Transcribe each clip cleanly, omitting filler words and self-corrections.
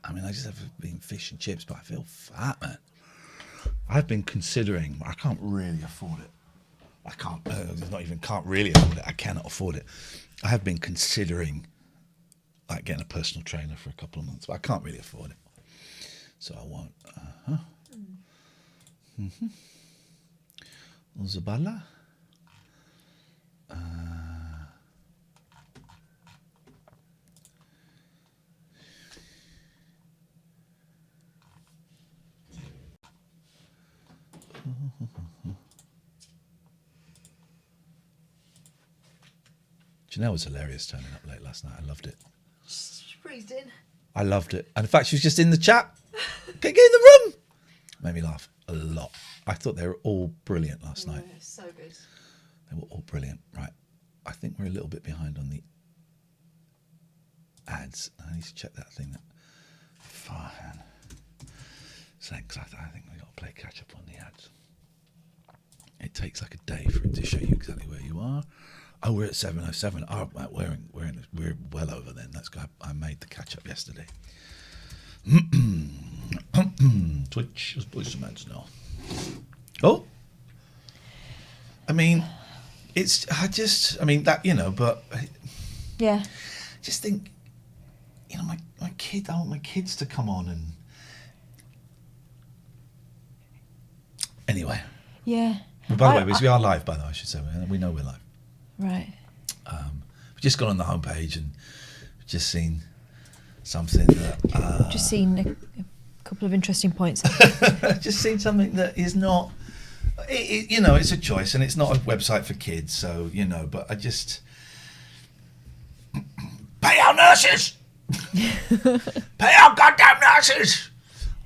I mean, I just have been fish and chips, but I feel fat, man. I've been considering. I can't really afford it. I can't. Can't really afford it. I cannot afford it. I have been considering, like, getting a personal trainer for a couple of months, but I can't really afford it. So I won't. Zabala. Janelle was hilarious turning up late last night. I loved it. She breezed in. I loved it. And in fact, she was just in the chat. Get in the room. Made me laugh a lot. I thought they were all brilliant last night. So good. They were all brilliant. Right. I think we're a little bit behind on the ads. I need to check that thing. Farhan. Thanks. I think we've got to play catch up on the ads. It takes like a day for it to show you exactly where you are. Oh, we're at 7:07. Oh, we're well over then. That's good. I made the catch up yesterday. Twitch, let's play some ads now. Oh, I mean, but yeah, just think, my kid. I want my kids to come on and anyway. Yeah. By the way, we are live. By the way, I should say we know we're live. Right. We've just gone on the homepage and just seen something that. Just seen a couple of interesting points. Just seen something that is not. It's a choice, and it's not a website for kids. So but I just pay our nurses. Pay our goddamn nurses.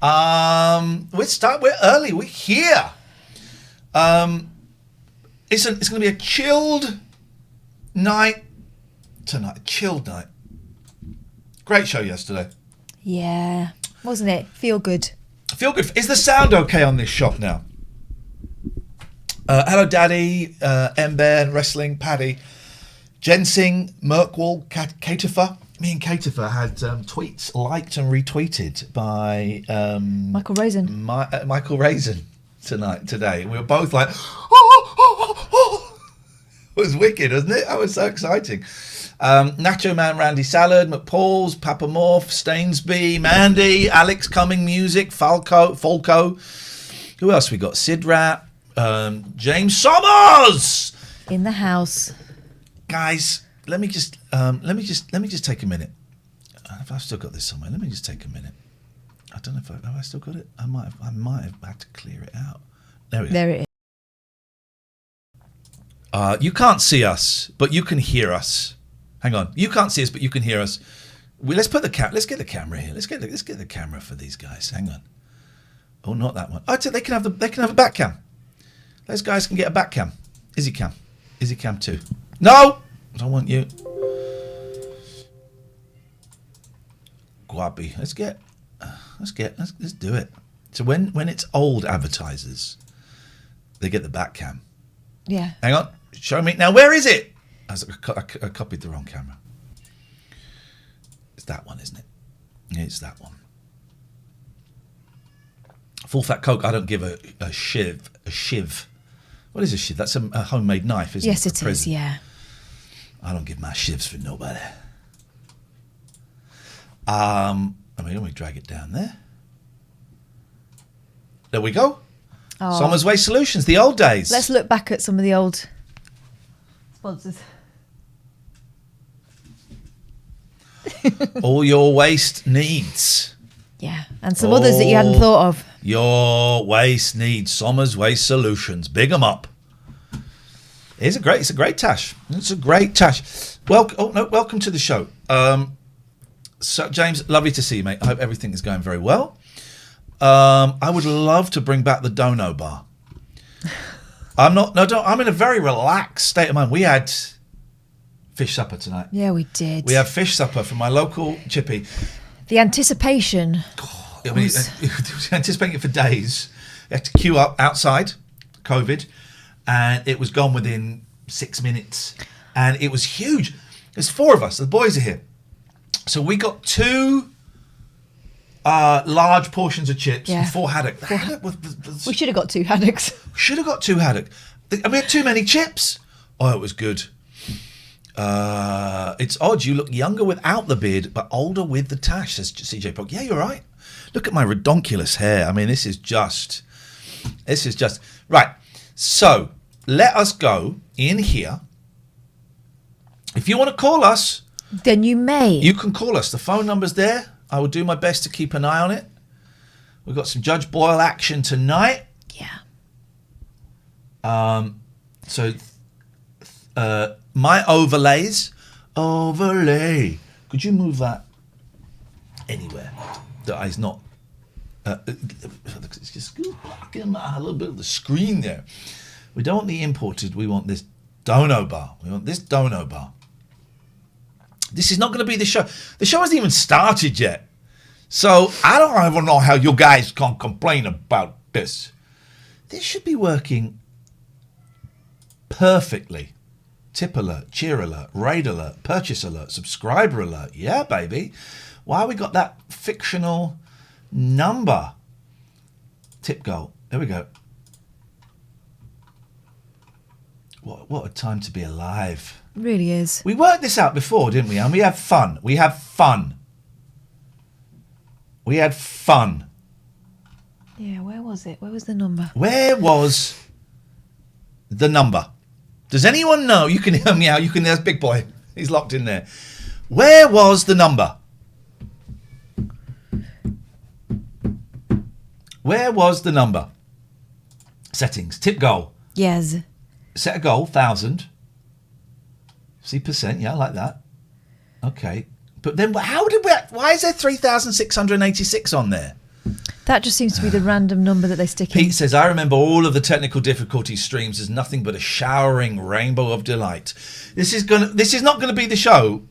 We're early. We're here. It's going to be a chilled night tonight. A chilled night. Great show yesterday. Yeah, wasn't it? Feel good. Feel good. Is the sound okay on this shop now? Hello, Daddy, unban, Wrestling, Paddy, Jensing, Merkwall, Katifa. Me and Katifa had tweets liked and retweeted by Michael Raisin. Michael Raisin today. We were both like, It was wicked, wasn't it? That was so exciting. Nacho Man, Randy Salad, McPaul's, Papa Morph, Stainsby, Mandy, Alex Cumming Music, Falco. Who else we got? Sid Rat, James Sommers in the house. Guys, let me just take a minute. I've still got this somewhere. Let me just take a minute. I don't know if have I still got it. I might have had to clear it out. There we go. There it is. You can't see us, but you can hear us. Hang on. You can't see us, but you can hear us. Let's get the camera here. Let's get the camera for these guys. Hang on. Oh, not that one. Oh, they can have a back cam. Those guys can get a back cam. Izzy cam 2. No, I don't want you. Guapi. Let's do it. So when it's old advertisers, they get the back cam. Yeah. Hang on. Show me. Now, where is it? I copied the wrong camera. It's that one, isn't it? It's that one. Full fat Coke. I don't give a shiv. A shiv. What is a shiv? That's a homemade knife, isn't it? Yes, it is, yeah. I don't give my shivs for nobody. Let me drag it down there. There we go. Oh. Somers Waste Solutions, the old days. Let's look back at some of the old sponsors. All your waste needs. Yeah, and some others that you hadn't thought of. Your waste needs. Somers Waste Solutions. Big them up. It's a great tash. It's a great tash. Welcome to the show. So James, lovely to see you, mate. I hope everything is going very well. I would love to bring back the dono bar. I'm in a very relaxed state of mind. We had fish supper tonight. Yeah, we did. We had fish supper from my local chippy. The anticipation. I mean, anticipating it for days. You had to queue up outside, COVID, and it was gone within 6 minutes. And it was huge. There's 4 of us. The boys are here. So we got 2 large portions of chips, Yeah. and 4 haddock. The haddock was We should have got 2 haddocks. should have got 2 haddock. And we had too many chips. Oh, it was good. It's odd. You look younger without the beard, but older with the tash, says CJ Pog. Yeah, you're right. Look at my redonkulous hair. I mean, this is just right. So let us go in here. If you want to call us, Then you may. you can call us. The phone number's there. I will do my best to keep an eye on it. We've got some Judge Boyle action tonight. Yeah. So my overlay. Could you move that anywhere that is not? It's just blocking a little bit of the screen there. We don't want the imported. We want this dono bar. We want this dono bar. This is not going to be the show. The show hasn't even started yet. So I don't even know how you guys can complain about this. This should be working perfectly. Tip alert, cheer alert, raid alert, purchase alert, subscriber alert. Yeah, baby. Why we got that fictional number? Tip goal. There we go. What a time to be alive. Really is. We worked this out before, didn't we? And we have fun. We have fun. We had fun. Yeah, where was it? Where was the number? Where was the number? Does anyone know? You can hear me out. You can. There's Big Boy. He's locked in there. Where was the number? Where was the number? Settings. Tip goal. Yes. Set a goal. 1,000. See percent. Yeah, I like that. Okay. But then how did we... Why is there 3,686 on there? That just seems to be the random number that they stick in. Pete says, I remember all of the technical difficulty streams as nothing but a showering rainbow of delight. This is not gonna be the show.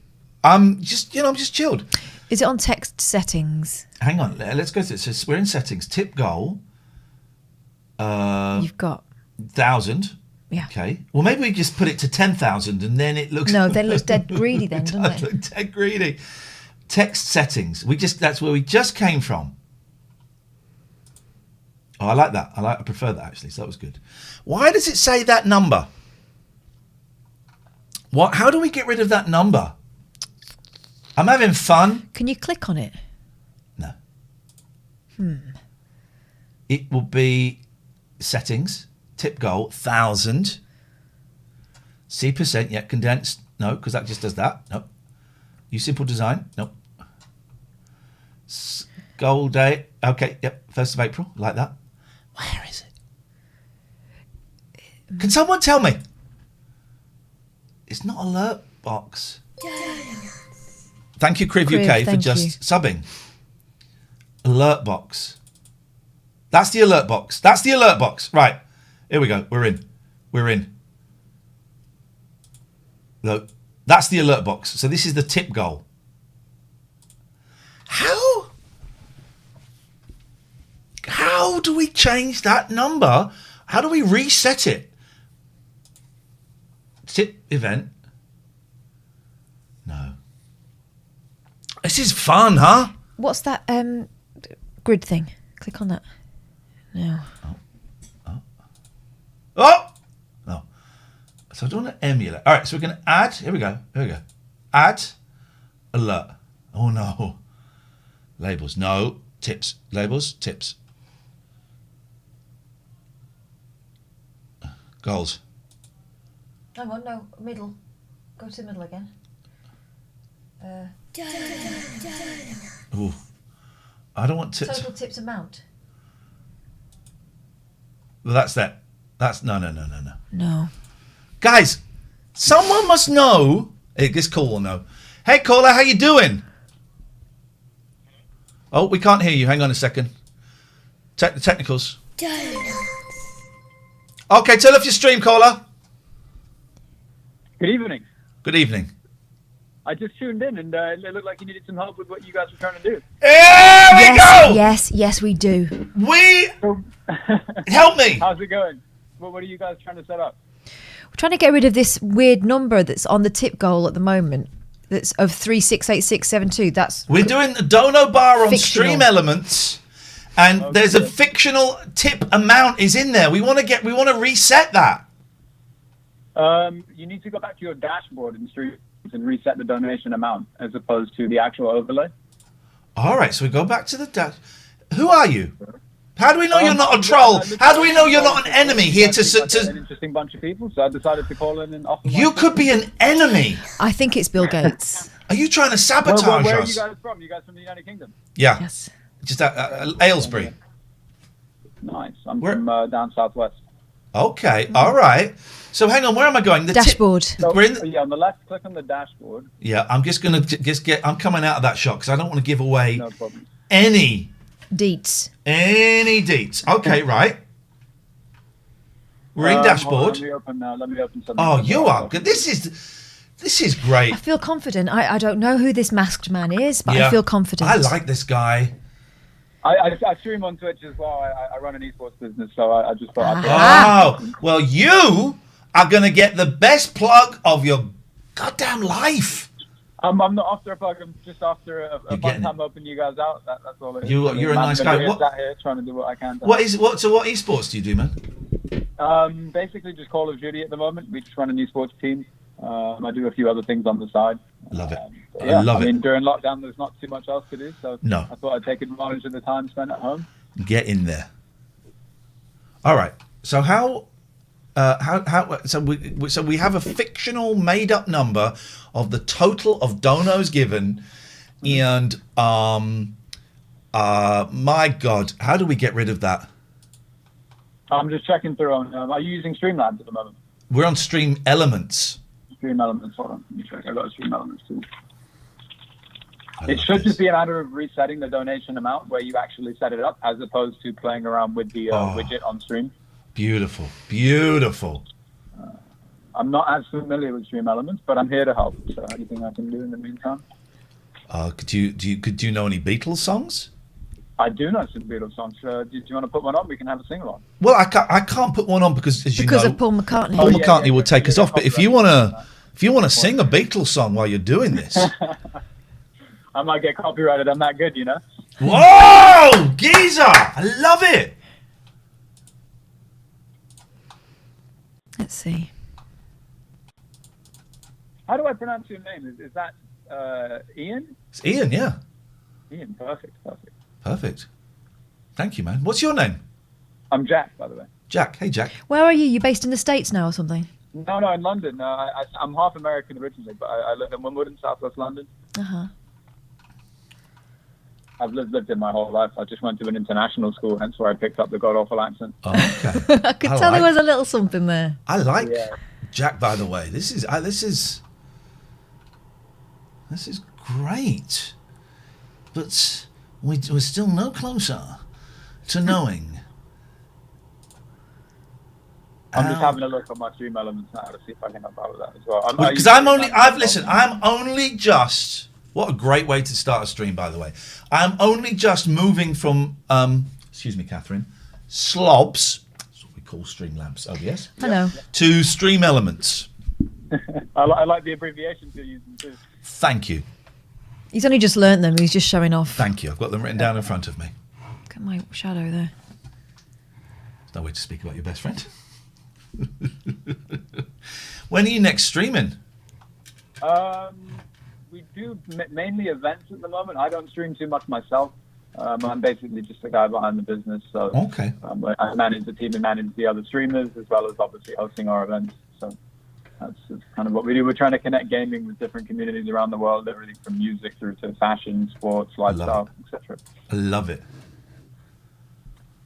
I'm just chilled. Is it on text settings? Hang on, let's go through it. So we're in settings. Tip goal. You've got 1,000. Yeah. Okay. Well, maybe we just put it to 10,000 and then it looks... No, then it looks dead greedy then, doesn't does it? look dead greedy. Text settings. That's where we just came from. Oh, I like that. I prefer that, actually. So that was good. Why does it say that number? How do we get rid of that number? I'm having fun. Can you click on it? No. It will be settings, tip goal, 1,000. C percent, yeah, condensed. No, because that just does that. Nope. Use simple design. Nope. Goal date. Okay, yep, 1st of April, like that. Where is it? Can someone tell me? It's not alert box. Thank you, Criv UK, for just subbing. Alert box. That's the alert box. That's the alert box. Right. Here we go. We're in. Look, that's the alert box. So this is the tip goal. How do we change that number? How do we reset it? Tip event. No. This is fun, huh? What's that grid thing? Click on that. No. Oh! No. So I don't want to emulate. All right, so we're going to add. Here we go. Add. Alert. Oh, no. Labels. No. Tips. Labels. Tips. Goals. Hang on, no. Middle. Go to middle again. Ooh. I don't want tips. Total tips amount. Well, that's that. That's no. No. Guys, someone must know. Hey, this call will know. Hey, caller, how you doing? Oh, we can't hear you. Hang on a second. Technicals. Okay, turn off your stream, caller. Good evening. Good evening. I just tuned in and it looked like you needed some help with what you guys were trying to do. Here we go! Yes, we do. Help me! How's it going? What are you guys trying to set up? We're trying to get rid of this weird number that's on the tip goal at the moment. that's of 368672. That's We're doing a dono bar on Fictional. Stream Elements, and there's a fictional tip amount is in there. We want to reset that. You need to go back to your dashboard in Streams and reset the donation amount as opposed to the actual overlay. All right, so we go back to the dash. Who are you? How do we know you're not a troll? How do we know you're not an enemy here An interesting bunch of people, so I decided to call in and offer. You could be an enemy. I think it's Bill Gates. Are you trying to sabotage where are us? you guys from? You guys from the United Kingdom? Yeah, Yes. just Aylesbury. Nice. I'm Where- from down southwest. Okay, all right. So hang on, where am I going? The Dashboard. So, We're in the- yeah, on the left, click on the dashboard. Yeah, I'm just gonna get. I'm coming out of that shot because I don't want to give away No problem. any Deets. deets. Okay, right. We're in Hold on, dashboard. let me open something. Oh, you are good. This is great. I feel confident. I don't know who this masked man is, but Yeah. I feel confident. I like this guy. I stream on Twitch as well. I run an esports business, so I just thought I'd Oh, well, you are going to get the best plug of your goddamn life. I'm not after a plug. I'm just after a You're fun getting time helping you guys out. That's all it is. You're a nice guy. What? Sat here trying to do what I can. What esports do you do, man? Basically just Call of Duty at the moment. We just run an esports team. I do a few other things on the side. Love it. Yeah, I love mean, it. during lockdown, there's not too much else to do, so No. I thought I'd take advantage of the time spent at home. Get in there. All right. So so we have a fictional made up number of the total of donos given, and my God, how do we get rid of that? I'm just checking through on. Are you using Streamlabs at the moment? We're on Stream Elements. Stream Elements. Hold on, let me check. I got a Stream Elements too. I It love should this. just be a matter of resetting the donation amount where you actually set it up, as opposed to playing around with the widget on stream. Beautiful, beautiful. I'm not as familiar with Stream Elements, but I'm here to help. So anything I can do in the meantime. Could you know any Beatles songs? I do know some Beatles songs. Do you want to put one on? We can have a sing along. Well, I can't put one on because, as you because know, of Paul McCartney. Paul Oh, yeah, McCartney yeah, will take us yeah, off. But if you wanna sing a Beatles song while you're doing this, I might get copyrighted. I'm that good, you know. whoa, geezer! I love it. Let's see. How do I pronounce your name? Is that Iain? It's Ian, yeah, Iain, perfect. perfect. Thank you, man. What's your name? I'm Jack, by the way. Jack. Hey, Jack. Where are you? You based in the States now or something? No, in London. I'm half American originally, but I live in Wimbledon, southwest London. Uh-huh. I've lived in my whole life. I just went to an international school, hence why I picked up the god-awful accent. Oh, okay. I could tell there was a little something there. I like Yeah. Jack. By the way, this is great, but we're still no closer to knowing. I'm just having a look at my Stream Elements now to see if I can help out with that as well. Because I'm only just. What a great way to start a stream, by the way. I'm only just moving from, excuse me, Catherine, slobs, that's what we call Streamlabs, OBS, I know. to Stream Elements. I like the abbreviations you're using too. Thank you. He's only just learnt them. He's just showing off. Thank you. I've got them written down in front of me. Look at my shadow there. There's no way to speak about your best friend. When are you next streaming? We do mainly events at the moment. I don't stream too much myself. I'm basically just the guy behind the business. So Okay. I manage the team and manage the other streamers, as well as obviously hosting our events. So that's kind of what we do. We're trying to connect gaming with different communities around the world, everything from music through to fashion, sports, lifestyle, etc. I love it.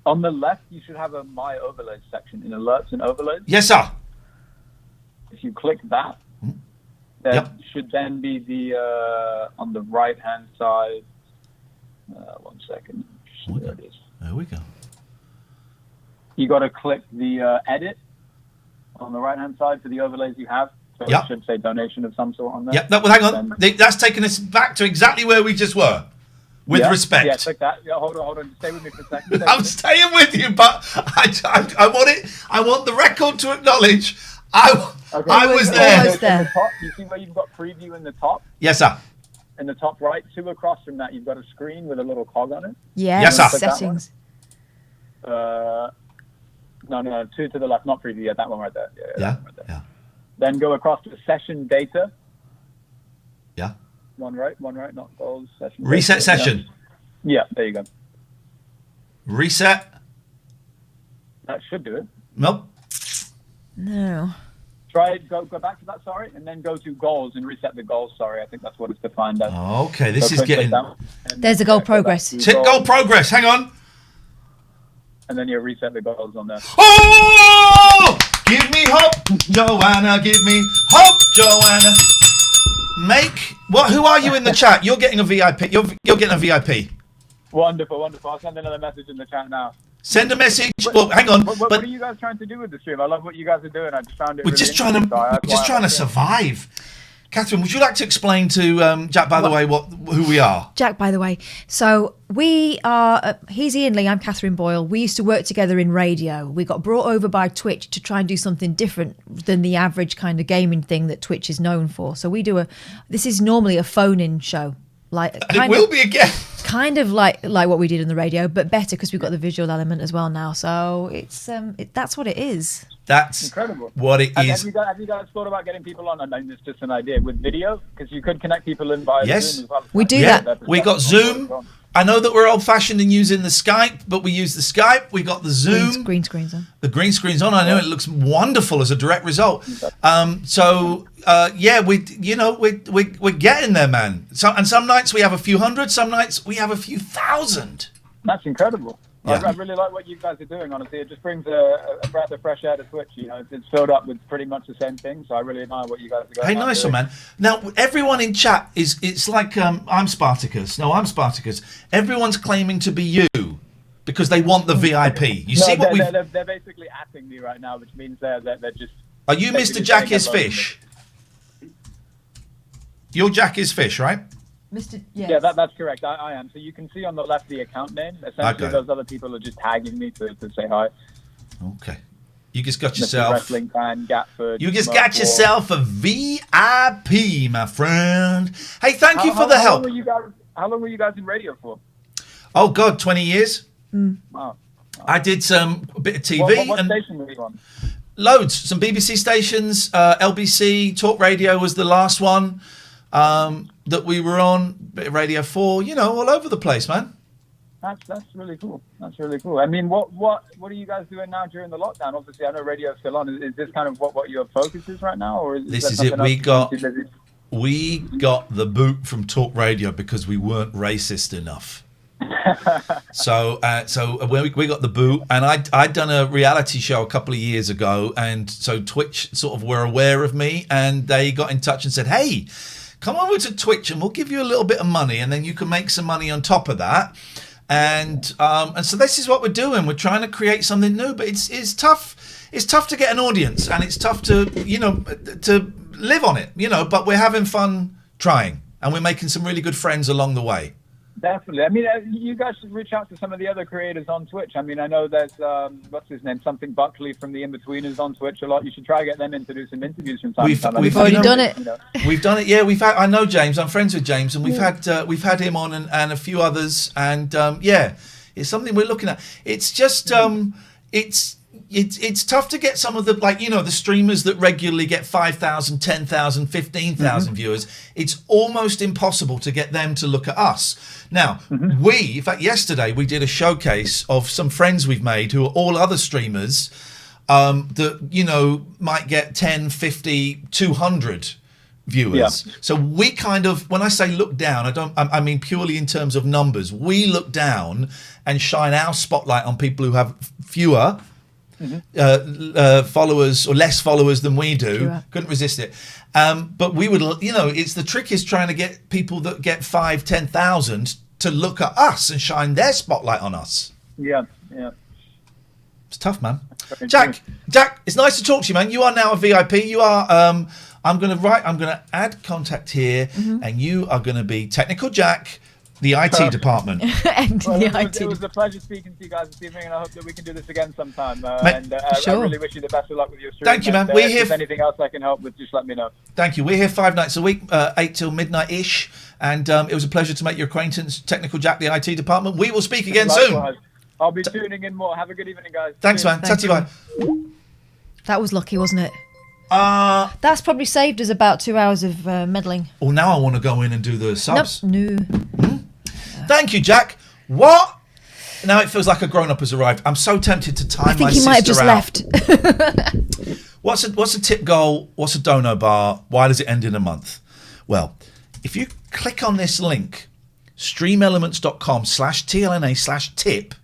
On the left, you should have a My Overlays section in Alerts and Overlays. Yes, sir. If you click that, there Yep. should then be the on the right-hand side. 1 second. There it is. There we go. You got to click the edit on the right-hand side for the overlays you have. So Yep. it should say donation of some sort on there. Yep. Well, hang on. That's taken us back to exactly where we just were. With Yeah, respect. Yeah, click that. Yeah, hold on. Stay with me for a second. I'm staying with you, but I want it. I want the record to acknowledge I was there. Almost there. In the top, you see where you've got preview in the top? Yes, sir. In the top right, 2 across from that, you've got a screen with a little cog on it. Yeah, Yes, sir. settings. No, 2 to the left, not preview yet. That one right there. Yeah. Yeah. That one right there. Yeah. Then go across to session data. Yeah. One right, not goals. Session Reset data. session. Yeah, there you go. Reset. That should do it. Nope. No. Try it. Go back to that. Sorry, and then go to goals and reset the goals. Sorry, I think that's what it's defined as. Okay, this is click getting. that, and There's a goal go back progress. to Tip goal progress. Hang on. And then you reset the goals on there. Oh! Give me hope, Joanna. Give me hope, Joanna. Who are you in the chat? You're getting a VIP. You're getting a VIP. Wonderful. I'll send another message in the chat now. Send a message. Well, hang on. What are you guys trying to do with the stream? I love what you guys are doing. I just found it. We're really just trying to. interesting, so We're just trying to survive. Catherine, would you like to explain to Jack, by the way, who we are? Jack, by the way. So we are, he's Iain Lee, I'm Catherine Boyle. We used to work together in radio. We got brought over by Twitch to try and do something different than the average kind of gaming thing that Twitch is known for. So we do this is normally a phone-in show. And it will be again. Kind of like what we did on the radio, but better because we've got the visual element as well now. So it's that's what it is. That's incredible. What it is. Have you guys thought about getting people on? I know it's just an idea with video because you could connect people in via Zoom as well. We do that. We got Zoom. I know that we're old-fashioned in using the Skype, but we use the Skype. We got the Zoom. Green screen's on. The green screen's on. I know it looks wonderful as a direct result. We're getting there, man. And some nights we have a few hundred. Some nights we have a few thousand. That's incredible. Yeah. I really like what you guys are doing, honestly. It just brings a breath of fresh air to Twitch. You know, it's filled up with pretty much the same thing. So I really admire what you guys are going. Hey, nice one, man. Now, everyone in chat it's like, I'm Spartacus. No, I'm Spartacus. Everyone's claiming to be you because they want the VIP. They're basically atting me right now, which means they're just... Are you Mr. Jack is Fish? You're Jack is Fish, right? Mr. Yes. Yeah, that's correct. I am. So you can see on the left the account name. Essentially, those other people are just tagging me to say hi. Okay. You just got Mr. yourself... Wrestling fan, Gatford. You just got yourself a VIP, my friend. Hey, thank you for the help. How long were you guys in radio for? Oh, God, 20 years. Wow. I did a bit of TV. What station were you on? Loads. Some BBC stations, LBC, Talk Radio was the last one that we were on. Bit of Radio 4, all over the place, man. That's really cool. That's really cool. I mean, what are you guys doing now during the lockdown? Obviously, I know radio's still on. Is this kind of what your focus is right now, or this is it? We got the boot from Talk Radio because we weren't racist enough. So we got the boot, and I'd done a reality show a couple of years ago, and so Twitch sort of were aware of me, and they got in touch and said, "Hey, come over to Twitch, and we'll give you a little bit of money, and then you can make some money on top of that." And so this is what we're doing. We're trying to create something new, but it's tough. It's tough to get an audience, and it's tough to to live on it. But we're having fun trying, and we're making some really good friends along the way. Definitely. I mean, you guys should reach out to some of the other creators on Twitch. I mean, I know there's, what's his name? Something Buckley from the In-Betweeners on Twitch a lot. You should try to get them in to do some interviews from time to time. We've already done it. We've done it, yeah. I know James. I'm friends with James, and we've had him on and a few others. And, it's something we're looking at. It's just, it's tough to get some of the, the streamers that regularly get 5,000, 10,000, 15,000 viewers. It's almost impossible to get them to look at us. Now, in fact, yesterday we did a showcase of some friends we've made who are all other streamers that, might get 10, 50, 200 viewers. Yeah. So we kind of, when I say look down, I mean purely in terms of numbers. We look down and shine our spotlight on people who have fewer followers or less followers than we do. Sure. Couldn't resist it. But we would, it's the trick is trying to get people that get 5,000, 10,000 to look at us and shine their spotlight on us. Yeah. It's tough, man. Jack, it's nice to talk to you, man. You are now a VIP. You are, I'm going to add contact here, and you are going to be Technical Jack. the IT department. Ending the It IT. was a pleasure speaking to you guys this evening, and I hope that we can do this again sometime. Sure. I really wish you the best of luck with your stream. Thank you, man. And, We're if here there's anything else I can help with, just let me know. Thank you. We're here 5 nights a week, 8 till midnight-ish. And it was a pleasure to make your acquaintance, Technical Jack, the IT department. We will speak again Likewise. I'll be tuning in more. Have a good evening, guys. Thanks, Cheers. man. Tatty bye. That was lucky, wasn't it? That's probably saved us about 2 hours of meddling. Well, now I want to go in and do the subs. No. Thank you, Jack. What? Now it feels like a grown-up has arrived. I'm so tempted to time I think my he sister might have just out. left. What's a tip goal? What's a dono bar? Why does it end in a month? Well, if you click on this link, streamelements.com/TLNA/tip,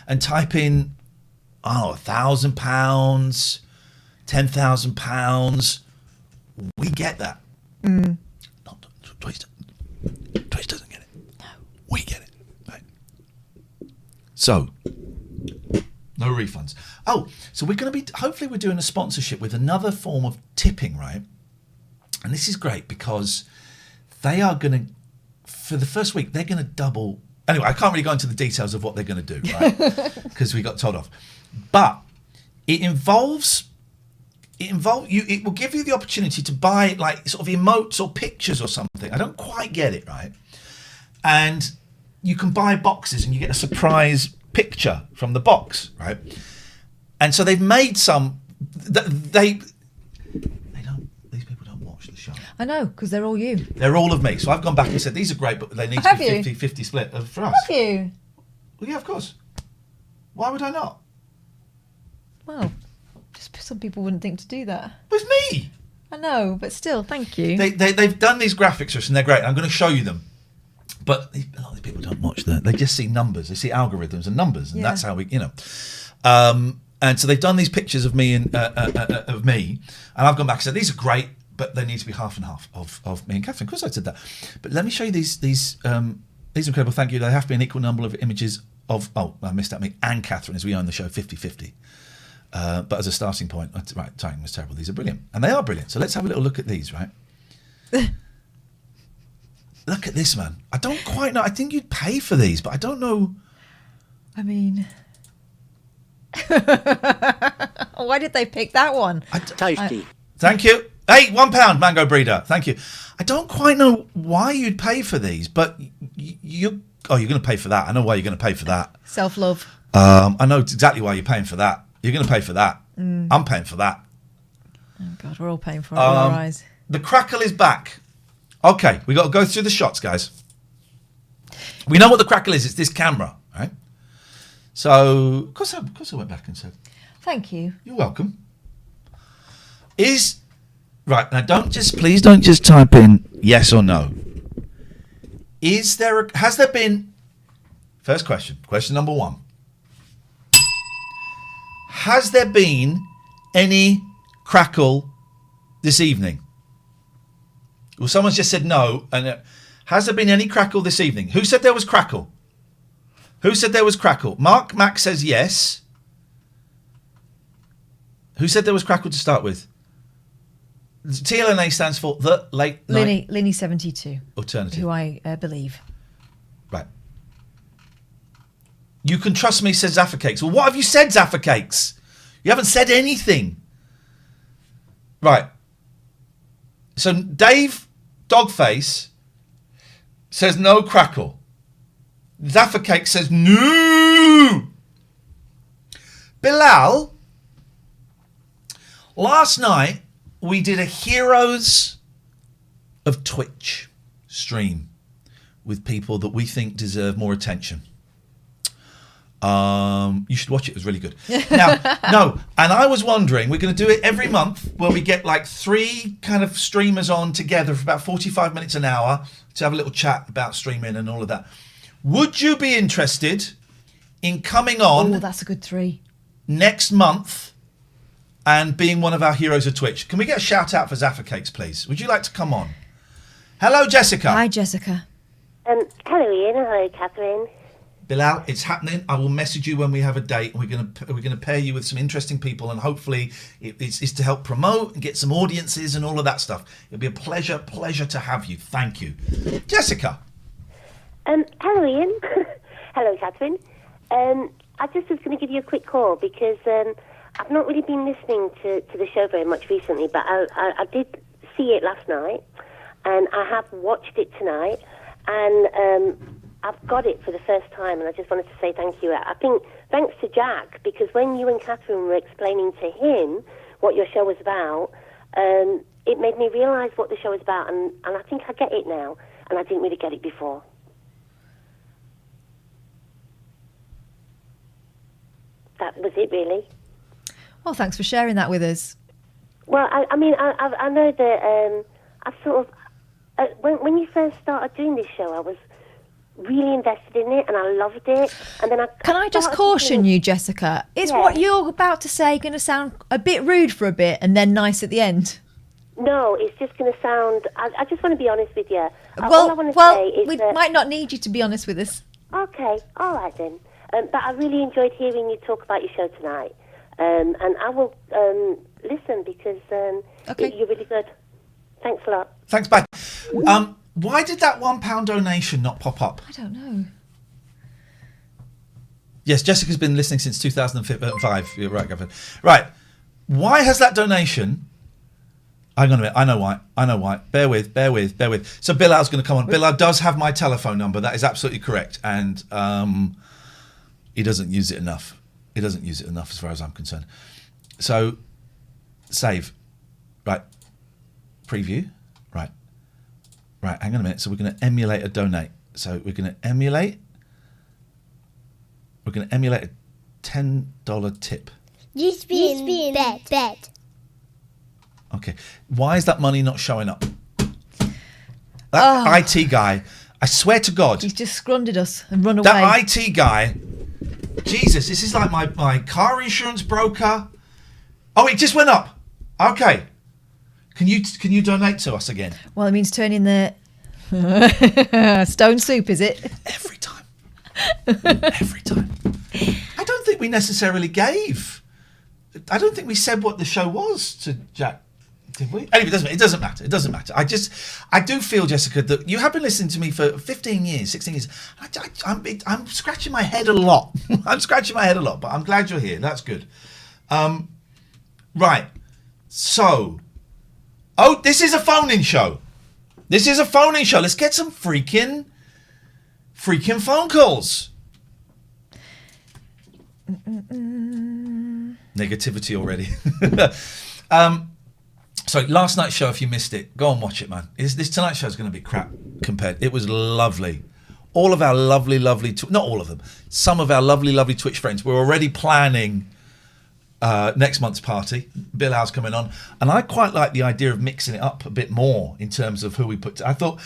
and type in, £1,000, £10,000, we get that. Not Twitch doesn't get it. No. We get it. Right. So, no refunds. Oh, so we're going to be, hopefully we're doing a sponsorship with another form of tipping, right? And this is great because they are going to, for the first week, they're going to double. Anyway, I can't really go into the details of what they're going to do, right? Because we got told off. But it involves you. It will give you the opportunity to buy like sort of emotes or pictures or something. I don't quite get it, right? And you can buy boxes and you get a surprise picture from the box, right? And so they've made some. These people don't watch the show. I know, because they're all you. They're all of me. So I've gone back and said these are great, but they need to be 50-50 split for us. Have you? Well, yeah, of course. Why would I not? Well, just some people wouldn't think to do that. It was me. I know, but still, thank you. They've done these graphics for us and they're great. I'm going to show you them. But a lot of these people don't watch that. They just see numbers. They see algorithms and numbers, and that's how we, And so they've done these pictures of me and I've gone back and said these are great, but they need to be half and half of me and Catherine. Of course, I said that. But let me show you these incredible. Thank you. They have to be an equal number of images of. Oh, I missed out. Me and Catherine, as we own the show 50-50. But as a starting point, right, timing was terrible. These are brilliant, and they are brilliant. So let's have a little look at these, right? Look at this, man. I don't quite know. I think you'd pay for these, but I don't know. I mean, why did they pick that one? Tasty. Thank you. Hey, £1, Mango Breeder. Thank you. I don't quite know why you'd pay for these, but you're going to pay for that. I know why you're going to pay for that. Self-love. I know exactly why you're paying for that. You're going to pay for that. I'm paying for that. Oh, God, we're all paying for it with our eyes. The crackle is back. Okay, we got to go through the shots, guys. We know what the crackle is. It's this camera, right? So, of course I went back and said, Thank you. you're welcome. Right, now please don't just type in yes or no. Has there been, first question number 1. Has there been any crackle this evening? Well, someone's just said no. And has there been any crackle this evening? Who said there was crackle? Who said there was crackle? Mark Mack says yes. Who said there was crackle to start with? TLNA stands for the Late Night Linny 72. Alternative. Who I believe. Right. You can trust me, says Zaffa Cakes. Well, what have you said, Zaffa Cakes? You haven't said anything. Right. So Dave Dogface says no crackle. Zaffa Cake says no. Bilal, last night we did a Heroes of Twitch stream with people that we think deserve more attention. You should watch it. It was really good. Now, no, and I was wondering, we're going to do it every month where we get like 3 kind of streamers on together for about 45 minutes an hour to have a little chat about streaming and all of that. Would you be interested in coming on? Oh, that's a good 3. Next month and being one of our heroes of Twitch? Can we get a shout out for Zaffa Cakes, please? Would you like to come on? Hello, Jessica. Hi, Jessica. Hello, Iain. Hello, Catherine. Bilal, it's happening. I will message you when we have a date. We're going to pair you with some interesting people, and hopefully it's to help promote and get some audiences and all of that stuff. It'll be a pleasure to have you. Thank you, Jessica. Hello, Ian. Hello, Catherine. I just was going to give you a quick call because I've not really been listening to the show very much recently, but I did see it last night, and I have watched it tonight, and I've got it for the first time, and I just wanted to say thank you. I think thanks to Jack, because when you and Catherine were explaining to him what your show was about, it made me realise what the show is about, and I think I get it now, and I didn't really get it before. That was it, really. Well, thanks for sharing that with us. Well, I mean, I know that I sort of when you first started doing this show, I was really invested in it and I loved it. And then Can I just caution you, Jessica? Is what you're about to say going to sound a bit rude for a bit and then nice at the end? No, it's just going to sound. I just want to be honest with you. All I want to say is we might not need you to be honest with us. Okay, all right then. But I really enjoyed hearing you talk about your show tonight. And I will listen because you're really good. Thanks a lot. Thanks, bye. Why did that £1 donation not pop up? I don't know. Yes, Jessica's been listening since 2005. You're right, Gavin. Right. Why has that donation... Hang on a minute. I know why. Bear with. So Bilal's going to come on. Bilal does have my telephone number. That is absolutely correct. And he doesn't use it enough. He doesn't use it enough as far as I'm concerned. So, save. Right. Preview. Right. Hang on a minute. So we're going to emulate a donate. So we're going to emulate a $10 tip. You spin bet. Okay. Why is that money not showing up? That IT guy, I swear to God. He's just scrundered us and run away. That IT guy, Jesus, this is like my car insurance broker. Oh, it just went up. Okay. Can you donate to us again? Well, it means turning the stone soup, is it? Every time. I don't think we necessarily gave. I don't think we said what the show was to Jack. Did we? Anyway, it doesn't matter. I do feel, Jessica, that you have been listening to me for 15 years, 16 years. I'm scratching my head a lot. But I'm glad you're here. That's good. Right. So, this is a phone-in show. Let's get some freaking phone calls. Negativity already. So last night's show, if you missed it, go and watch it, man. This tonight's show is going to be crap compared. It was lovely. All of our lovely, not all of them, some of our lovely Twitch friends were already planning next month's party. Bilal's coming on. And I quite like the idea of mixing it up a bit more in terms of who we put. I thought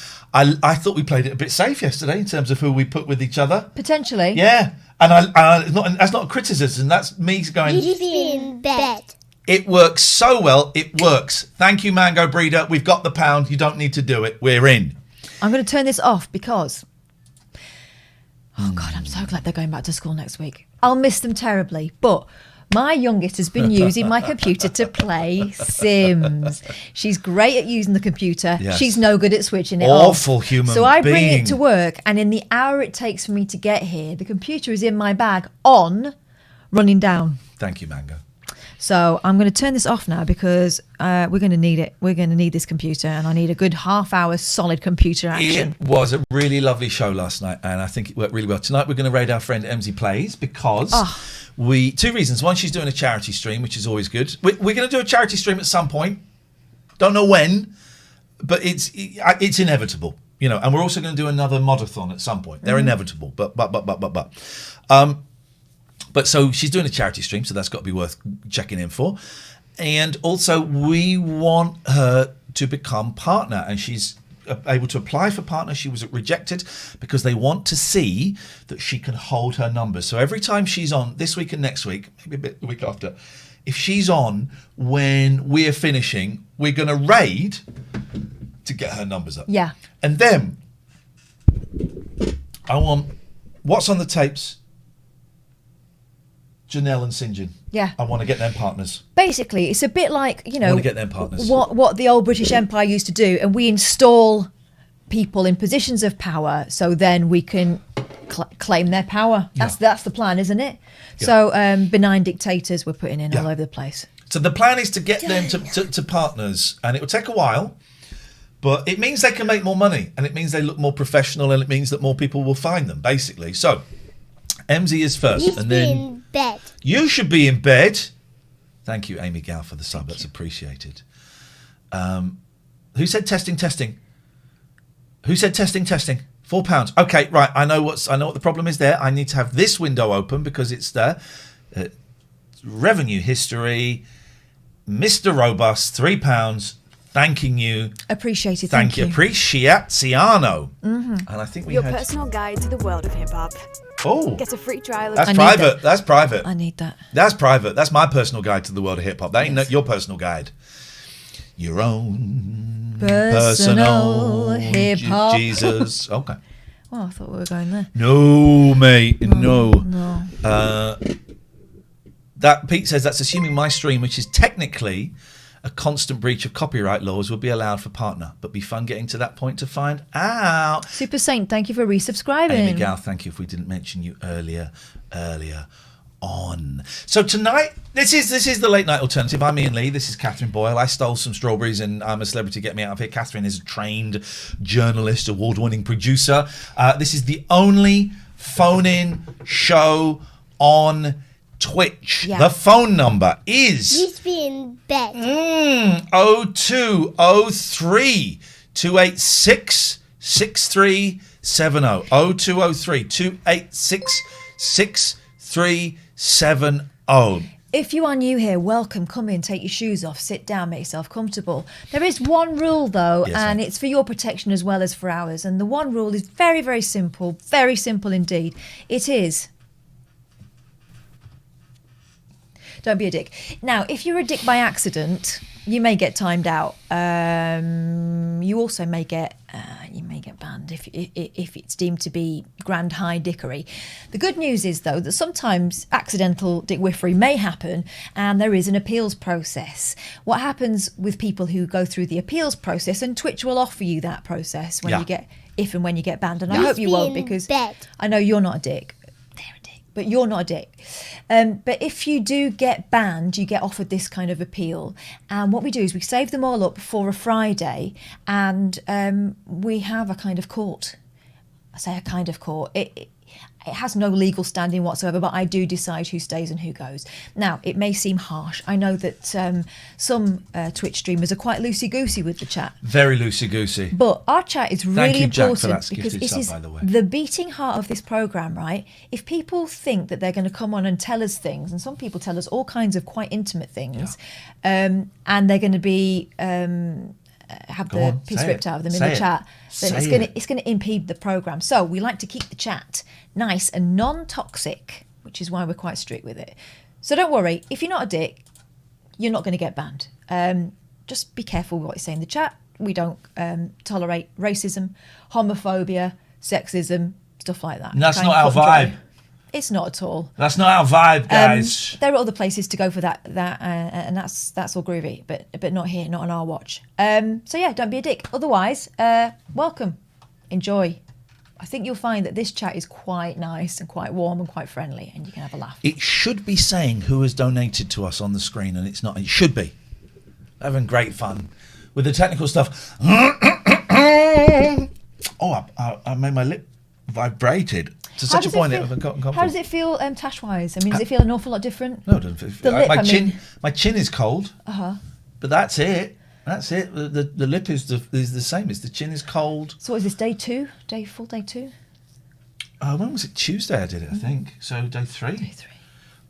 we played it a bit safe yesterday in terms of who we put with each other. Potentially. Yeah. And that's not a criticism. That's me going... You spin bet. It works so well. It works. Thank you, Mango Breeder. We've got the £1. You don't need to do it. We're in. I'm going to turn this off because... Oh, God, I'm so glad they're going back to school next week. I'll miss them terribly. But my youngest has been using my computer to play Sims. She's great at using the computer. Yes. She's no good at switching it off. Awful human So I bring being. it to work, and in the hour it takes for me to get here, the computer is in my bag running down. Thank you, Mango. So I'm going to turn this off now because we're going to need it. We're going to need this computer, and I need a good half-hour solid computer action. It was a really lovely show last night, and I think it worked really well. Tonight we're going to raid our friend Emsy Plays because two reasons. One, she's doing a charity stream, which is always good. We're going to do a charity stream at some point. Don't know when, but it's inevitable, you know. And we're also going to do another modathon at some point. They're inevitable, But so she's doing a charity stream, so that's got to be worth checking in for. And also, we want her to become partner, and she's able to apply for partner. She was rejected because they want to see that she can hold her numbers. So every time she's on, this week and next week, maybe a bit the week after, if she's on when we're finishing, we're going to raid to get her numbers up. Yeah. And then I want what's on the tapes. Janelle and St. John. Yeah. I want to get them partners. Basically, it's a bit like, I want to get them partners. what the old British Empire used to do, and we install people in positions of power, so then we can claim their power. That's the plan, isn't it? Yeah. So benign dictators we're putting in all over the place. So the plan is to get them to partners, and it will take a while, but it means they can make more money, and it means they look more professional, and it means that more people will find them, basically. So MZ is first, You and should be then in bed. you should be in bed. Thank you, Amy Gow, for the sub. That's appreciated. Who said testing? Who said testing? £4. Okay, right. I know what the problem is there. I need to have this window open because it's there. Revenue history. Mr. Robust, £3. Thanking you. Appreciated. Thank you. Appreciaziano. And I think we Your had. personal guide to the world of hip hop. Oh, Get a free trial of that's I need private. that. That's private. I need that. That's private. That's my personal guide to the world of hip hop. That ain't Yes. your personal guide. Your own Personal hip-hop. Jesus. Okay. Oh, I thought we were going there. No, mate. No. No. That Pete says that's assuming my stream, which is technically a constant breach of copyright laws, would be allowed for partner, but be fun getting to that point to find out. Super Saint, thank you for resubscribing. Amy Gal, thank you if we didn't mention you earlier on. So tonight, this is the late night alternative. I'm Iain Lee. This is Catherine Boyle. I stole some strawberries and I'm a celebrity. Get me out of here. Catherine is a trained journalist, award-winning producer. This is the only phone-in show on Twitch. Yeah. The phone number is You should be in bed. 0203 286 6370. 0203 286 6370. If you are new here, welcome. Come in, take your shoes off, sit down, make yourself comfortable. There is one rule, though, Yes, and ma'am. it's for your protection as well as for ours. And the one rule is very, very simple indeed. It is, don't be a dick. Now, if you're a dick by accident, you may get timed out. You also may get banned if it's deemed to be grand high dickery. The good news is, though, that sometimes accidental dickwiffery may happen, and there is an appeals process. What happens with people who go through the appeals process, and Twitch will offer you that process when you get when you get banned, and I hope you won't, because I know you're not a dick. They're a dick, but you're not a dick. But if you do get banned, you get offered this kind of appeal. And what we do is we save them all up for a Friday, and we have a kind of court. I say a kind of court. It has no legal standing whatsoever, but I do decide who stays and who goes. Now, it may seem harsh. I know that some Twitch streamers are quite loosey-goosey with the chat. Very loosey-goosey. But our chat is really Thank you, Jack, important for that because gifted it sub, is by the way. the beating heart of this programme, right? If people think that they're going to come on and tell us things, and some people tell us all kinds of quite intimate things, and they're going to be have Go the on, piss say ripped it. out of them Say in the it. chat, then Say it's going to impede the programme. So we like to keep the chat nice and non-toxic, which is why we're quite strict with it. So don't worry, if you're not a dick, you're not going to get banned. Just be careful with what you say in the chat. We don't tolerate racism, homophobia, sexism, stuff like that. And that's Kind not of our cut and dry. vibe. It's not at all. That's not our vibe, guys. There are other places to go for that, and that's all groovy, but not here, not on our watch. So yeah, don't be a dick. Otherwise, welcome, enjoy. I think you'll find that this chat is quite nice and quite warm and quite friendly, and you can have a laugh. It should be saying who has donated to us on the screen, and it's not. It should be. Having great fun with the technical stuff. Oh, I made my lip vibrated to such a point it was uncomfortable. How does it feel tash-wise? I mean, does it feel an awful lot different? No, it doesn't feel. The lip, my I chin, mean- my chin is cold. But that's it. That's it. The lip is the same. It's the chin is cold. So what is this, day 2? Full day 2? When was it? Tuesday I did it, I think. So day 3. Day 3.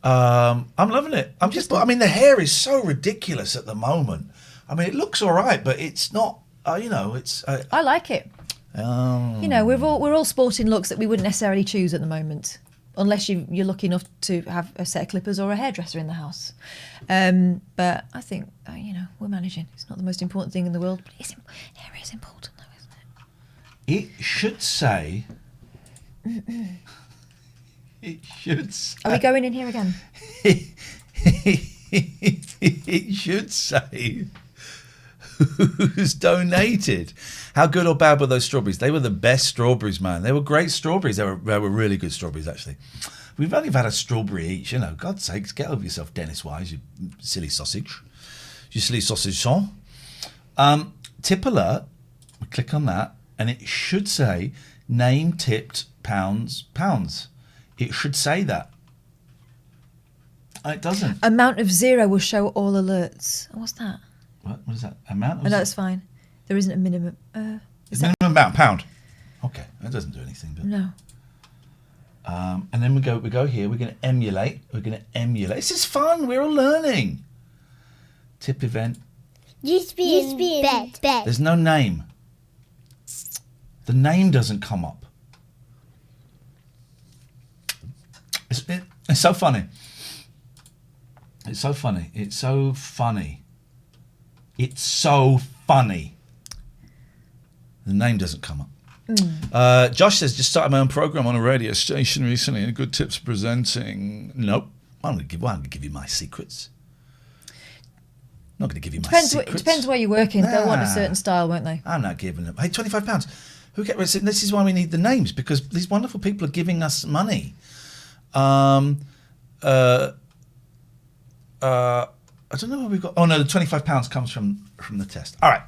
I'm loving it. I mean, the hair is so ridiculous at the moment. I mean, it looks all right, but it's not. It's. I like it. You know, we're all sporting looks that we wouldn't necessarily choose at the moment, unless you're lucky enough to have a set of clippers or a hairdresser in the house. But I think we're managing. It's not the most important thing in the world, but hair is important, though, isn't it? It should say. It should say. Are we going in here again? It should say who's donated. How good or bad were those strawberries? They were the best strawberries, man. They were great strawberries. They were really good strawberries, actually. We've only had a strawberry each, you know. God's sakes, get over yourself, Dennis Wise, you silly sausage. You silly sausage son. Tip alert. We click on that, and it should say name tipped pounds. It should say that. It doesn't. Amount of 0 will show all alerts. What's that? What is that? Amount of Oh, no, it's fine. There isn't a minimum. minimum amount, pound. Okay, that doesn't do anything. But. No. And then we go here. We're going to emulate. This is fun. We're all learning. Tip event. Used to be in bed. There's no name. The name doesn't come up. It's so funny. It's so funny. It's so funny. It's so funny. The name doesn't come up. Josh says, just started my own program on a radio station recently. Any good tips presenting? Nope. I'm going to give you my secrets. I'm not going to give you my secrets. It depends where you're working. They'll want a certain style, won't they? I'm not giving them. Hey, £25. This is why we need the names, because these wonderful people are giving us money. I don't know what we've got. Oh no, the £25 comes from the test. All right.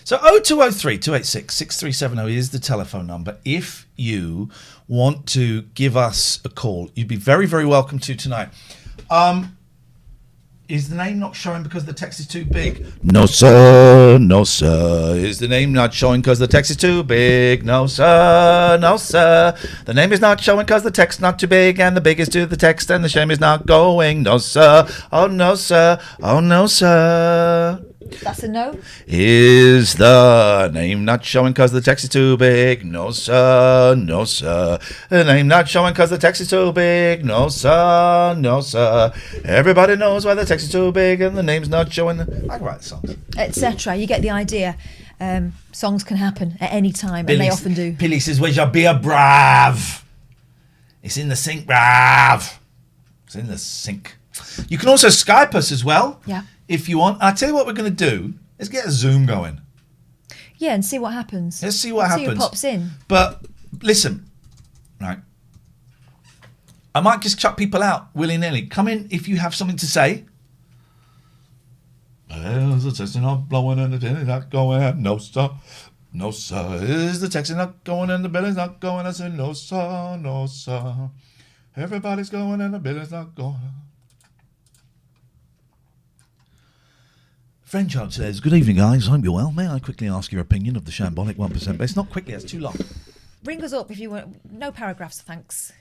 So 0203 286 6370 is the telephone number. If you want to give us a call, you'd be very, very welcome to tonight. Is the name not showing because the text is too big? No, sir. No, sir. Is the name not showing because the text is too big? No, sir. No, sir. The name is not showing because the text is not too big, and the big is to the text, and the shame is not going. No, sir. Oh, no, sir. Oh, no, sir. That's a no. Is the name not showing because the text is too big? No, sir. No, sir. The name not showing because the text is too big? No, sir. No, sir. Everybody knows why the text is too big and the name's not showing. I can write songs. Etc. You get the idea. Songs can happen at any time, and they often do. Billy says, where's your beer, brav? It's in the sink, brav. It's in the sink. You can also Skype us as well. Yeah. If you want. I'll tell you what we're going to do. Let's get a Zoom going. Yeah, and see what happens. Let's see what happens. See who pops in. But listen, right. I might just chuck people out willy-nilly. Come in if you have something to say. Is the texting not blowing and the belly's not going? No, sir. No, sir. Is the texting not going and the belly's not going? I said, no, sir. No, sir. Everybody's going and the belly's not going. Friend Child says, good evening, guys. Hope you're well. May I quickly ask your opinion of the shambolic 1%? But it's not quickly, it's too long. Ring us up if you want. No paragraphs, thanks.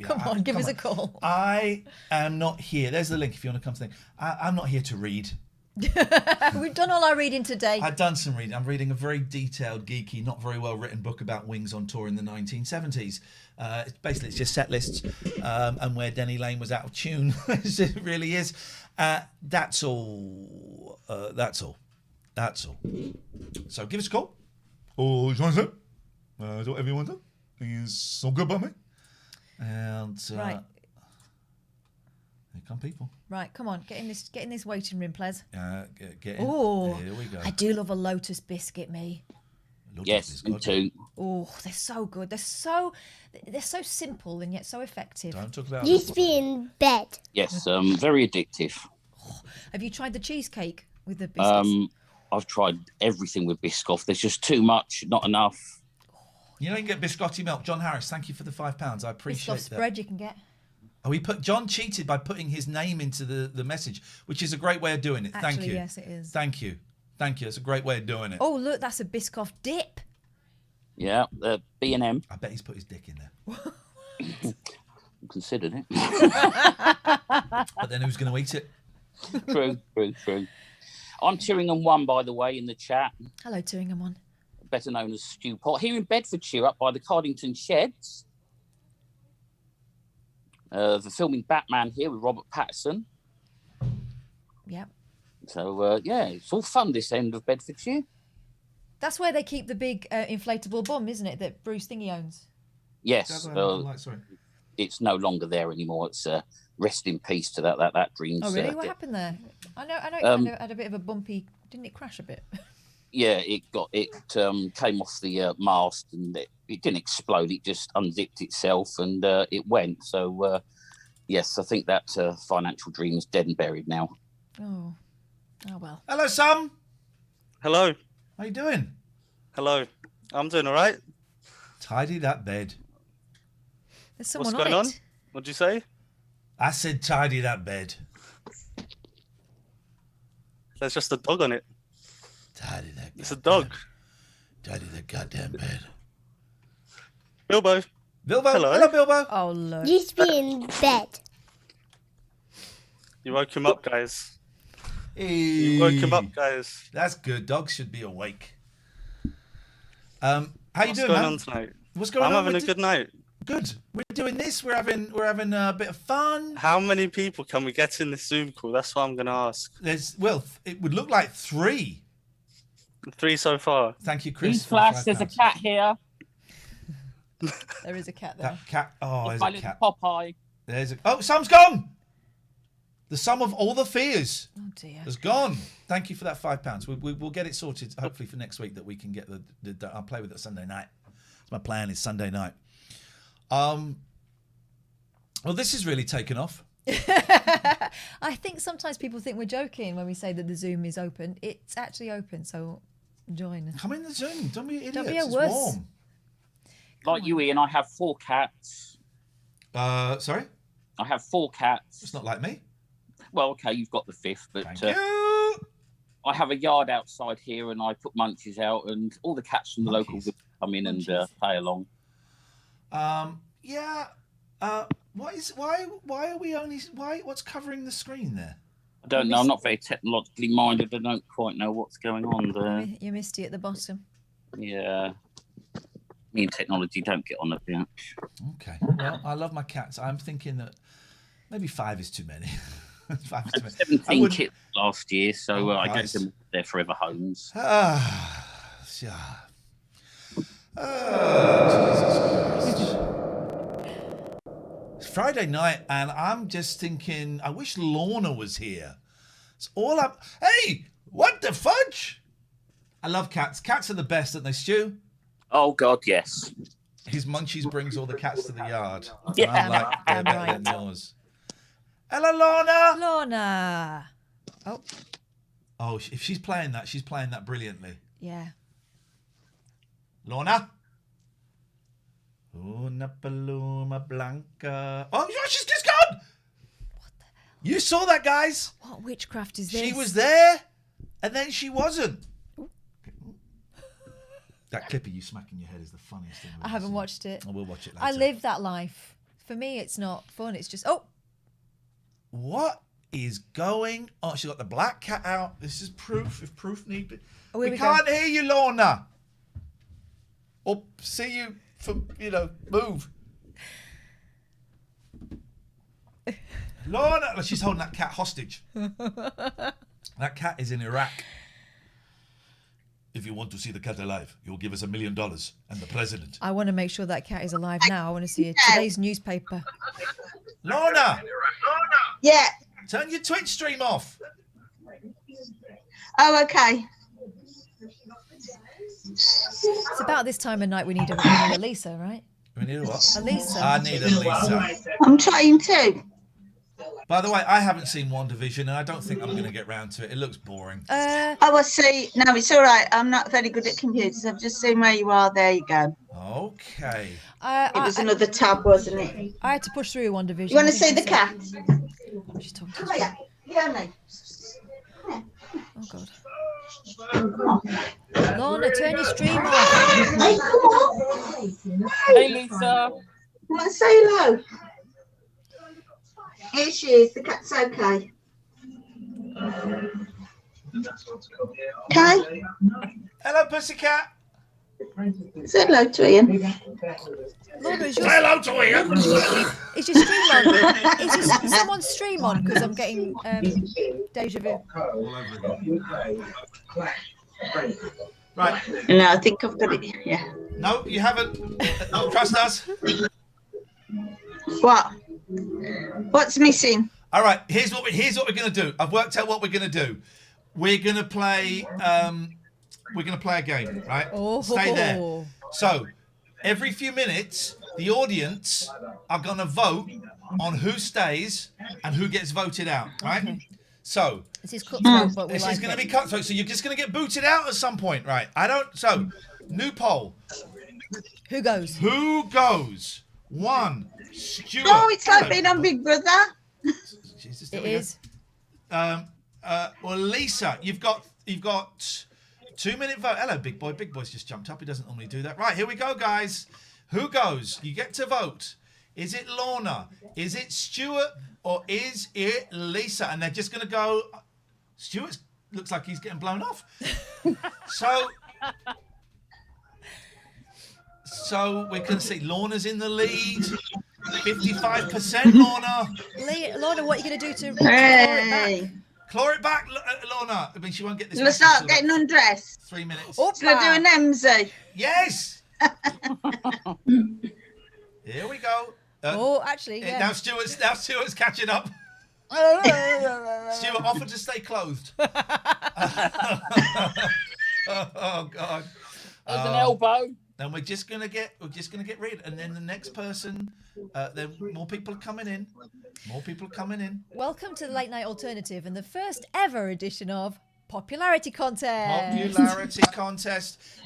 Come on, give us a call. I am not here. There's the link if you want to come to the thing. I'm not here to read. We've done all our reading today. I've done some reading. I'm reading a very detailed, geeky, not very well written book about Wings on tour in the 1970s. It's just set lists and where Denny Lane was out of tune. It really is. That's all. That's all. So give us a call. Or join us. Whatever you want to. It's so good about me. And right. Here come people. Right, come on, get in this waiting room, please. Get in. Oh, here we go. I do love a Lotus biscuit, me. Yes, me too. Oh, they're so good. They're so simple and yet so effective. Don't talk about. Used to be in bed. Yes, very addictive. Have you tried the cheesecake with the biscuits? I've tried everything with Biscoff. There's just too much, not enough. You know, you can get biscotti milk. John Harris, thank you for the £5. I appreciate Biscoff that. spread you can get. Oh, John cheated by putting his name into the message, which is a great way of doing it. Actually, Thank you. yes, it is. Thank you. It's a great way of doing it. Oh, look, that's a Biscoff dip. Yeah, B&M. I bet he's put his dick in there. Considered it. But then who's going to eat it? True. I'm Turingham 1, by the way, in the chat. Hello, Turingham 1. Better known as Stew Pot. Here in Bedfordshire, up by the Cardington Sheds. The filming Batman here with Robert Pattinson. Yep. So, it's all fun this end of Bedfordshire. That's where they keep the big inflatable bum, isn't it, that Bruce Thingy owns? Yes. It's no longer there anymore. It's rest in peace to that dream. Oh, really? What happened there? I know it had a bit of a bumpy... Didn't it crash a bit? Yeah, it came off the mast, and it didn't explode. It just unzipped itself, and it went. So yes, I think that financial dream is dead and buried now. Oh well. Hello, Sam. Hello. How you doing? Hello. I'm doing all right. Tidy that bed. There's someone What's going on? What'd you say? I said tidy that bed. There's just a dog on it. Tidy that. It's a dog. Tidy that goddamn bed. Bilbo. Hello, Bilbo. Oh, look. Just be in bed. You woke him up, guys. Hey. You woke him up, guys. That's good. Dogs should be awake. How you doing, What's going man? on tonight? What's going I'm on? having a good night. Good. We're doing this. We're having a bit of fun. How many people can we get in this Zoom call? That's what I'm going to ask. It would look like 3. 3 so far. Thank you, Chris. Newsflash, there's a cat here. There is a cat there. That cat. Oh, there's My a little cat. Popeye. Oh, Sam's gone. The sum of all the fears Oh dear. has gone. Thank you for that £5. We'll get it sorted. Hopefully for next week that we can get the I'll play with it Sunday night. My plan is Sunday night. Well, this is really taken off. I think sometimes people think we're joking when we say that the Zoom is open. It's actually open, so join. Come in the Zoom. Don't be idiots. Don't be a it's wuss. warm. Like you, Ian, I have 4 cats. Sorry? I have 4 cats. It's not like me. Well, okay, you've got the 5th, but Thank you. I have a yard outside here, and I put munchies out, and all the cats from the local Monkeys? village come in and play along. Yeah. What's covering the screen there? I don't know. I'm not very technologically minded. I don't quite know what's going on there. You missed it at the bottom. Yeah. Me and technology don't get on a bit. Okay. Well, I love my cats. I'm thinking that maybe 5 is too many. 5 is too many. 17 kids last year, so I nice. gave them their forever homes. Yeah. Jesus Christ. It's Friday night, and I'm just thinking, I wish Lorna was here. It's all up. Hey, what the fudge? I love cats. Cats are the best, aren't they, Stu? Oh, God, yes. His munchies brings all the cats to the yard. Yeah. I'm like, they're better right. than yours. Hello, Lorna. Lorna. Oh, if she's playing that brilliantly. Yeah. Lorna. Una paloma blanca. Oh, she's just gone. What the hell? You saw that, guys. What witchcraft is this? She was there, and then she wasn't. That clip of you smacking your head is the funniest thing. I haven't watched it. I will watch it later. I live that life. For me, it's not fun. It's just, What is going on? She got the black cat out. This is proof. If proof need be. Oh, here we we can't go. hear you, Lorna. Or see you from, move. Lorna. She's holding that cat hostage. That cat is in Iraq. If you want to see the cat alive, you'll give us $1 million and the president. I want to make sure that cat is alive now. I want to see today's newspaper. Lorna! Yeah. Turn your Twitch stream off. Oh, okay. It's about this time of night we need a Lisa, right? We need a what? A Lisa. I need a Lisa. I'm trying to. By the way, I haven't seen WandaVision, and I don't think I'm going to get round to it. It looks boring. Oh, I see. No, it's all right. I'm not very good at computers. I've just seen where you are. There you go. Okay. It was another tab, wasn't it? I had to push through WandaVision. You want to see the cat? She's talking to Oh, yeah. Yeah, mate. Oh, God. Lorna, turn your stream off. Hey, come on. Hey, Lisa. Come on, say hello. Here she is. The cat's okay. Okay. Hello, pussycat. Say hello to Ian. Lorna, is Say hello to Ian. Is your stream on? Is someone's stream on? Because I'm getting deja vu. Right. No, I think I've got it. Yeah. No, you haven't. Trust us. What? What's missing? All right. Here's what we're going to do. I've worked out what we're going to do. We're going to play we're going to play a game, right? Oh. Stay there. So, every few minutes, the audience are going to vote on who stays and who gets voted out, right? Okay. So, This is cutthroat, but we this like is going to it. be cutthroat. So, you're just going to get booted out at some point, right? So, new poll. Who goes? Who goes? 1, Stuart. Oh, it's like being on Big Brother. Jesus, It is. Well, Lisa, you've got 2-minute vote. Hello, big boy. Big boy's just jumped up. He doesn't normally do that. Right, here we go, guys. Who goes? You get to vote. Is it Lorna? Is it Stuart? Or is it Lisa? And they're just going to go. Stuart looks like he's getting blown off. So we're going to see Lorna's in the lead. 55%, Lorna. Lorna, what are you going to do to Hey. Claw it back, Lorna. I mean, she won't get this. Let's start getting undressed. 3 minutes. Should I do an Emsy? Yes. Here we go. Actually, yeah. Now Stuart's catching up. Stuart offered to stay clothed. Oh God. There's an elbow. Then we're just gonna get rid, and then the next person. Then more people are coming in. Welcome to the Late Night Alternative and the first ever edition of Popularity Contest.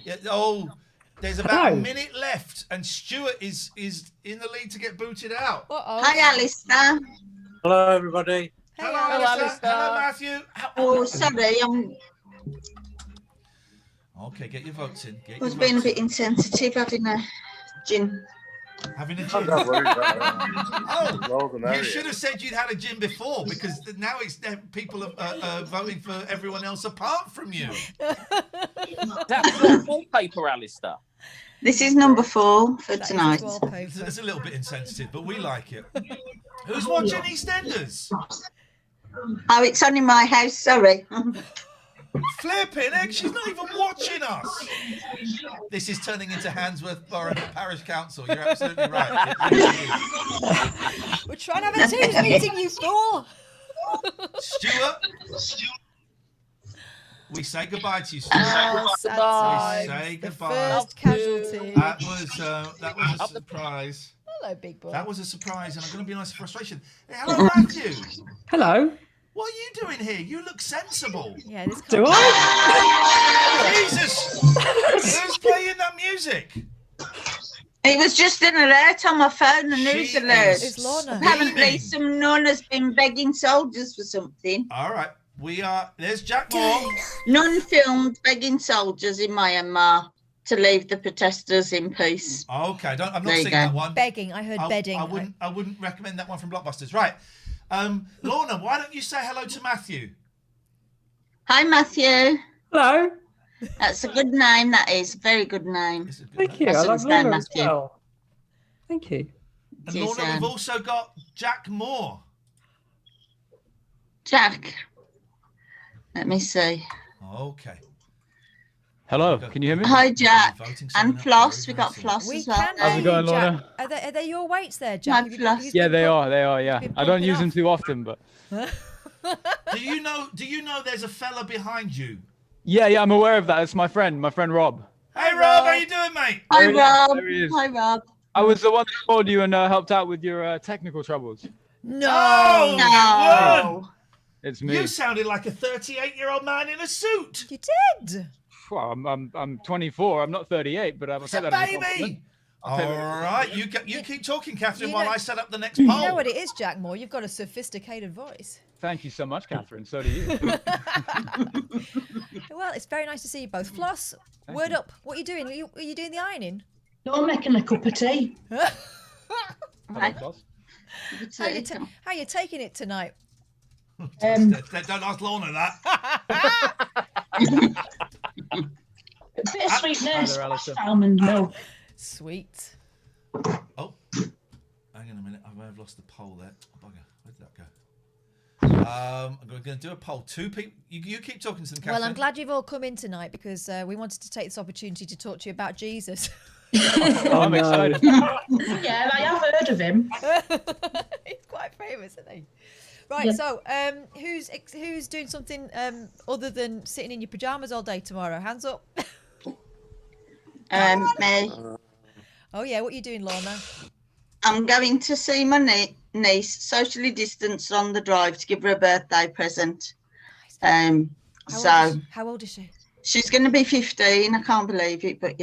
Yeah, there's about a minute left, and Stuart is in the lead to get booted out. Hi, Alistair. Hello, everybody. Hello, Alistair. Hello, Matthew. Oh, sorry, Okay, get your votes in. I was being a bit insensitive having a gin. Having a gin? Don't worry about it. You should have said you'd had a gin before, because now people are voting for everyone else apart from you. That's your wallpaper, Alistair. This is number 4 for tonight. It's a little bit insensitive, but we like it. Who's watching EastEnders? Oh, it's on in my house, sorry. Flipping heck, she's not even watching us. This is turning into Handsworth Borough Parish Council. You're absolutely right. We're trying to have a Teams meeting, you fool. Stuart, we say goodbye to you, Stuart. Goodbye. We say The goodbye. first casualty. That was a surprise. Hello, big boy. That was a surprise, and I'm going to be honest, frustration. Hey, hello, Matthew. Hello. What are you doing here? You look sensible. Yeah, this. Do I? Jesus! Who's playing that music? It was just an alert on my phone, a news alert. It's Lorna. Apparently, some nun has been begging soldiers for something. All right, there's Jack Moore. Nun filmed begging soldiers in Myanmar to leave the protesters in peace. Okay, I'm not There you seeing go. that one. Begging. I heard bedding. I wouldn't recommend that one from Blockbusters. Right. Lorna, why don't you say hello to Matthew? Hi, Matthew. Hello. That's a good name, that is. Very good name. Thank you. I I like shouldn't say Lorna as Matthew. well. Thank you. And Yes, Lorna, we've also got Jack Moore. Jack. Let me see. Okay. Hello, can you hear me? Hi, Jack. And Floss. We got Floss We as well. can How's hear it going, you, Jack. Lorna? Are they your weights there, Jack? My Have you- Floss. have you Yeah, been they put- are. Yeah, been I don't pumping use them off? too often, but Do you know there's a fella behind you? yeah, I'm aware of that. It's my friend Rob. Hey Rob, how you doing, mate? Hi, There he is, Rob. there he is. Hi, Rob. I was the one that called you and helped out with your technical troubles. No! No. It's me. You sounded like a 38-year-old man in a suit. You did. Well, I'm 24. I'm not 38, but I'll It's take a that as a compliment. baby. All right, you keep talking, Catherine, You while know- I set up the next poll. You know what it is, Jack Moore? You've got a sophisticated voice. Thank you so much, Catherine. So do you. Well, it's very nice to see you both. Floss, word you. up. What are you doing? Are you doing the ironing? No, I'm making a cup of tea. Right. Boss. How you taking it tonight? Don't ask Lorna that. A bit of sweetness, Hi there, Alistair. almond milk. Sweet. Oh, hang on a minute. I've lost the poll there. Oh, bugger. Where did that go? I'm going to do a poll. Two people. You keep talking to them, Catherine. Well, I'm glad you've all come in tonight because we wanted to take this opportunity to talk to you about Jesus. Oh, I'm excited. Yeah, I have heard of him. He's quite famous, isn't he? Right. Yeah. So, who's doing something other than sitting in your pajamas all day tomorrow? Hands up. Me. Oh yeah, what are you doing, Lorna? I'm going to see my niece, socially distanced on the drive, to give her a birthday present. How old is she? She's going to be 15. I can't believe it, but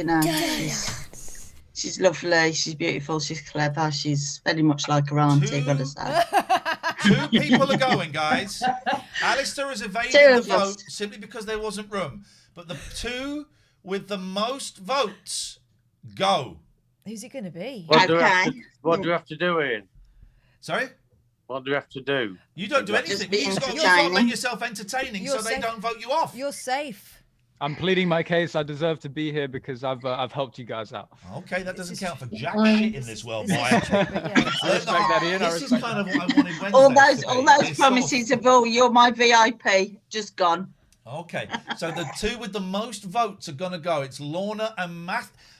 she's lovely. She's beautiful. She's clever. She's very much like her auntie, gotta say. 2 people are going, guys. Alistair has evaded the vote simply because there wasn't room. But the 2 with the most votes go. Who's it going to be? What do you have to do, Ian? Sorry? What do you have to do? You don't do anything. You just got to make yourself entertaining so they don't vote you off. You're safe. I'm pleading my case. I deserve to be here because I've helped you guys out. Okay, that doesn't count for jack shit in this world, boy. I respect that, Ian. This is kind of what I wanted Wednesday. All those promises of, oh, you're my VIP, just gone. Okay, so the 2 with the most votes are going to go. It's Lorna and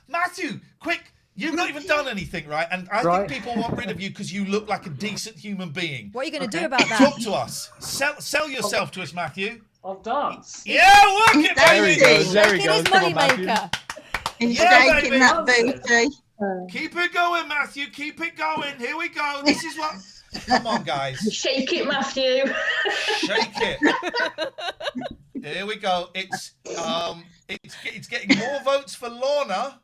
Matthew, quick. You've not even done anything, right? And I think people want rid of you because you look like a decent human being. What are you going to do about that? Talk to us. Sell yourself to us, Matthew. I'll dance. Yeah, work it, baby. There he goes. His moneymaker. He's Yeah, taking that booty. Keep it going, Matthew. Keep it going. Here we go. This is what... Come on, guys. Shake it, Matthew. Shake it. Here we go. It's getting more votes for Lorna.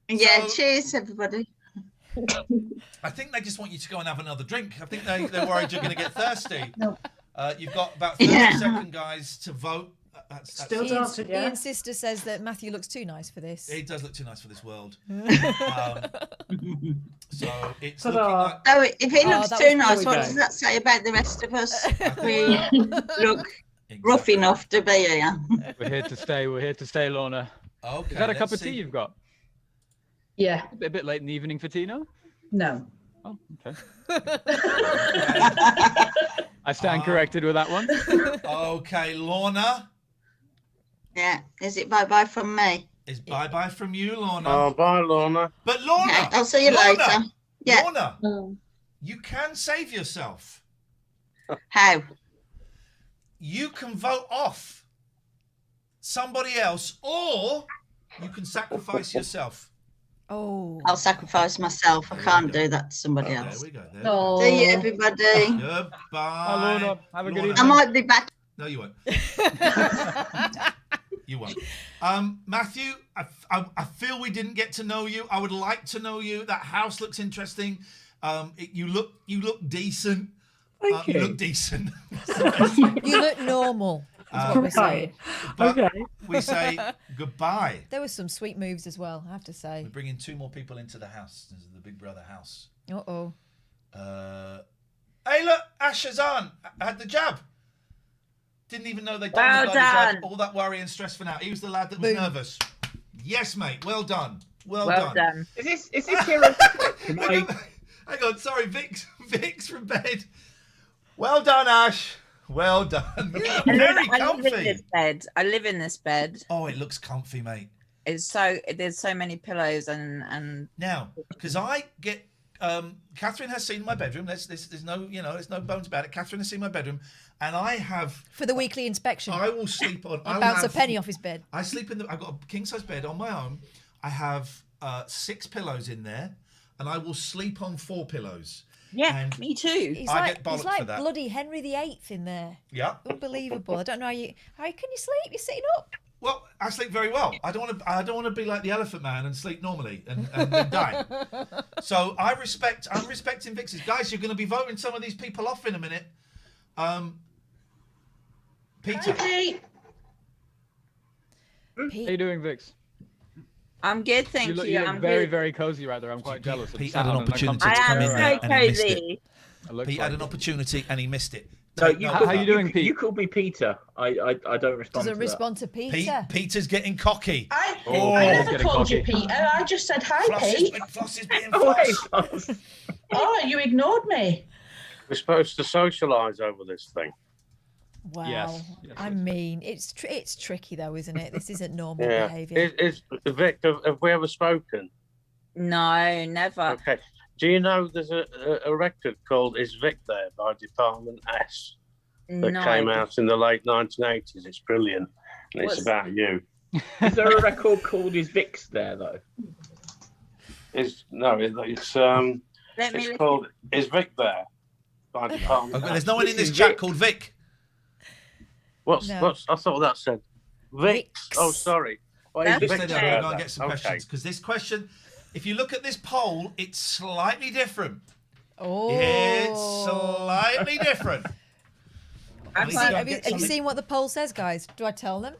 Yeah, cheers, everybody. I think they just want you to go and have another drink. I think they're worried you're going to get thirsty. No. You've got about 30 seconds, guys, to vote. That's Still dancing, yeah. Ian's sister says that Matthew looks too nice for this. He does look too nice for this world. So it's looking like... So if he looks that too was nice, good. what does that say about the rest of us? We look rough enough to be here. We're here to stay. We're here to stay, Lorna. Okay, Is that a cup of let's tea see. you've got? Yeah. A bit late in the evening for tea, no? No. Oh, okay. I stand corrected with that one. Okay, Lorna. Yeah. Is it bye-bye from me? Is bye-bye from you, Lorna. Oh, bye, Lorna. But Lorna. Okay, I'll see you later. Yeah. Lorna, you can save yourself. How? You can vote off somebody else, or you can sacrifice yourself. Oh. I'll sacrifice myself. I can't do that to somebody else. There we go. Oh. See you, everybody. Goodbye. Bye, Lorna. Have a good evening. I might be back. No, you won't. You won't. Matthew, I feel we didn't get to know you. I would like to know you. That house looks interesting. You look decent. Thank You you. look decent. You look normal. That's what we're saying. But Okay. we say goodbye. There was some sweet moves as well, I have to say. We're bringing 2 more people into the house. This is the Big Brother house. Uh-oh. Hey, look, Ash Shazan had the jab. Didn't even know they'd done Well the bloody jab. done. All that worry and stress for now. He was the lad that was Boom. nervous. Yes, mate. Well done. Well Well done. done. Is this hero? Hang on, sorry, Vic's from bed. Well done, Ash. Well done. Very I live in comfy. this bed. I live in this bed. Oh, it looks comfy, mate. There's so many pillows and Now, because I get Catherine has seen my bedroom. There's no bones about it. Catherine has seen my bedroom, and I have For the weekly inspection. I will sleep on. And bounce a penny off his bed. I sleep in the. I've got a king size bed on my own. I have 6 pillows in there, and I will sleep on 4 pillows. yeah, And me too. He's I like, get bollocked he's like for that. bloody Henry VIII in there. Yeah. Unbelievable. I don't know how can you sleep? You're sitting up. Well, I sleep very well. I don't want to be like the Elephant Man and sleep normally and then die. So I'm respecting Vix's. Guys, you're going to be voting some of these people off in a minute. Peter. Pete. How you doing, Vix? I'm good, thank you. You look I'm very, good. very cozy right there. I'm quite jealous. of Pete the had an sound and the opportunity comfort. to I come am in so there and he missed it. cozy. It looks Pete had like an it. opportunity and he missed it. So Take you, note how of you that. doing, Pete? You called me Peter. I don't respond Doesn't to respond to Peter. Peter's getting cocky. I he's never getting called you cocky. Peter. I just said hi, Pete. Floss is being that. Oh, hey, floss. boss. Oh, you ignored me. We're supposed to socialise over this thing. Wow. Yes. I mean, it's tricky though, isn't it? This isn't normal Yeah. behaviour. Vic, have we ever spoken? No, never. Okay. Do you know there's a record called Is Vic There by Department S that came out in the late 1980s? It's brilliant. And it's about you. Is there a record called Is Vix There, though? It's called Is Vic There by Department S. There's no one in this chat called Vic. What's I thought that said Vix. Oh, sorry. Well, I'm going to go and get some questions because this question, if you look at this poll, it's slightly different. Oh, it's slightly different. Have you seen what the poll says, guys? Do I tell them,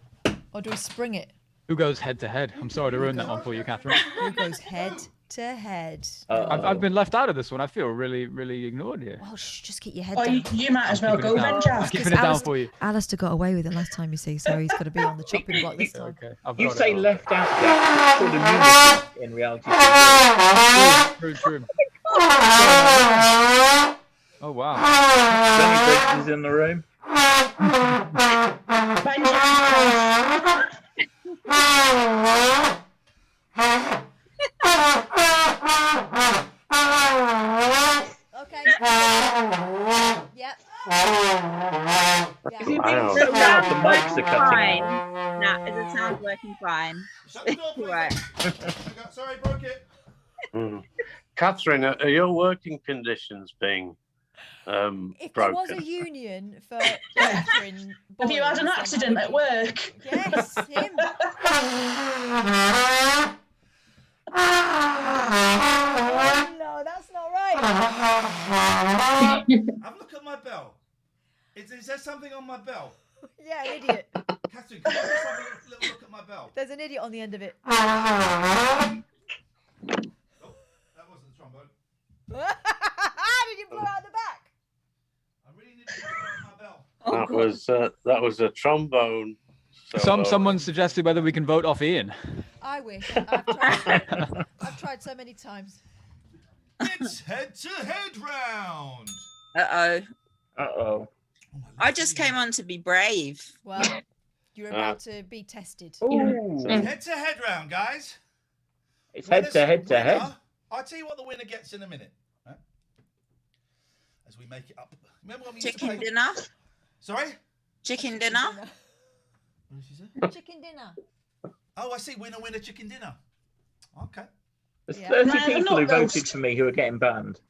or do we spring it? Who goes head to head? I'm sorry to ruin that one for you, Catherine. Who goes head to head? I've been left out of this one. I feel really, really ignored here. Well, just keep your head down. You might as well go then, Jack. I'm keeping it down for you. Alistair got away with it last time, you see, so he's got to be on the chopping block this time. Okay. You say left out, Jack. It's called immunity in reality. True. Oh, wow. Johnny Briggs is in the room. Okay. Yep. Is it Wow. the sound The mics are working cutting fine? out. No, is the sound working fine? Right. Sorry, I broke it. Catherine, are your working conditions being If there was a union for Catherine, Have you had an Boyle, accident at work? Yes, him. No, that's not right. Have a look at my bell. Is there something on my bell? Yeah, an idiot. Catherine, can you just have a little look at my bell? There's an idiot on the end of it. Oh, that wasn't the trombone. Did you blow out the back? I really need to look at my bell. that was a trombone. Someone suggested whether we can vote off Ian. I wish. I've tried so many times. It's head-to-head round. Uh-oh. I just came on to be brave. Well, you're about to be tested. Head-to-head round, guys. It's head-to-head. I'll tell you what the winner gets in a minute. Right? As we make it up. Remember when we Chicken used to play... dinner? Sorry? Chicken dinner? What did she say? Chicken dinner. Oh, I see. Winner, chicken dinner. Okay. There's 30 people who voted for me who are getting banned.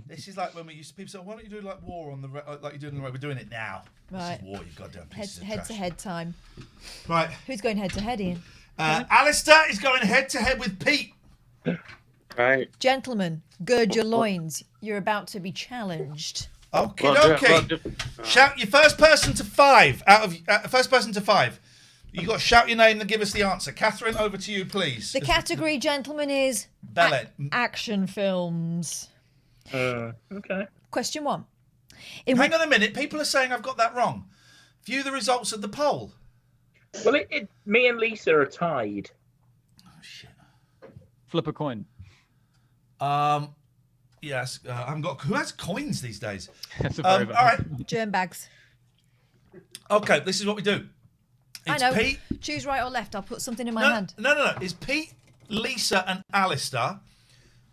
This is like when we used to, people say, why don't you do like war on the like you do on the road? We're doing it now. Right. This is war, you goddamn pieces of trash. Head-to-head time. Right. Who's going head-to-head, Ian? Alistair is going head-to-head with Pete. Right. Gentlemen, gird your loins. You're about to be challenged. Okay. Shout your first person to five. First person to five. You got to shout your name and give us the answer. Catherine, over to you, please. The category, gentlemen, is action films. Okay. Question 1. Hang on a minute. People are saying I've got that wrong. View the results of the poll. Well, me and Lisa are tied. Oh, shit. Flip a coin. Yes. I haven't got. Who has coins these days? That's a very bad. All right. Germ bags. Okay, this is what we do. It's I know. Pete. Choose right or left. I'll put something in my hand. No. It's Pete, Lisa, and Alistair.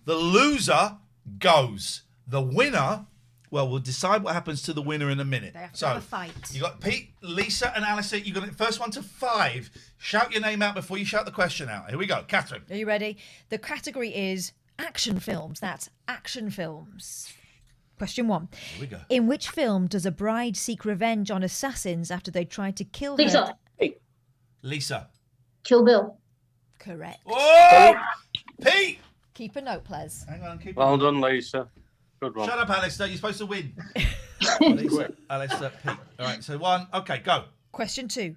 The loser goes. The winner, well, we'll decide what happens to the winner in a minute. They have to have a fight. You got Pete, Lisa, and Alistair. You got the first one to 5. Shout your name out before you shout the question out. Here we go. Catherine. Are you ready? The category is action films. That's action films. Question 1. Here we go. In which film does a bride seek revenge on assassins after they tried to kill Lisa. her? Lisa. Kill Bill. Correct. Oh! Pete! Keep a note, Ples. Hang on. Keep Well done, Lisa. Good one. Shut up, Alistair. You're supposed to win. Lisa, Alistair, Pete. All right, so 1. Okay, go. Question 2.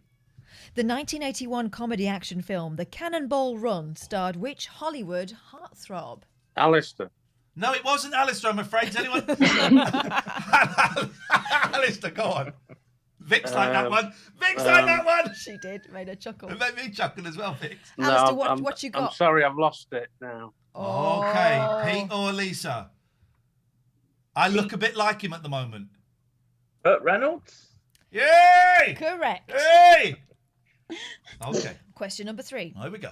The 1981 comedy action film The Cannonball Run starred which Hollywood heartthrob? Alistair. No, it wasn't Alistair, I'm afraid. Does anyone? Alistair, go on. Vic's like that one. Vic's like that one. She did. Made her chuckle. It made me chuckle as well, Vic. Alistair, what you got? I'm sorry, I've lost it now. Okay, Pete or Lisa? I look a bit like him at the moment. Burt Reynolds? Yay! Correct. Hey! Okay. Question number 3. Here we go.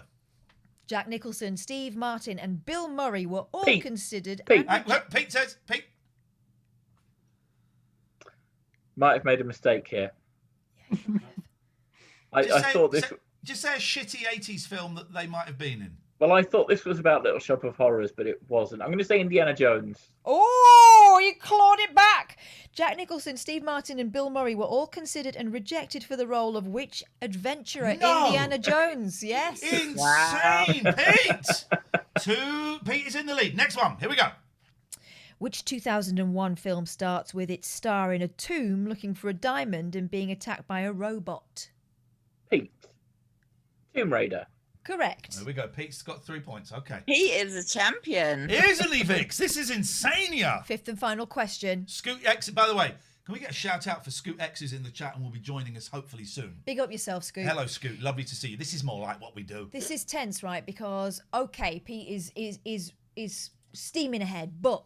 Jack Nicholson, Steve Martin, and Bill Murray were all Pete. considered. Pete. Pete says. Pete. Might have made a mistake here. I thought this. Just say a shitty 80s film that they might have been in. Well, I thought this was about Little Shop of Horrors, but it wasn't. I'm going to say Indiana Jones. Oh, you clawed it back. Jack Nicholson, Steve Martin, and Bill Murray were all considered and rejected for the role of which adventurer? Indiana Jones. Yes. Insane, Pete. Pete is in the lead. Next one. Here we go. Which 2001 film starts with its star in a tomb looking for a diamond and being attacked by a robot? Pete. Tomb Raider. Correct. There we go. Pete's got 3 points. Okay. He is a champion. Isn't he, Vix? This is insania. Fifth and final question. Scoot X. By the way, can we get a shout out for Scoot X is in the chat and will be joining us hopefully soon. Big up yourself, Scoot. Hello, Scoot. Lovely to see you. This is more like what we do. This is tense, right? Because Pete is steaming ahead, but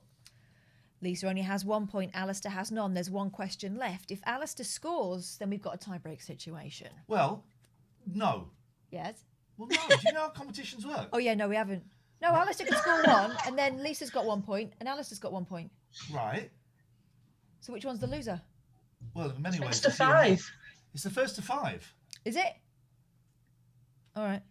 Lisa only has 1 point. Alistair has none. There's one question left. If Alistair scores, then we've got a tie-break situation. Well, no. Yes. Well, no. Do you know how competitions work? Oh yeah, no, we haven't. No, Alistair can score one, and then Lisa's got 1 point, and Alistair's got 1 point. Right. So which one's the loser? Well, in many ways, First to five. It's the first to five. Is it? All right.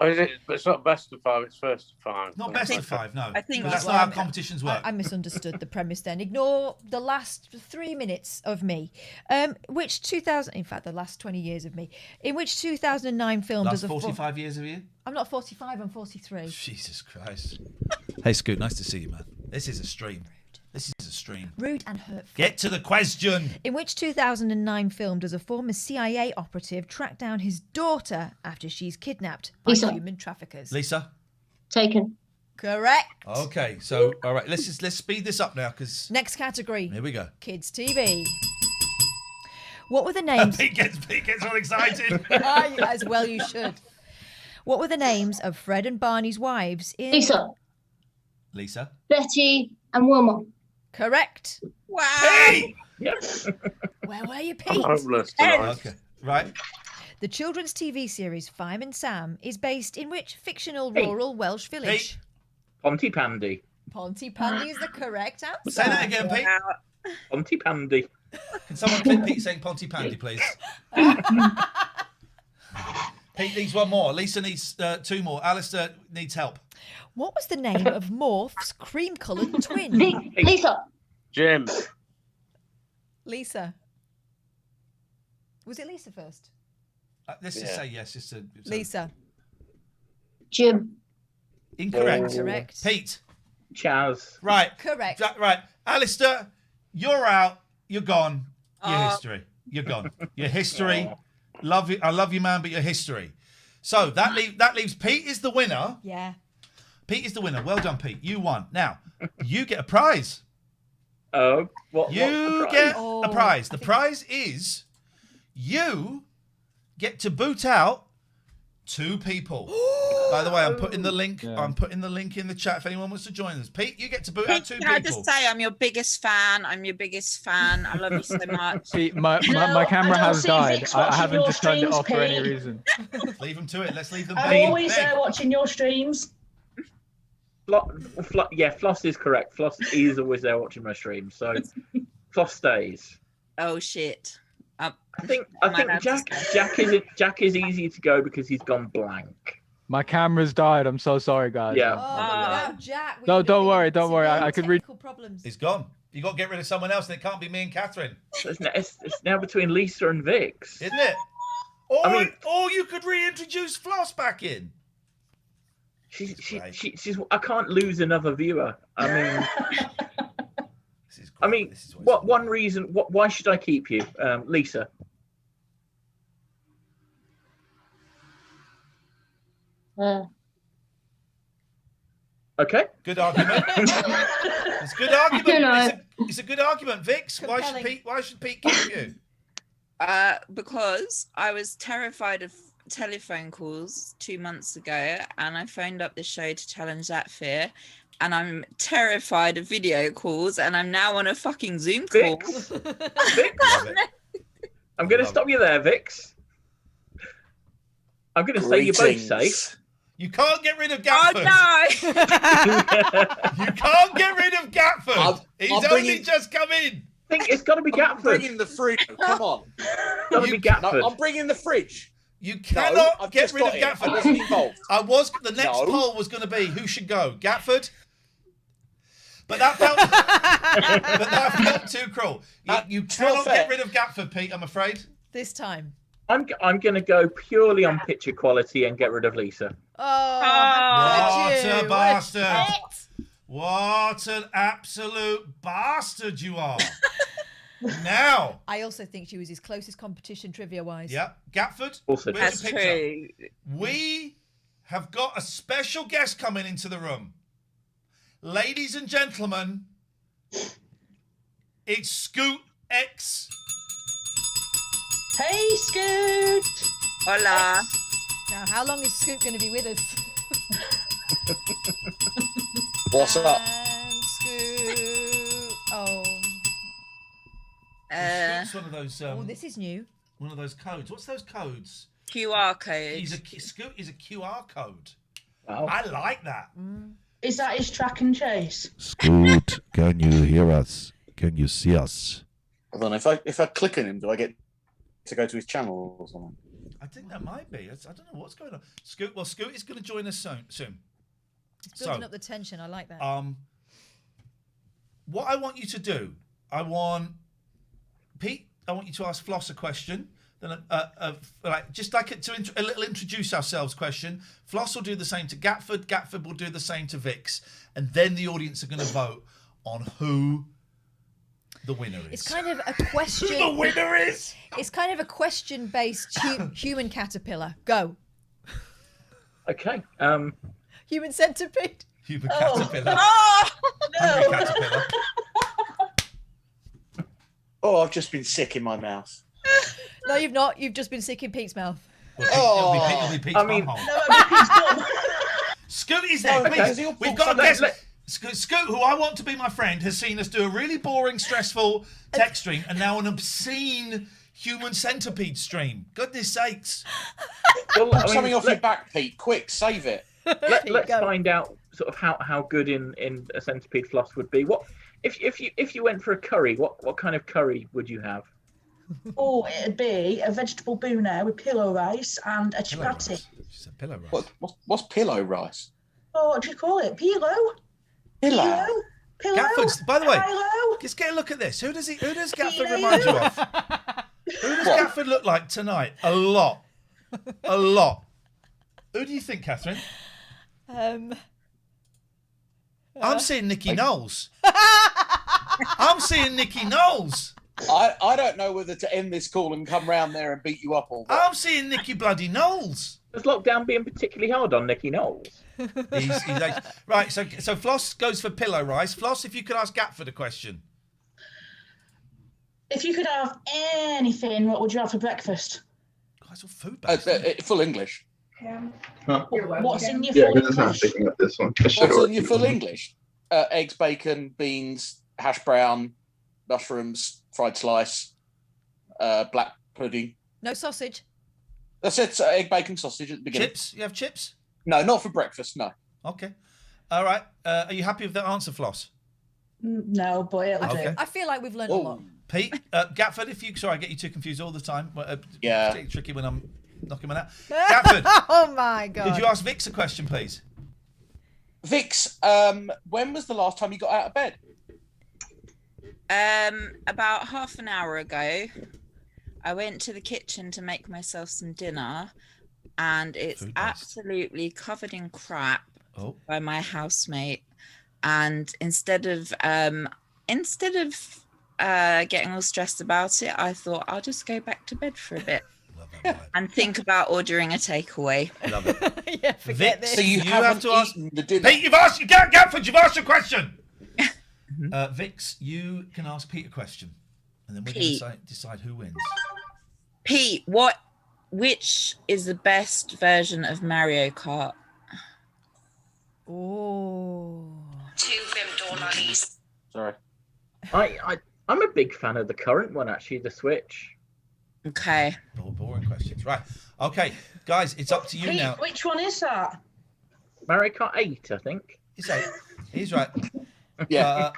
Oh, is it? But it's not best of five. It's first to five. Not best of five. No. I think that's not how competitions work. I misunderstood the premise then. Ignore the last 3 minutes of me. In fact, the last 20 years of me. In which 2009 film Last does a 45 years of you? I'm not 45, I'm 43. Jesus Christ. Hey, Scoot, nice to see you, man. This is a stream. Rude and hurtful. Get to the question. In which 2009 film does a former CIA operative track down his daughter after she's kidnapped by human traffickers? Lisa? Taken. Correct. Okay, so, all right, let's speed this up now, because... Next category. Here we go. Kids TV. What were the names... Pete gets all excited. As well you should. What were the names of Fred and Barney's wives in... Lisa? Betty and Wilma. Correct. Wow. Hey! Yes. Where were you, Pete? Okay, right. The children's TV series Fireman Sam is based in which fictional rural Welsh village? Pontypandy. Pontypandy is the correct answer. Say that again, Pete. Pontypandy. Can someone clip Pete saying Pontypandy, please? Pete needs one more. Lisa needs 2 more. Alistair needs help. What was the name of Morph's cream-coloured twin? Lisa. Jim. Lisa. Was it Lisa first? Let's just say yes. Just to, Lisa. Jim. Incorrect. Correct. Pete. Chaz. Right. Correct. Right. Alistair, you're out. You're gone. Your history. You're gone. Your history. Love you. I love you, man, but your history. So that leaves Pete is the winner. Yeah. Pete is the winner. Well done, Pete. You won. Now, you get a prize. Oh, what? You get a prize. The prize is you get to boot out 2 people. By the way, I'm putting the link. Yeah. I'm putting the link in the chat if anyone wants to join us. Pete, you get to boot out 2 people. Can I just say I'm your biggest fan? I love you so much. See, my camera has died. I haven't just turned it off for any reason. Leave them to it. Let's leave them. I'm always there watching your streams. Floss is correct. Floss is always there watching my streams, so Floss stays. Oh shit! I think Jack is easy to go because he's gone blank. My camera's died. I'm so sorry, guys. Yeah. Without Jack, no, don't worry. I could read. He's gone. You got to get rid of someone else, and it can't be me and Catherine. It's now between Lisa and Vix, isn't it? Or you could reintroduce Floss back in. She's. I can't lose another viewer. I mean, what one reason? Why should I keep you, Lisa? Okay. Good argument. It's a good argument. It's a good argument, Vix. Why should Pete keep you? Because I was terrified of telephone calls 2 months ago, and I phoned up the show to challenge that fear, and I'm terrified of video calls, and I'm now on a fucking Zoom call. Vix, I'm going to stop you there, Vix. I'm going to say you're both safe. You can't get rid of Gatford. Oh You can't get rid of Gatford. He's I'm only bringing- just come in. I think it's got to be I'm Gatford. bringing the fridge. Come on. Got to be Gatford. No, I'm bringing the fridge. You cannot I've get just rid of got it. I Gatford. wasn't involved. The next No. poll was going to be who should go, Gatford. But that felt, too cruel. You cannot fair. get rid of Gatford, Pete. I'm afraid. This time. I'm going to go purely on picture quality and get rid of Lisa. Oh, What could you? a bastard! What an absolute bastard you are! Now, I also think she was his closest competition trivia-wise. yeah, Gatford. Also, where's That's your picture? true. We have got a special guest coming into the room. Ladies and gentlemen, it's Scoot X. Hey, Scoot. Hola. Now, how long is Scoot going to be with us? What's up? And Scoot. Oh. Scoot's one of those. Oh, this is new. One of those codes. What's those codes? QR code. Scoot is a QR code. Wow. I like that. Is that his track and chase? Scoot, can you hear us? Can you see us? Hold on. If I click on him, do I get to go to his channel or something? I think that might be. I don't know what's going on. Scoot is going to join us soon. It's building up the tension. I like that. What I want you to do, Pete, I want you to ask Floss a question. Then, a little introduce ourselves question. Floss will do the same to Gatford. Gatford will do the same to Vix, and then the audience are going to vote on who the winner is. It's kind of a question. Who the winner is? It's kind of a question-based human caterpillar. Go. Okay. Human centipede. Human caterpillar. Oh, Hungry no. caterpillar. Oh, I've just been sick in my mouth. No, you've not. You've just been sick in Pete's mouth. Well, it'll be Pete's bumhole. Scoot is there. Please. We've got a guest. Scoot, who I want to be my friend, has seen us do a really boring, stressful text stream and now an obscene human centipede stream. Goodness sakes. Well, Put something off your back, Pete. Quick, save it. Let's find out sort of how good in a centipede Floss would be. What if you went for a curry? What kind of curry would you have? Oh, it'd be a vegetable boona with pillow rice and a chapati. She said pillow rice. What's pillow rice? Oh, what do you call it? Pillow? Pillow? Pillow? Gatford's, by the way, Pillow? just get a look at this. Who does Gatford remind you of? Who does Gatford look like tonight? A lot. A lot. Who do you think, Catherine? I'm seeing Nikki Knowles. I'm seeing Nikki Knowles. I don't know whether to end this call and come round there and beat you up or what. I'm seeing Nikki bloody Knowles. Has lockdown being particularly hard on Nikki Knowles? Right, so Floss goes for pillow rice. Floss, if you could ask Gatford a question. If you could have anything, what would you have for breakfast? Guys, all food based. Full English. Huh? What's in your Yeah, full because it's not English? picking up this one. What's in your full English? Eggs, bacon, beans, hash brown, mushrooms, fried slice, black pudding. No sausage. That's it. Egg, bacon, sausage at the beginning. Chips? You have chips? No, not for breakfast. No. Okay. All right. Are you happy with that answer, Floss? No, but it'll Okay. do. I feel like we've learned a lot. Pete, Gatford, if you... Sorry, I get you too confused all the time. Yeah. Particularly tricky when I'm knocking one out. Gatford, Oh my god. did you ask Vix a question, please? Vix, when was the last time you got out of bed? About half an hour ago, I went to the kitchen to make myself some dinner, and it's Food-based. absolutely covered in crap Oh. by my housemate. And instead of getting all stressed about it, I thought I'll just go back to bed for a bit and think about ordering a takeaway. Love it. Yeah, forget Vix, this. So you have haven't to ask... eaten the dinner. Pete, Gatford, you've asked your question. Vix, you can ask Pete a question, and then we're going Pete. to decide who wins. Pete, which is the best version of Mario Kart? Oh. Sorry. I'm a big fan of the current one, actually, the Switch. Okay. Boring questions. Right. Okay, guys, it's up to you Pete, now. which one is that? Mario Kart 8, I think. It's 8. He's right. Yeah.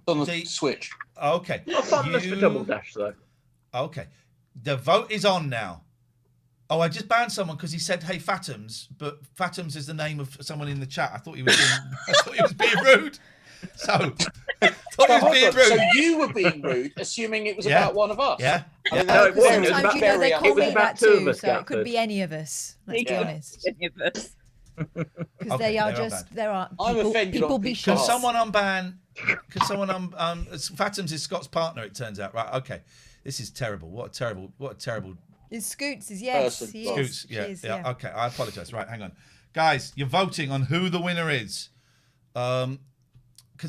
On the Switch. Okay. Not fondness for Double Dash, though. Okay. The vote is on now. Oh, I just banned someone because he said, "Hey, Fatums," but Fatums is the name of someone in the chat. I thought he was being rude. So, I thought he was being rude. So you were being rude, assuming it was about one of us. Yeah. I mean, No, it wasn't. It was Sometimes about they call me that two of too, us, so it Gatford. could be any of us. Let's be honest. Any of us. Because Okay, they are they're just, unbanned. there are I'm people, offended people on be Pete's shot. Can someone unban? Fatums is Scott's partner. It turns out, right? Okay, this is terrible. What a terrible. It's Scoots, yes, Person. he is. Scoots, She yeah, is, yeah. Okay, I apologise. Right, hang on, guys. You're voting on who the winner is. Can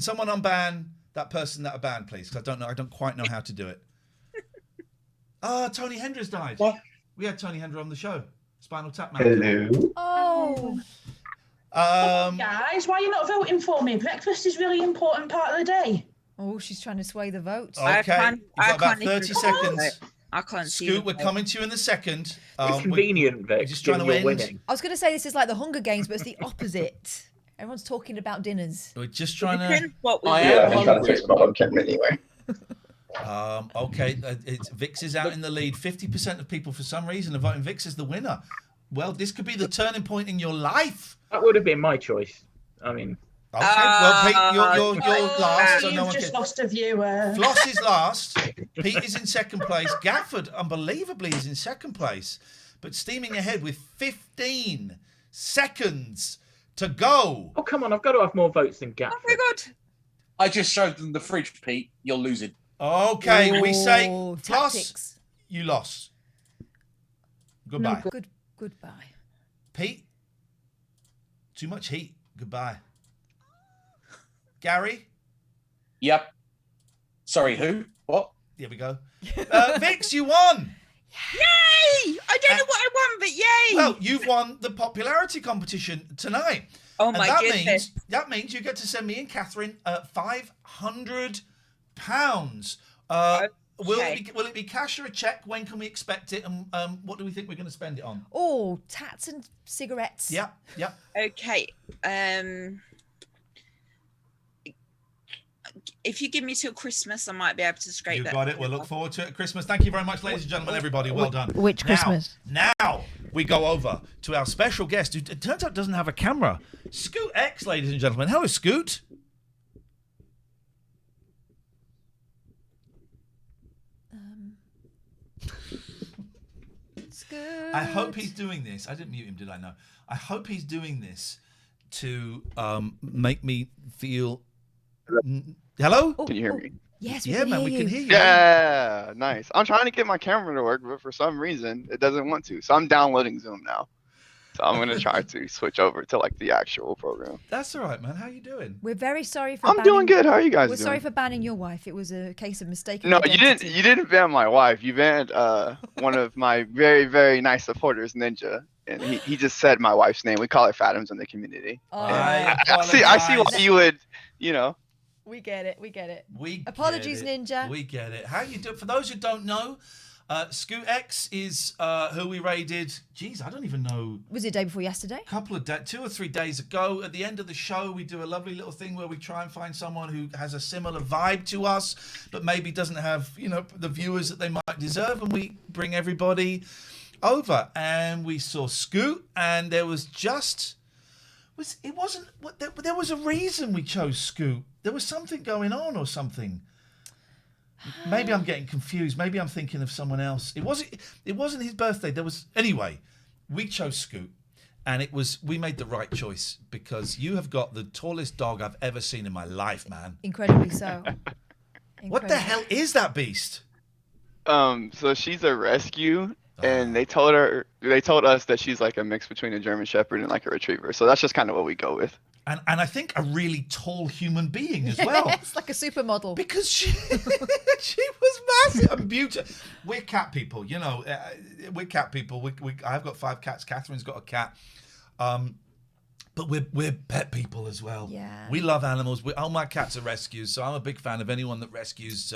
someone unban that person that are banned, please? Because I don't quite know how to do it. Tony Hendra's died. What? We had Tony Hendra on the show. Spinal Tap Man. Hello. Oh, Guys, why are you not voting for me? Breakfast is a really important part of the day. oh, she's trying to sway the vote. Okay, you've got about 30 seconds. I can't see. Scoot, we're coming to you in a second. It's convenient, Vic. We're just trying to given you're end. winning. I was going to say this is like the Hunger Games, but it's the opposite. Everyone's talking about dinners. We're just trying to. Depends what we I do. am I'm trying to fix my webcam anyway. Okay, Vix is out in the lead. 50% of people, for some reason, are voting Vix as the winner. Well, this could be the turning point in your life. That would have been my choice. I mean, Okay, well, Pete, you're last, so You've no one just can. lost a viewer. Floss is last. Pete is in second place. Gafford, unbelievably, is in second place, but steaming ahead with 15 seconds to go. oh come on, I've got to have more votes than Gatford. Oh my god. I just showed them the fridge, Pete. You're losing. Okay, we say Ooh, Floss, tactics. you lost. Goodbye. Goodbye. Pete, too much heat. Goodbye. Gary, Yep. Sorry, who? What? here we go. Vix, you won. Yay! I don't know what I won, but yay! Well, you've won the popularity competition tonight. Oh And my that goodness. means you get to send me and Catherine £500. Will it be cash or a check? When can we expect it? And what do we think we're going to spend it on? Oh, tats and cigarettes. Yep. Okay. If you give me till Christmas, I might be able to scrape You that. got it. We'll look forward to it at Christmas. Thank you very much, ladies and gentlemen, everybody. Well done. Which Now- Christmas? Now we go over to our special guest, who it turns out doesn't have a camera. Scoot X, ladies and gentlemen. Hello, Scoot. Scoot. I hope he's doing this. I didn't mute him, did I? No. I hope he's doing this to make me feel. Hello? Oh, Can you hear me? Yes, we Yeah, can man, hear we you. can hear you. Yeah, nice. I'm trying to get my camera to work, but for some reason it doesn't want to. So I'm downloading Zoom now. So I'm gonna try to switch over to like the actual program. That's all right, man. How you doing? We're very sorry for. I'm doing good. How are you guys We're doing? sorry for banning your wife. It was a case of mistaken. No, identity. you didn't ban my wife. You banned one of my very, very nice supporters, Ninja. And he just said my wife's name. We call her Fatums in the community. Oh. And I see why you would, We get it. We get it. We Apologies, get it. Ninja. We get it. How you do? For those who don't know, Scoot X is who we raided. Geez, I don't even know. Was it day before yesterday? Couple of 2 or 3 days ago. At the end of the show, we do a lovely little thing where we try and find someone who has a similar vibe to us, but maybe doesn't have the viewers that they might deserve, and we bring everybody over. And we saw Scoot, and there was there was a reason we chose Scoot. There was something going on or something. Maybe I'm getting confused. Maybe I'm thinking of someone else. It wasn't his birthday. Anyway, we chose Scoot, and we made the right choice because you have got the tallest dog I've ever seen in my life, man. Incredibly so. What the hell is that beast? So she's a rescue, and they told us that she's like a mix between a German Shepherd and like a Retriever. So that's just kind of what we go with. And I think a really tall human being as well. Yes, like a supermodel. Because she was massive and beautiful. We're cat people, we're cat people. I've got 5 cats. Catherine's got a cat. But we're pet people as well. Yeah. We love animals. All my cats are rescues, so I'm a big fan of anyone that rescues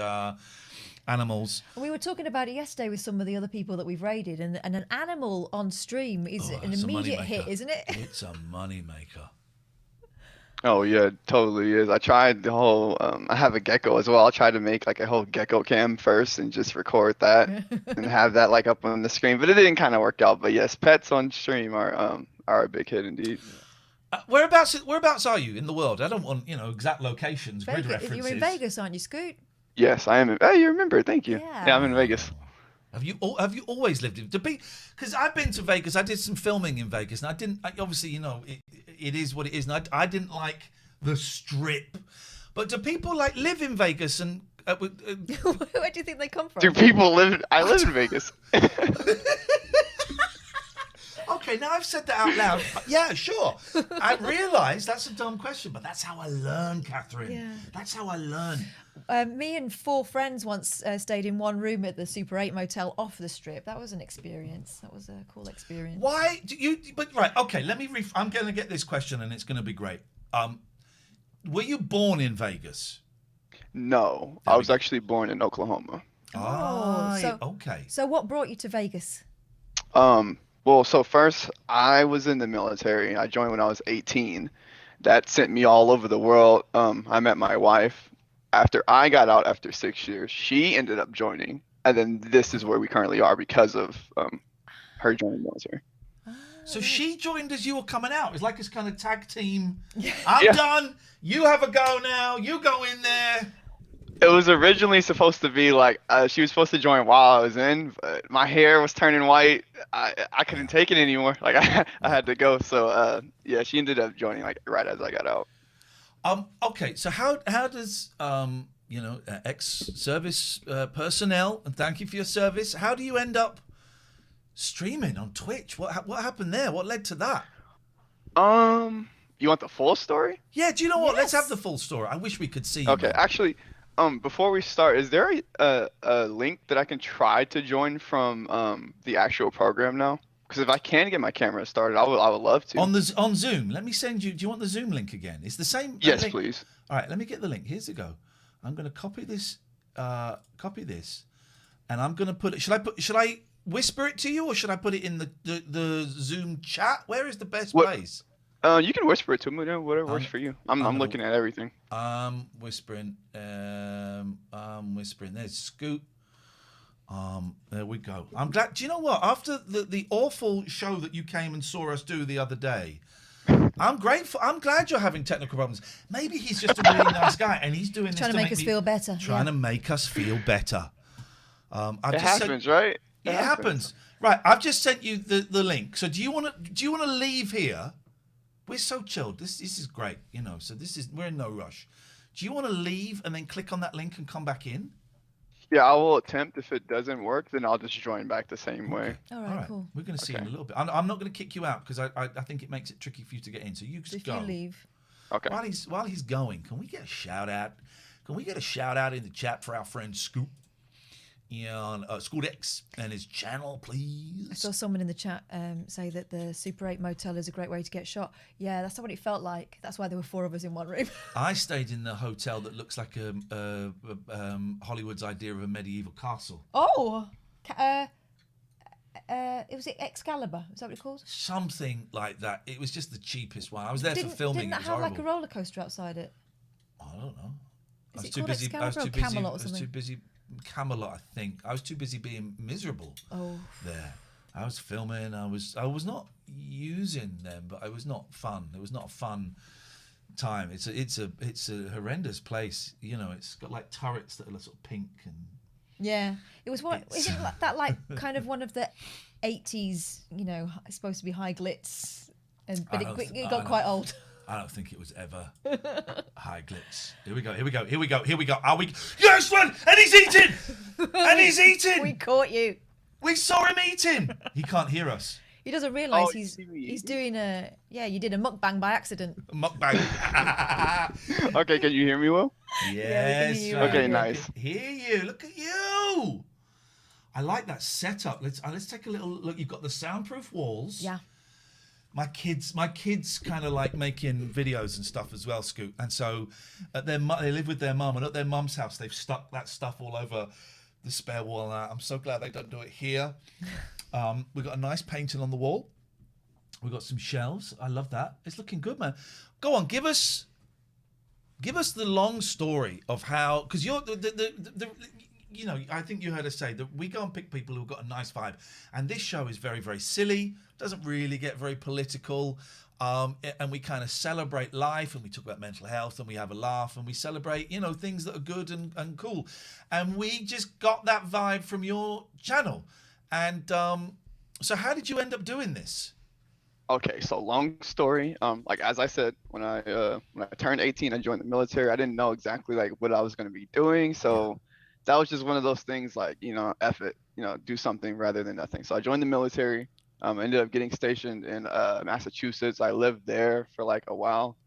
animals. We were talking about it yesterday with some of the other people that we've raided, and an animal on stream is an It's a immediate moneymaker. hit, isn't it? It's a money maker. Oh yeah, it totally is. I tried the whole. I have a gecko as well. I tried to make like a whole gecko cam first and just record that and have that like up on the screen, but it didn't kind of work out. But yes, pets on stream are a big hit indeed. Whereabouts are you in the world? I don't want exact locations, grid references. You're in Vegas, aren't you, Scoot? Yes, I am. Oh, you remember? Thank you. Yeah, I'm in Vegas. Have you always lived in because I've been to Vegas. I did some filming in Vegas, and obviously it is what it is, and I didn't like the Strip. But do people like live in Vegas and? Where do you think they come from? Do people live? I live in Vegas. Okay, now I've said that out loud. Yeah, sure. I realise that's a dumb question, but that's how I learn, Catherine. Yeah. That's how I learn. Me and 4 friends once stayed in one room at the Super 8 motel off the Strip. That was an experience. That was a cool experience. Why do you? But right, okay. Let me. I'm going to get this question, and it's going to be great. Were you born in Vegas? No, I was actually born in Oklahoma. Okay. So what brought you to Vegas? Well, so first I was in the military. I joined when I was 18. That sent me all over the world. I met my wife. After I got out after 6 years, she ended up joining. And then this is where we currently are because of her joining the military. So she joined as you were coming out. It's like this kind of tag team. I'm done. You have a go now. You go in there. It was originally supposed to be like she was supposed to join while I was in, but my hair was turning white. I couldn't take it anymore. Like I had to go. So yeah, she ended up joining like right as I got out. Okay, so how does ex-service personnel, and thank you for your service, how do you end up streaming on Twitch? What happened there? What led to that? You want the full story? Yeah, do you know what? Let's have the full story. I wish we could see you. Okay, man. actually, before we start, is there a link that I can try to join from the actual program now? Because if I can get my camera started, I would love to. On Zoom. Let me send you. Do you want the Zoom link again? It's the same. Yes, link. please. All right, let me get the link. Here's the go. I'm going to copy this. And I'm going to put it. Should I whisper it to you, or should I put it in the Zoom chat? Where is the best place? You can whisper it to me. Whatever works for you. I'm looking at everything. Whispering. Whispering. There's Scoot. There we go. I'm glad. Do you know what? After the awful show that you came and saw us do the other day, I'm grateful. I'm glad you're having technical problems. Maybe he's just a really nice guy, and he's doing this Trying to make us feel better. Trying to make us feel better. It happens, right? It happens. Right. I've just sent you the link. So do you want to leave here? We're so chilled. This is great. So we're in no rush. Do you want to leave and then click on that link and come back in? Yeah, I will attempt. If it doesn't work, then I'll just join back the same way. All right, cool. We're going to see in a little bit. I'm not going to kick you out because I think it makes it tricky for you to get in. So you just go. You leave. Okay. While he's going, can we get a shout out? Can we get a shout out in the chat for our friend Scoop? Scoot X and his channel, please. I saw someone in the chat say that the Super 8 motel is a great way to get shot. Yeah, that's what it felt like. That's why there were 4 of us in one room. I stayed in the hotel that looks like Hollywood's idea of a medieval castle. Oh, it was Excalibur. Is that what it's called? Something like that. It was just the cheapest one. I was there for filming. Didn't that have like a roller coaster outside it? I don't know. I was too busy. I was too busy. Camelot, I think. I was too busy being miserable there. I was filming. I was not using them, but it was not fun. It was not a fun time. It's a horrendous place. It's got like turrets that are sort of pink and. Yeah, it was what isn't that like kind of one of the 80s? It's supposed to be high glitz, but it got quite old. I don't think it was ever high glitz. Here we go. Are we? Yes, one! And he's eating! We caught you. We saw him eating. He can't hear us. He doesn't realise he's doing a... Yeah, you did a mukbang by accident. Mukbang. Okay, can you hear me well? Yes. Yeah, okay, nice. Hear you. Look at you. I like that setup. Let's take a little look. You've got the soundproof walls. Yeah. My kids kind of like making videos and stuff as well, Scoot. And so they live with their mum, and at their mum's house, they've stuck that stuff all over the spare wall. I'm so glad they don't do it here. We've got a nice painting on the wall. We've got some shelves. I love that. It's looking good, man. Go on, give us the long story of how, because you're you know, I think you heard us say that we go and pick people who've got a nice vibe, and this show is very, very silly, doesn't really get very political, and we kind of celebrate life, and we talk about mental health, and we have a laugh, and we celebrate, you know, things that are good and cool, and we just got that vibe from your channel. And so how did you end up doing this? Okay, so long story. Like as I said, when I turned 18, I joined the military. I didn't know exactly like what I was going to be doing, so that was just one of those things, like, you know, F it, you know, do something rather than nothing. So I joined the military. I ended up getting stationed in Massachusetts. I lived there for like a while,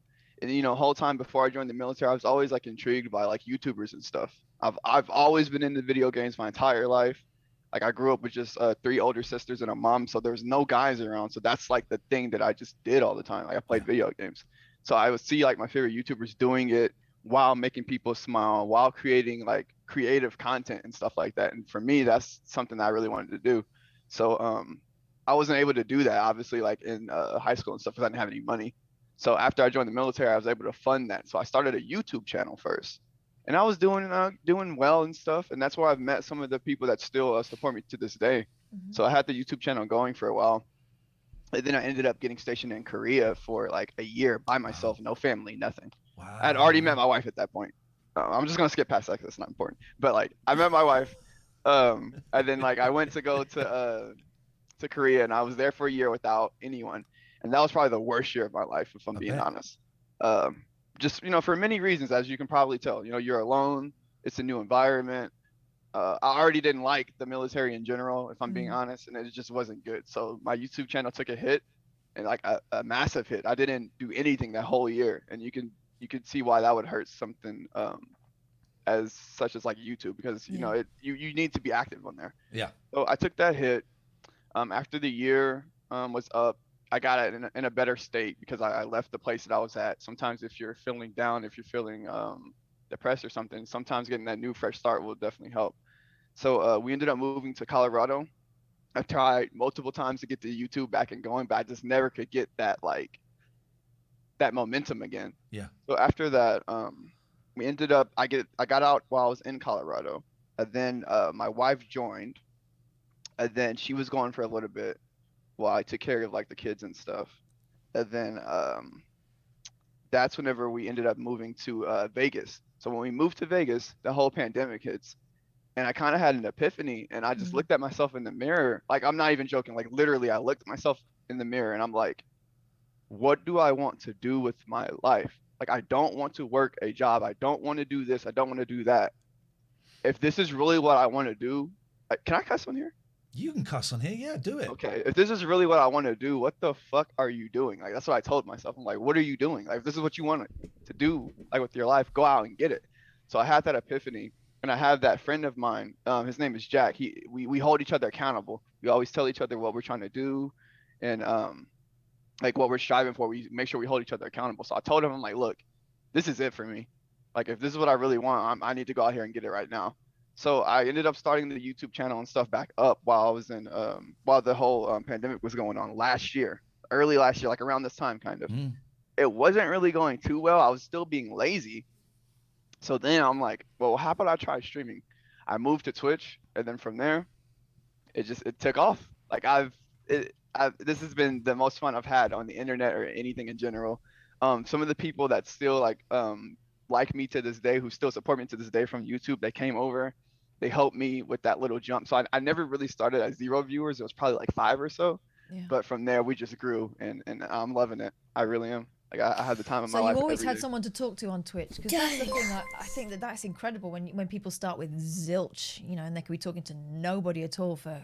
and you know, whole time before I joined the military, I was always like intrigued by like YouTubers and stuff. I've always been into video games my entire life. Like I grew up with just 3 older sisters and a mom, so there was no guys around. So that's like the thing that I just did all the time. Like I played video games. So I would see like my favorite YouTubers doing it while making people smile, while creating like creative content and stuff like that. And for me, that's something that I really wanted to do. So I wasn't able to do that, obviously, like in high school and stuff, because I didn't have any money. So after I joined the military, I was able to fund that. So I started a YouTube channel first, and I was doing well and stuff. And that's where I've met some of the people that still support me to this day. So I had the YouTube channel going for a while. And then I ended up getting stationed in Korea for like a year by myself, no family, nothing. Wow. I had already met my wife at that point. I'm just gonna skip past that because it's not important. But like I met my wife, and then like I went to go to Korea, and I was there for a year without anyone, and that was probably the worst year of my life, if I'm being honest. Just, you know, for many reasons, as you can probably tell. You know, you're alone. It's a new environment. I already didn't like the military in general, if I'm being honest, and it just wasn't good. So my YouTube channel took a hit, and like a massive hit. I didn't do anything that whole year, and you could see why that would hurt something as such as like YouTube, because you know you need to be active on there. Yeah. So I took that hit. After the year was up, I got it in a better state because I left the place that I was at. Sometimes if you're feeling down, if you're feeling depressed or something, sometimes getting that new fresh start will definitely help. So we ended up moving to Colorado. I've tried multiple times to get the YouTube back and going, but I just never could get that that momentum again. Yeah. So after that, we ended up I got out while I was in Colorado, and then my wife joined, and then she was gone for a little bit while I took care of like the kids and stuff, and then that's whenever we ended up moving to Vegas. So when we moved to Vegas, the whole pandemic hits, and I kind of had an epiphany, and I just looked at myself in the mirror. Like, I'm not even joking. Like, literally, I looked at myself in the mirror, and I'm like, what do I want to do with my life? Like, I don't want to work a job. I don't want to do this. I don't want to do that. If this is really what I want to do, can I cuss on here? You can cuss on here. Yeah, do it. Okay. If this is really what I want to do, what the fuck are you doing? Like, that's what I told myself. I'm like, what are you doing? Like, if this is what you want to do, like with your life, go out and get it. So I had that epiphany. And I have that friend of mine, his name is Jack. We hold each other accountable. We always tell each other what we're trying to do, and like what we're striving for. We make sure we hold each other accountable. So I told him, I'm like, look, this is it for me. Like, if this is what I really want, I need to go out here and get it right now. So I ended up starting the YouTube channel and stuff back up while I was in while the whole pandemic was going on early last year, like around this time, kind of. It wasn't really going too well. I was still being lazy. So then I'm like, well, how about I try streaming? I moved to Twitch, and then from there, it took off. Like this has been the most fun I've had on the internet or anything in general. Some of the people that still like me to this day, who still support me to this day from YouTube, they came over, they helped me with that little jump. So I never really started at 0 viewers. It was probably like 5 or so. Yeah. But from there, we just grew, and I'm loving it. I really am. Like, I had the time of my life. So you always had someone to talk to on Twitch, because that's the thing. I think that's incredible when people start with zilch, you know, and they could be talking to nobody at all for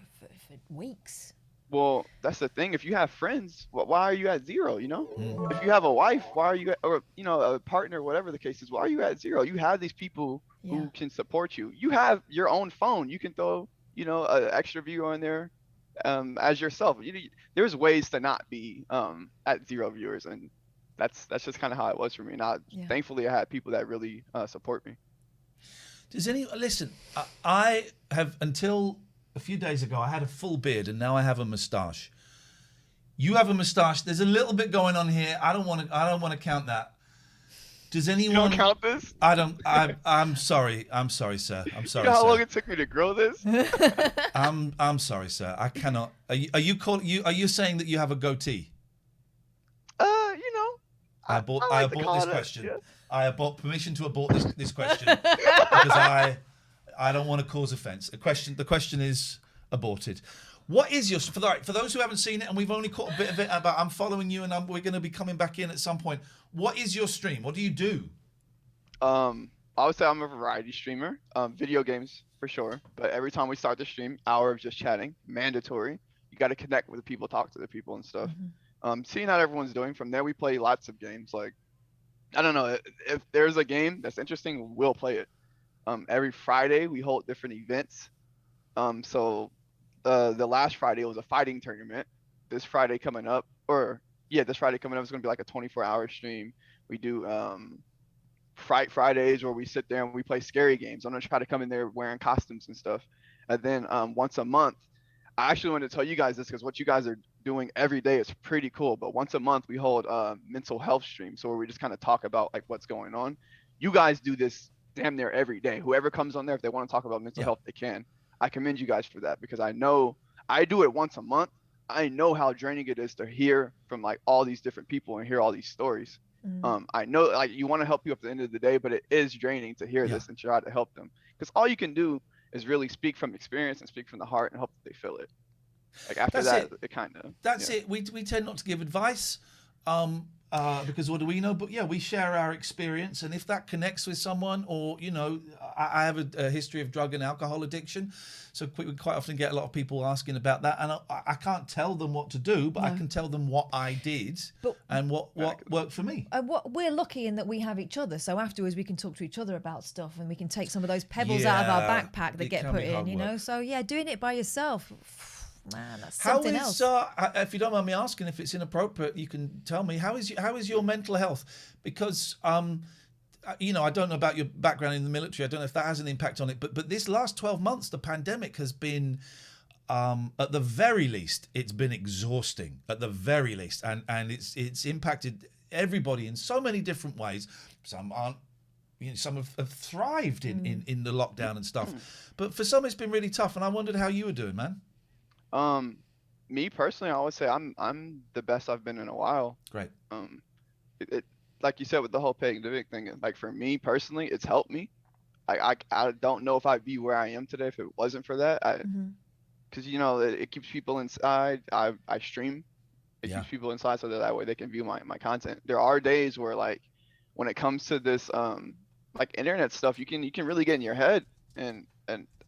weeks. Well, that's the thing. If you have friends, why are you at 0? You know, if you have a wife, why are you or you know, a partner, whatever the case is, why are you at 0? You have these people who can support you. You have your own phone. You can throw, you know, an extra viewer on there as yourself. There's ways to not be at 0 viewers, and that's just kind of how it was for me. And thankfully I had people that really support me. Does any listen? I have until a few days ago. I had a full beard, and now I have a moustache. You have a moustache. There's a little bit going on here. I don't want to count that. Does anyone? You don't count this? I don't. I'm sorry. I'm sorry, sir. I'm sorry, You know how sir. long it took me to grow this? I'm sorry, sir. I cannot. Are you saying that you have a goatee? You know. I abort this question. Yeah. I abort permission to abort this question because I don't want to cause offence. The question is aborted. What is your for those who haven't seen it, and we've only caught a bit of it, but I'm following you, and we're going to be coming back in at some point. What is your stream? What do you do? I would say I'm a variety streamer. Video games for sure, but every time we start the stream, hour of just chatting, mandatory. You got to connect with the people, talk to the people and stuff. Seeing how everyone's doing. From there, we play lots of games. Like, I don't know, if there's a game that's interesting, we'll play it. Every Friday we hold different events. The last Friday was a fighting tournament. This Friday coming up is going to be like a 24-hour stream. We do Fright Fridays where we sit there and we play scary games. I'm going to try to come in there wearing costumes and stuff. And then once a month, I actually wanted to tell you guys this because what you guys are doing every day is pretty cool. But once a month, we hold mental health streams, so where we just kind of talk about like what's going on. You guys do this damn near every day. Whoever comes on there, if they want to talk about mental health, they can. I commend you guys for that because I know I do it once a month. I know how draining it is to hear from like all these different people and hear all these stories. I know like you want to help people at the end of the day, but it is draining to hear this and try to help them because all you can do is really speak from experience and speak from the heart and hope that they feel it. Like after it kind of. That's it. We tend not to give advice because what do we know? But yeah, we share our experience, and if that connects with someone, or I have a history of drug and alcohol addiction, so we quite often get a lot of people asking about that, and I can't tell them what to do, but I can tell them what I did and what worked for me. What we're lucky in that we have each other, so afterwards we can talk to each other about stuff, and we can take some of those pebbles out of our backpack that get put in. So yeah, doing it by yourself. Man, that's something else. If you don't mind me asking, if it's inappropriate, you can tell me. How is your mental health? Because I don't know about your background in the military. I don't know if that has an impact on it. But this last 12 months, the pandemic has been, at the very least, it's been exhausting. At the very least, and it's impacted everybody in so many different ways. Some aren't. Some have thrived in the lockdown and stuff. But for some, it's been really tough. And I wondered how you were doing, man. Me personally, I would say I'm the best I've been in a while. Great. It like you said with the whole pandemic thing, like for me personally, it's helped me. I don't know if I'd be where I am today if it wasn't for that. Because it keeps people inside. I stream. It keeps people inside so that way they can view my content. There are days where like when it comes to this like internet stuff, you can really get in your head, and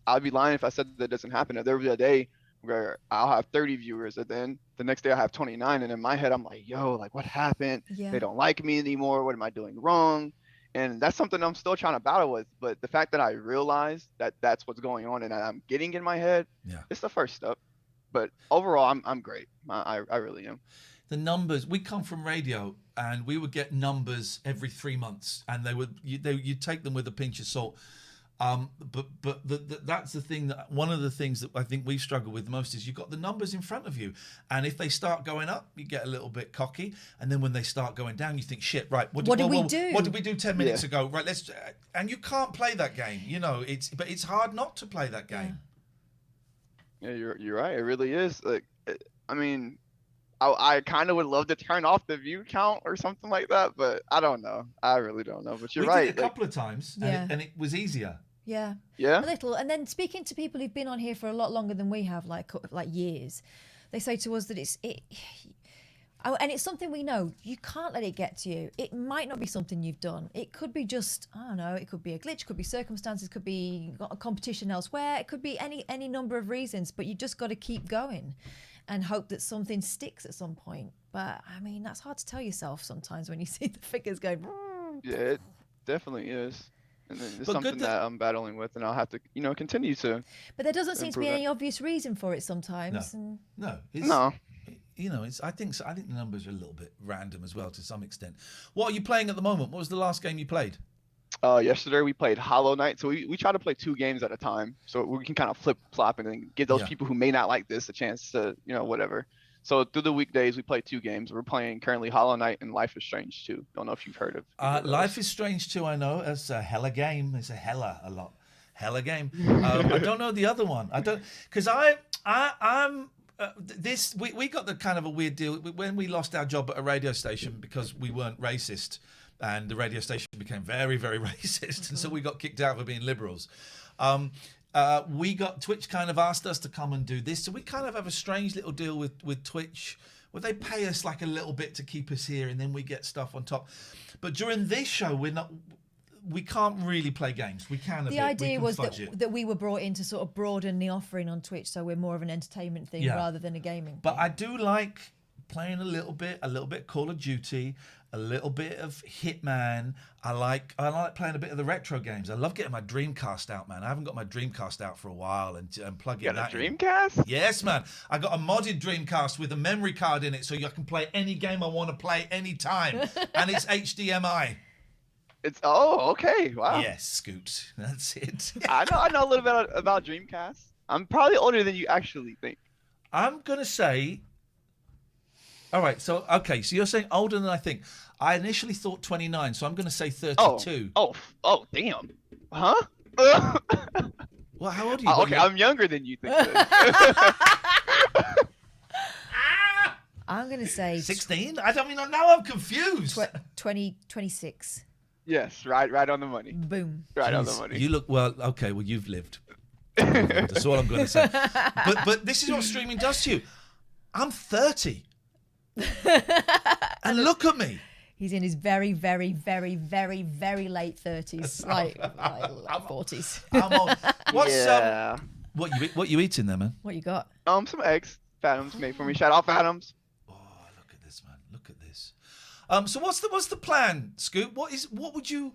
I'd be lying if I said that doesn't happen. If there was a day where I'll have 30 viewers, and then the next day I have 29, and in my head I'm like, yo, like what happened? They don't like me anymore. What am I doing wrong? And that's something I'm still trying to battle with. But the fact that I realize that that's what's going on and I'm getting in my head, it's the first step. But overall, I'm great. I really am. The numbers, we come from radio, and we would get numbers every 3 months, and you'd take them with a pinch of salt. But that's the thing, that one of the things that I think we struggle with most is you've got the numbers in front of you, and if they start going up, you get a little bit cocky, and then when they start going down, you think, shit, right, what did we do? What did we do 10 minutes ago? Right, let's, and you can't play that game, but it's hard not to play that game. Yeah, you're right. It really is. Like, I mean, I kind of would love to turn off the view count or something like that, but I don't know. I really don't know. But you're right. We did a couple of times, and it was easier. Yeah. Yeah. A little. And then speaking to people who've been on here for a lot longer than we have, like years, they say to us that and it's something we know. You can't let it get to you. It might not be something you've done. It could be just, I don't know, it could be a glitch, could be circumstances, could be a competition elsewhere. It could be any number of reasons, but you just got to keep going and hope that something sticks at some point. But I mean, that's hard to tell yourself sometimes when you see the figures going. Yeah, it definitely is. And then it's something that I'm battling with, and I'll have to, continue to. But there doesn't seem to be any obvious reason for it sometimes. No. I think the numbers are a little bit random as well to some extent. What are you playing at the moment? What was the last game you played? Yesterday we played Hollow Knight, so we try to play 2 games at a time, so we can kind of flip flop and then give those people who may not like this a chance to, whatever. So through the weekdays we play 2 games. We're playing currently Hollow Knight and Life is Strange 2. Don't know if you've heard of. Life is Strange 2. I know it's a hella game. It's a hella game. I don't know the other one. I don't, because I'm. We got the kind of a weird deal when we lost our job at a radio station because we weren't racist, and the radio station became very, very racist, and so we got kicked out for being liberals. Twitch kind of asked us to come and do this, so we kind of have a strange little deal with Twitch where they pay us like a little bit to keep us here, and then we get stuff on top. But during this show, we can't really play games. We can. The idea was that we were brought in to sort of broaden the offering on Twitch, so we're more of an entertainment thing rather than a gaming. But I do like playing a little bit Call of Duty, a little bit of Hitman. I like playing a bit of the retro games. I love getting my Dreamcast out, man. I haven't got my Dreamcast out for a while and plugging that in. You got a Dreamcast? Yes, man. I got a modded Dreamcast with a memory card in it, so you can play any game I want to play anytime, and it's HDMI. Okay, wow. Yes, Scoot. That's it. I know a little bit about Dreamcast. I'm probably older than you actually think. I'm gonna say. All right, so you're saying older than I think. I initially thought 29, so I'm gonna say 32. Oh, damn. Huh? Well, how old are you? Okay, I'm younger than you think. I'm gonna say 16. I don't mean. Now I'm confused. 26. Yes, right on the money. Boom. Right on the money. You look well. Okay, well you've lived. That's all I'm going to say. But this is what streaming does to you. I'm 30, and look at me. He's in his very, very, very, very, very late 30s, like 40s. I'm on. What's what you eating there, man? What you got? Some eggs. Phantoms made for me. Shout out Phantoms. Oh, look at this, man. Look at this. So what's the plan, Scoot? What would you?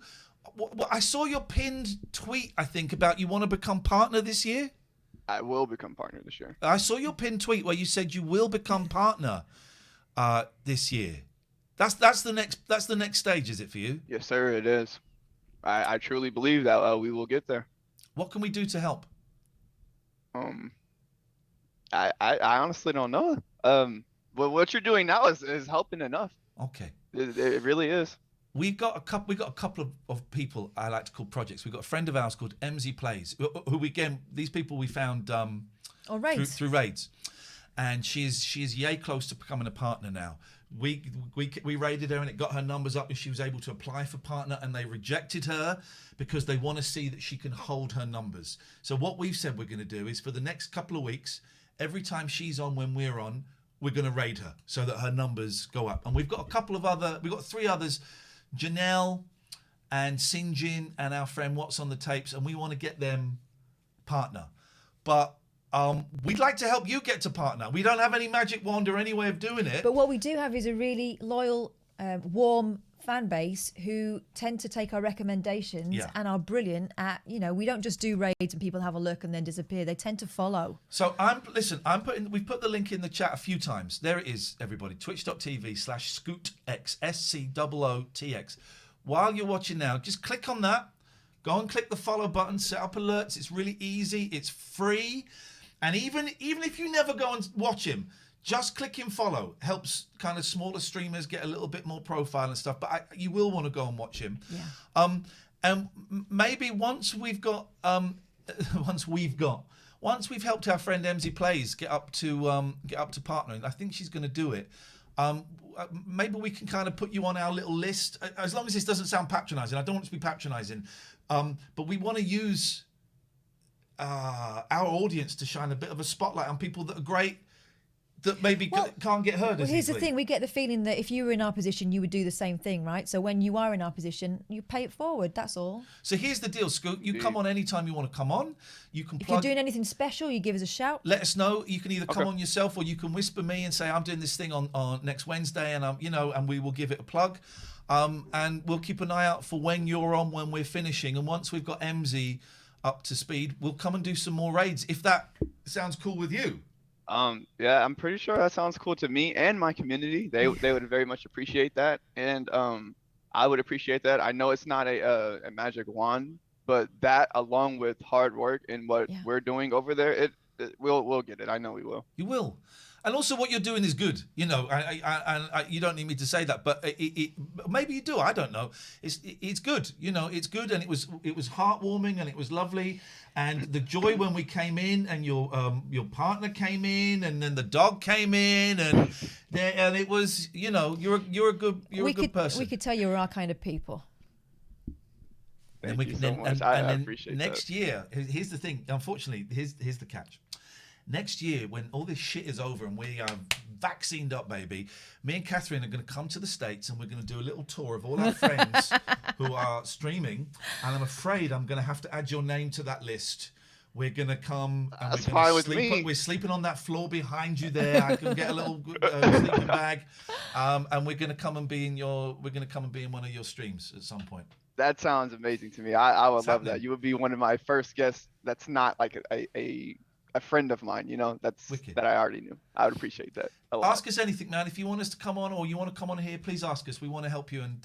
I saw your pinned tweet, I think, about you want to become partner this year. I will become partner this year. I saw your pinned tweet where you said you will become partner this year. That's the next stage, is it for you? Yes, sir. It is. I truly believe that we will get there. What can we do to help? I honestly don't know. But what you're doing now is helping enough. Okay. It really is. We got a couple of people I like to call projects. We've got a friend of ours called MZ Plays, who these people we found through raids, and she's yay close to becoming a partner now. We raided her and it got her numbers up, and she was able to apply for partner, and they rejected her because they want to see that she can hold her numbers. So what we've said we're going to do is for the next couple of weeks, every time she's on when we're on, we're going to raid her so that her numbers go up. And we've got 3 others, Janelle and Sinjin and our friend What's on the Tapes, and we want to get them partner. But we'd like to help you get to partner. We don't have any magic wand or any way of doing it. But what we do have is a really loyal, warm fan base who tend to take our recommendations and are brilliant at, we don't just do raids and people have a look and then disappear. They tend to follow. So we've put the link in the chat a few times. There it is, everybody. Twitch.tv/ScootX, SCOOTX. While you're watching now, just click on that. Go and click the follow button, set up alerts. It's really easy. It's free. And even if you never go and watch him, just clicking follow helps kind of smaller streamers get a little bit more profile and stuff. But you will want to go and watch him. Yeah. And maybe once we've helped our friend MZ Plays get up to partnering, I think she's going to do it. Maybe we can kind of put you on our little list, as long as this doesn't sound patronising. I don't want it to be patronising, but we want to use our audience to shine a bit of a spotlight on people that are great, that maybe can't get heard. Well, here's the thing: we get the feeling that if you were in our position, you would do the same thing, right? So when you are in our position, you pay it forward. That's all. So here's the deal, Scoot. You come on anytime you want to come on. You can. If you're doing anything special, you give us a shout. Let us know. You can either come on yourself, or you can whisper me and say, "I'm doing this thing on next Wednesday," and and we will give it a plug. And we'll keep an eye out for when you're on, when we're finishing, and once we've got MZ up to speed, we'll come and do some more raids. If that sounds cool with you. Yeah, I'm pretty sure that sounds cool to me and my community. They would very much appreciate that. And I would appreciate that. I know it's not a magic wand, but that along with hard work and what we're doing over there, we'll get it. I know we will. You will. And also, what you're doing is good. You know, you don't need me to say that, but maybe you do. I don't know. It's good. You know, it's good, and it was heartwarming, and it was lovely, and the joy when we came in, and your partner came in, and then the dog came in, and it was, you know, you're a good person. We could tell you were our kind of people. Thank you so much. I appreciate that. Next year, here's the thing. Unfortunately, here's the catch. Next year, when all this shit is over and we are vaccinated up, baby, me and Catherine are going to come to the States and we're going to do a little tour of all our friends who are streaming. And I'm afraid I'm going to have to add your name to that list. We're going to come. And That's fine with me. We're sleeping on that floor behind you there. I can get a little sleeping bag. And we're going to come and be in one of your streams at some point. That sounds amazing to me. I would love that. You would be one of my first guests. That's not like a friend of mine, you know, that I already knew. I would appreciate that a lot. Ask us anything, man. If you want us to come on or you want to come on here, please ask us. We want to help you, and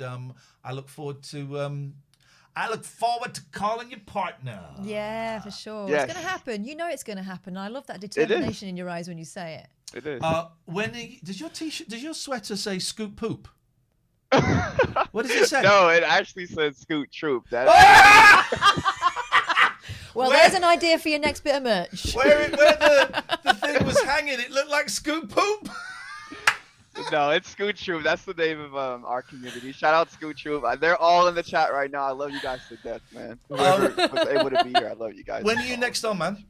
I look forward to calling your partner. Yeah, for sure. Yes. It's going to happen. You know it's going to happen. I love that determination in your eyes when you say it. It is. Does your sweater say scoop poop? What does it say? No, it actually says Scoot Troop. Well, there's an idea for your next bit of merch. Where the thing was hanging, it looked like Scoop Poop. No, it's Scoot Troop. That's the name of our community. Shout out Scoot Troop. They're all in the chat right now. I love you guys to death, man. Whoever was able to be here, I love you guys. When are you next on, man?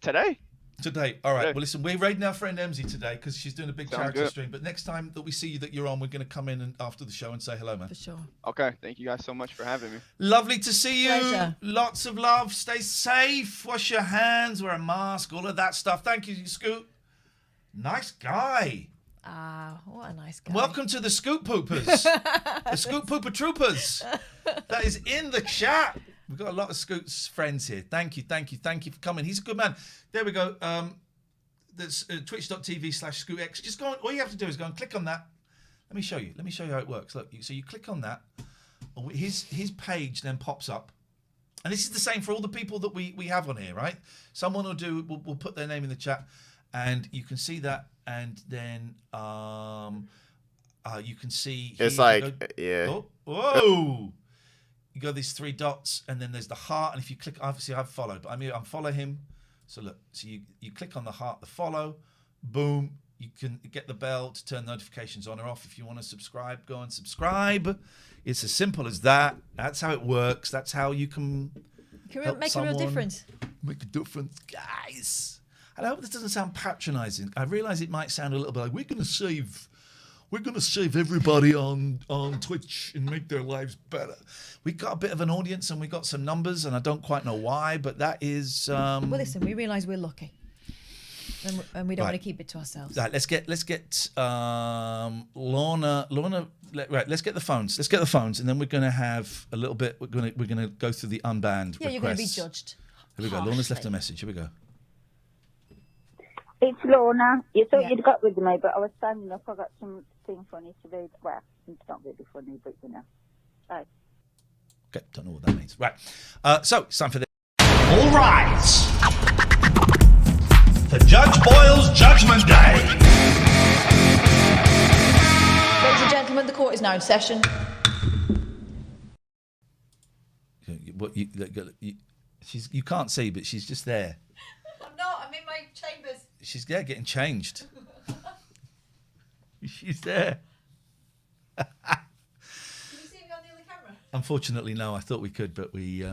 Today. Today. All right. Well, listen, we're raiding our friend Emzy today because she's doing a big charity stream. But next time that we see you that you're on, we're going to come in after the show and say hello, man. For sure. Okay. Thank you guys so much for having me. Lovely to see you. Pleasure. Lots of love. Stay safe. Wash your hands. Wear a mask. All of that stuff. Thank you, Scoot. Nice guy. Ah, what a nice guy. Welcome to the Scoop Poopers. The Scoop Pooper Troopers. That is in the chat. We've got a lot of Scoot's friends here. Thank you for coming. He's a good man. There we go. That's twitch.tv/ScootX. Just go on. All you have to do is go and click on that. Let me show you how it works. Look, so you click on that. His page then pops up. And this is the same for all the people that we have on here, right? Someone will put their name in the chat, and you can see that. And then you can see. It's like, yeah. Oh, whoa. You go these three dots, and then there's the heart. And if you click, obviously I've followed, but I'm follow him. So look, so you click on the heart, the follow, boom. You can get the bell to turn notifications on or off. If you want to subscribe, go and subscribe. It's as simple as that. That's how it works. That's how you can make a real difference. Make a difference, guys. And I hope this doesn't sound patronising. I realise it might sound a little bit like we're going to save everybody on Twitch and make their lives better. We got a bit of an audience and we got some numbers, and I don't quite know why, but that is. Well, listen, we realise we're lucky, and we don't want to keep it to ourselves. Right, let's get Lorna. Right, let's get the phones. And then we're going to have a little bit. We're going to go through the unbanned. Yeah, requests. You're going to be judged. Here we go. Lorna's left a message. Here we go. It's Lorna. You thought you'd got rid of me, but I was standing up. I got something funny to read. Well, it's not really funny, but you know. Bye. Okay, don't know what that means. Right. So it's time for this. All rise for Judge Boyle's Judgment Day. Ladies and gentlemen, the court is now in session. You can't see, but she's just there. I'm not. I'm in my chambers. She's there getting changed. She's there. Can you see me on the other camera? Unfortunately, no. I thought we could, but we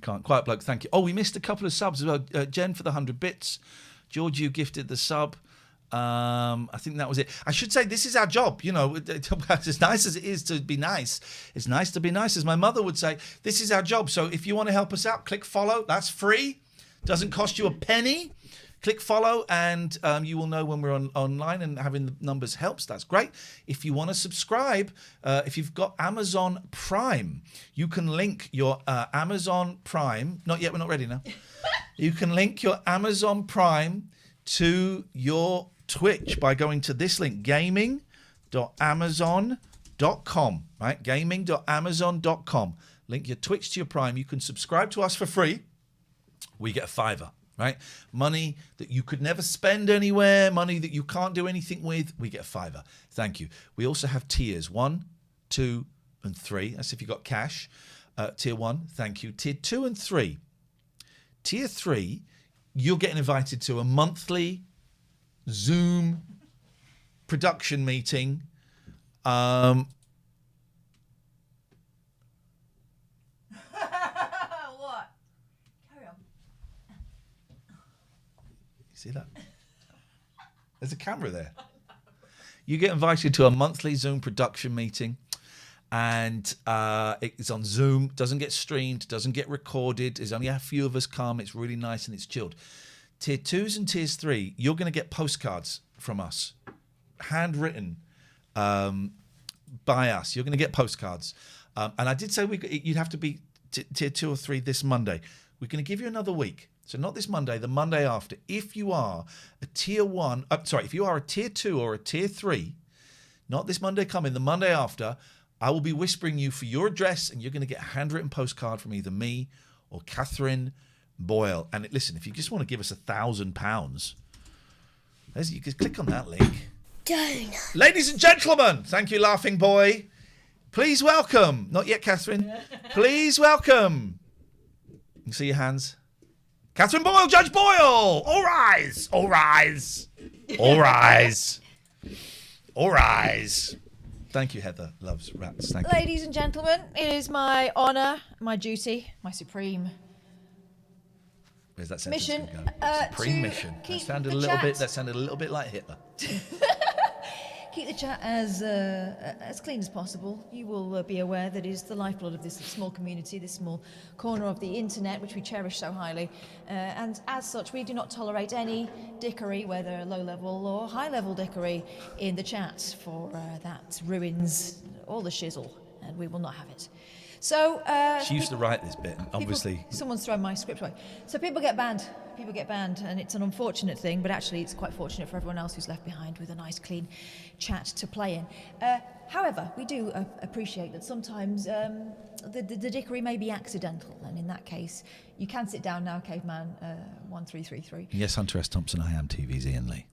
can't. Quiet bloke, thank you. Oh, we missed a couple of subs as well. Jen for the 100 bits. George, you gifted the sub. I think that was it. I should say this is our job. You know, as nice as it is to be nice, it's nice to be nice. As my mother would say, this is our job. So if you want to help us out, click follow. That's free. Doesn't cost you a penny. Click follow, and you will know when we're online, and having the numbers helps. That's great. If you want to subscribe, if you've got Amazon Prime, you can link your Amazon Prime. Not yet, we're not ready now. You can link your Amazon Prime to your Twitch by going to this link, gaming.amazon.com. gaming.amazon.com, right? Gaming.amazon.com. Link your Twitch to your Prime. You can subscribe to us for free. We get a $5, right? Money that you could never spend anywhere, money that you can't do anything with, we get a $5. Thank you. We also have tiers 1, 2, and 3. That's if you got cash. Tier 1, thank you. Tier 2 and 3. Tier 3, you're getting invited to a monthly Zoom production meeting. What? Carry on. You see that? There's a camera there. You get invited to a monthly Zoom production meeting, and it's on Zoom. Doesn't get streamed, doesn't get recorded. There's only a few of us come. It's really nice and it's chilled. Tier 2s and Tiers 3, you're going to get postcards from us, handwritten by us. You're going to get postcards. And I did say you'd have to be Tier 2 or 3 this Monday. We're going to give you another week. So not this Monday, the Monday after. If you are a Tier 1, if you are a Tier 2 or a Tier 3, not this Monday coming, the Monday after, I will be whispering you for your address, and you're going to get a handwritten postcard from either me or Catherine Boyle. And listen, if you just want to give us £1,000, you can click on that link. Donut. Ladies and gentlemen, thank you, laughing boy. Please welcome, not yet, Catherine. Please welcome. You can see your hands. Catherine Boyle, Judge Boyle. All rise, all rise, all rise, all rise. Thank you, Heather. Loves rats. Thank you. Ladies and gentlemen, it is my honour, my duty, my supreme Where's that sentence mission. gonna go? Supreme mission. That sounded a little bit like Hitler. Keep the chat as clean as possible. You will be aware that it is the lifeblood of this small community, this small corner of the internet, which we cherish so highly. And as such, we do not tolerate any dickery, whether low-level or high-level dickery, in the chat, for that ruins all the shizzle, and we will not have it. So she used to write this bit, and obviously someone's thrown my script away. So people get banned, and it's an unfortunate thing, but actually it's quite fortunate for everyone else who's left behind with a nice clean chat to play in. However, we do appreciate that sometimes the dickery may be accidental, and in that case you can sit down now, Caveman 1333. Yes, Hunter S. Thompson, I am TV's Iain Lee.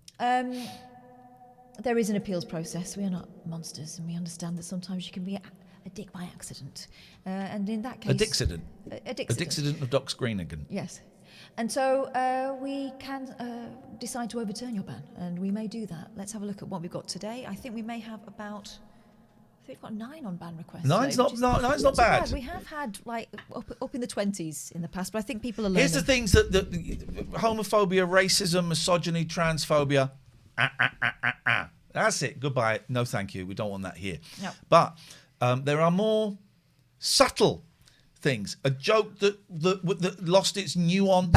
There is an appeals process. We are not monsters, and we understand that sometimes you can be a dick by accident, and in that case, A diccident of Doc Screenigan. Yes, and so we can decide to overturn your ban, and we may do that. Let's have a look at what we've got today. I think we may have about. I think we've got 9 on ban requests. Nine's today, not bad. We have had like up in the 20s in the past, but I think people are learning. Here's the things that homophobia, racism, misogyny, transphobia. That's it. Goodbye. No, thank you. We don't want that here. No. But there are more subtle things. A joke that lost its nuance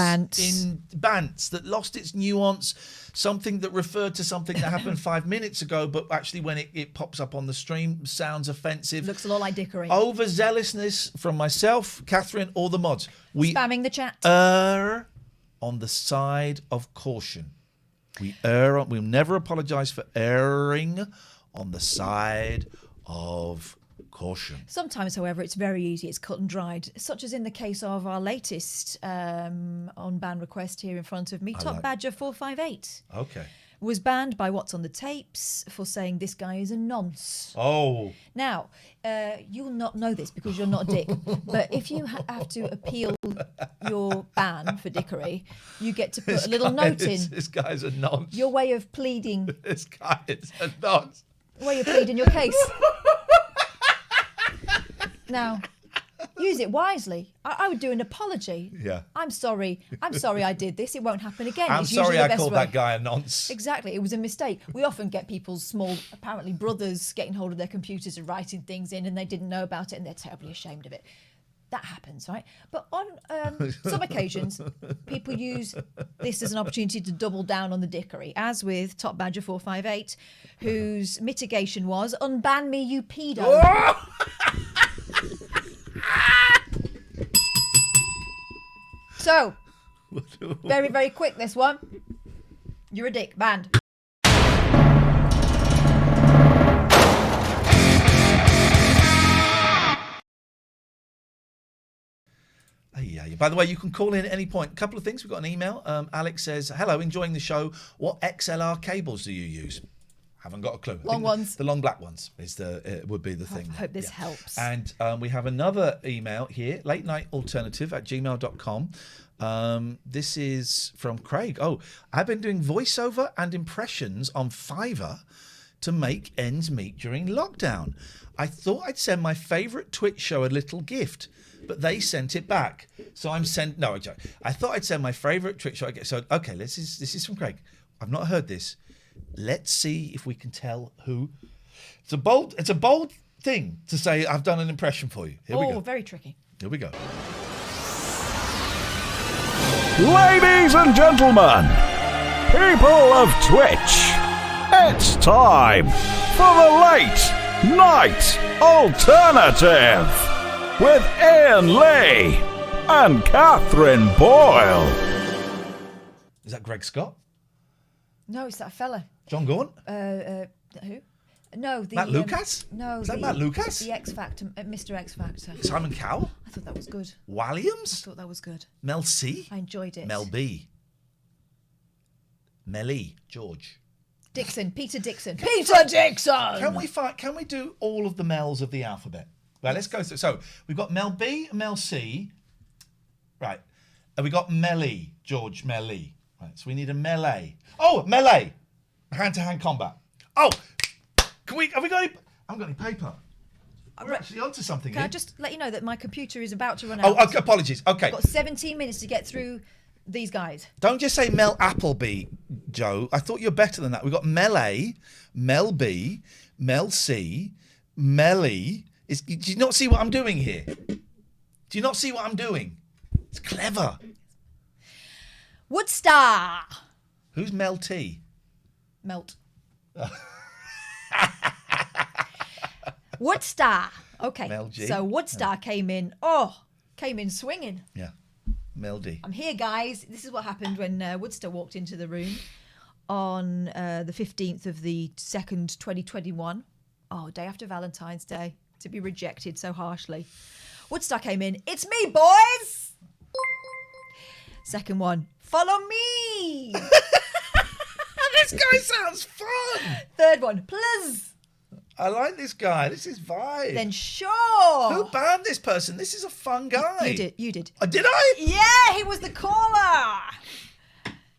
that lost its nuance. Something that referred to something that happened 5 minutes ago, but actually when it pops up on the stream sounds offensive. Looks a lot like dickery. Overzealousness from myself, Catherine, or the mods. We spamming the chat. Err on the side of caution. We'll never apologise for erring on the side of caution. Sometimes, however, it's very easy. It's cut and dried, such as in the case of our latest on-ban request here in front of me. Top Badger 458. Okay. Was banned by What's on the Tapes for saying this guy is a nonce. Oh. Now, you'll not know this because you're not a dick, but if you have to appeal your ban for dickery, you get to put a little note in. This guy's a nonce. Your way of pleading. This guy is a nonce. Way of pleading your case. Now, use it wisely. I would do an apology. Yeah. I'm sorry I did this. It won't happen again. I'm It's sorry usually the I best called way. that guy a nonce. Exactly. It was a mistake. We often get people's small, apparently brothers, getting hold of their computers and writing things in, and they didn't know about it, and they're terribly ashamed of it. That happens, right? But on some occasions, people use this as an opportunity to double down on the dickery, as with Top Badger 458, whose mitigation was, unban me, you pedo. So, very, very quick, this one. You're a dick. Banned. Yeah. By the way, you can call in at any point. A couple of things. We've got an email. Alex says, hello, enjoying the show. What XLR cables do you use? Haven't got a clue. Long ones. The long black ones would be the thing. I hope this helps. And we have another email here, latenightalternative@gmail.com. This is from Craig. Oh, I've been doing voiceover and impressions on Fiverr to make ends meet during lockdown. I thought I'd send my favourite Twitch show a little gift, but they sent it back. So I thought I'd send my favourite Twitch show. So, okay, this is from Craig. I've not heard this. Let's see if we can tell who. It's a bold thing to say I've done an impression for you. Here we go. Very tricky. Here we go. Ladies and gentlemen, people of Twitch, it's time for the Late Night Alternative with Iain Lee and Catherine Boyle. Is that Greg Scott? No, it's that fella. John Gaunt? Who? No, Matt Lucas? No, Is that Matt Lucas? The X Factor, Mr. X Factor. Simon Cowell? I thought that was good. Williams? I thought that was good. Mel C? I enjoyed it. Mel B? Melly? George? Dixon. Peter Dixon. Can we do all of the Mels of the alphabet? Right, let's go through. So we've got Mel B and Mel C. Right. And we got Melly, George Melly. Right, so we need a melee. Oh, melee. Hand-to-hand combat. Oh, have we got any? I haven't got any paper. We're actually onto something Can here. I just let you know that my computer is about to run Oh, out? okay, apologies. Okay. I've got 17 minutes to get through these guys. Don't just say Mel Appleby, Joe. I thought you were better than that. We've got Mel A, Mel B, Mel C, Melly. Do you not see what I'm doing here? Do you not see what I'm doing? It's clever. Woodstar. Who's Mel T? Melt. Woodstar. Okay. Mel G. So Woodstar came in swinging. Yeah. Mel D. I'm here, guys. This is what happened when Woodstar walked into the room on the 15th of the 2nd, 2021. Oh, day after Valentine's Day. To be rejected so harshly. Woodstar came in. It's me, boys. Second one. Follow me. This guy sounds fun. Third one. Please. I like this guy. This is vibe. Then sure. Who banned this person? This is a fun guy. You did. Did I? Yeah, he was the caller.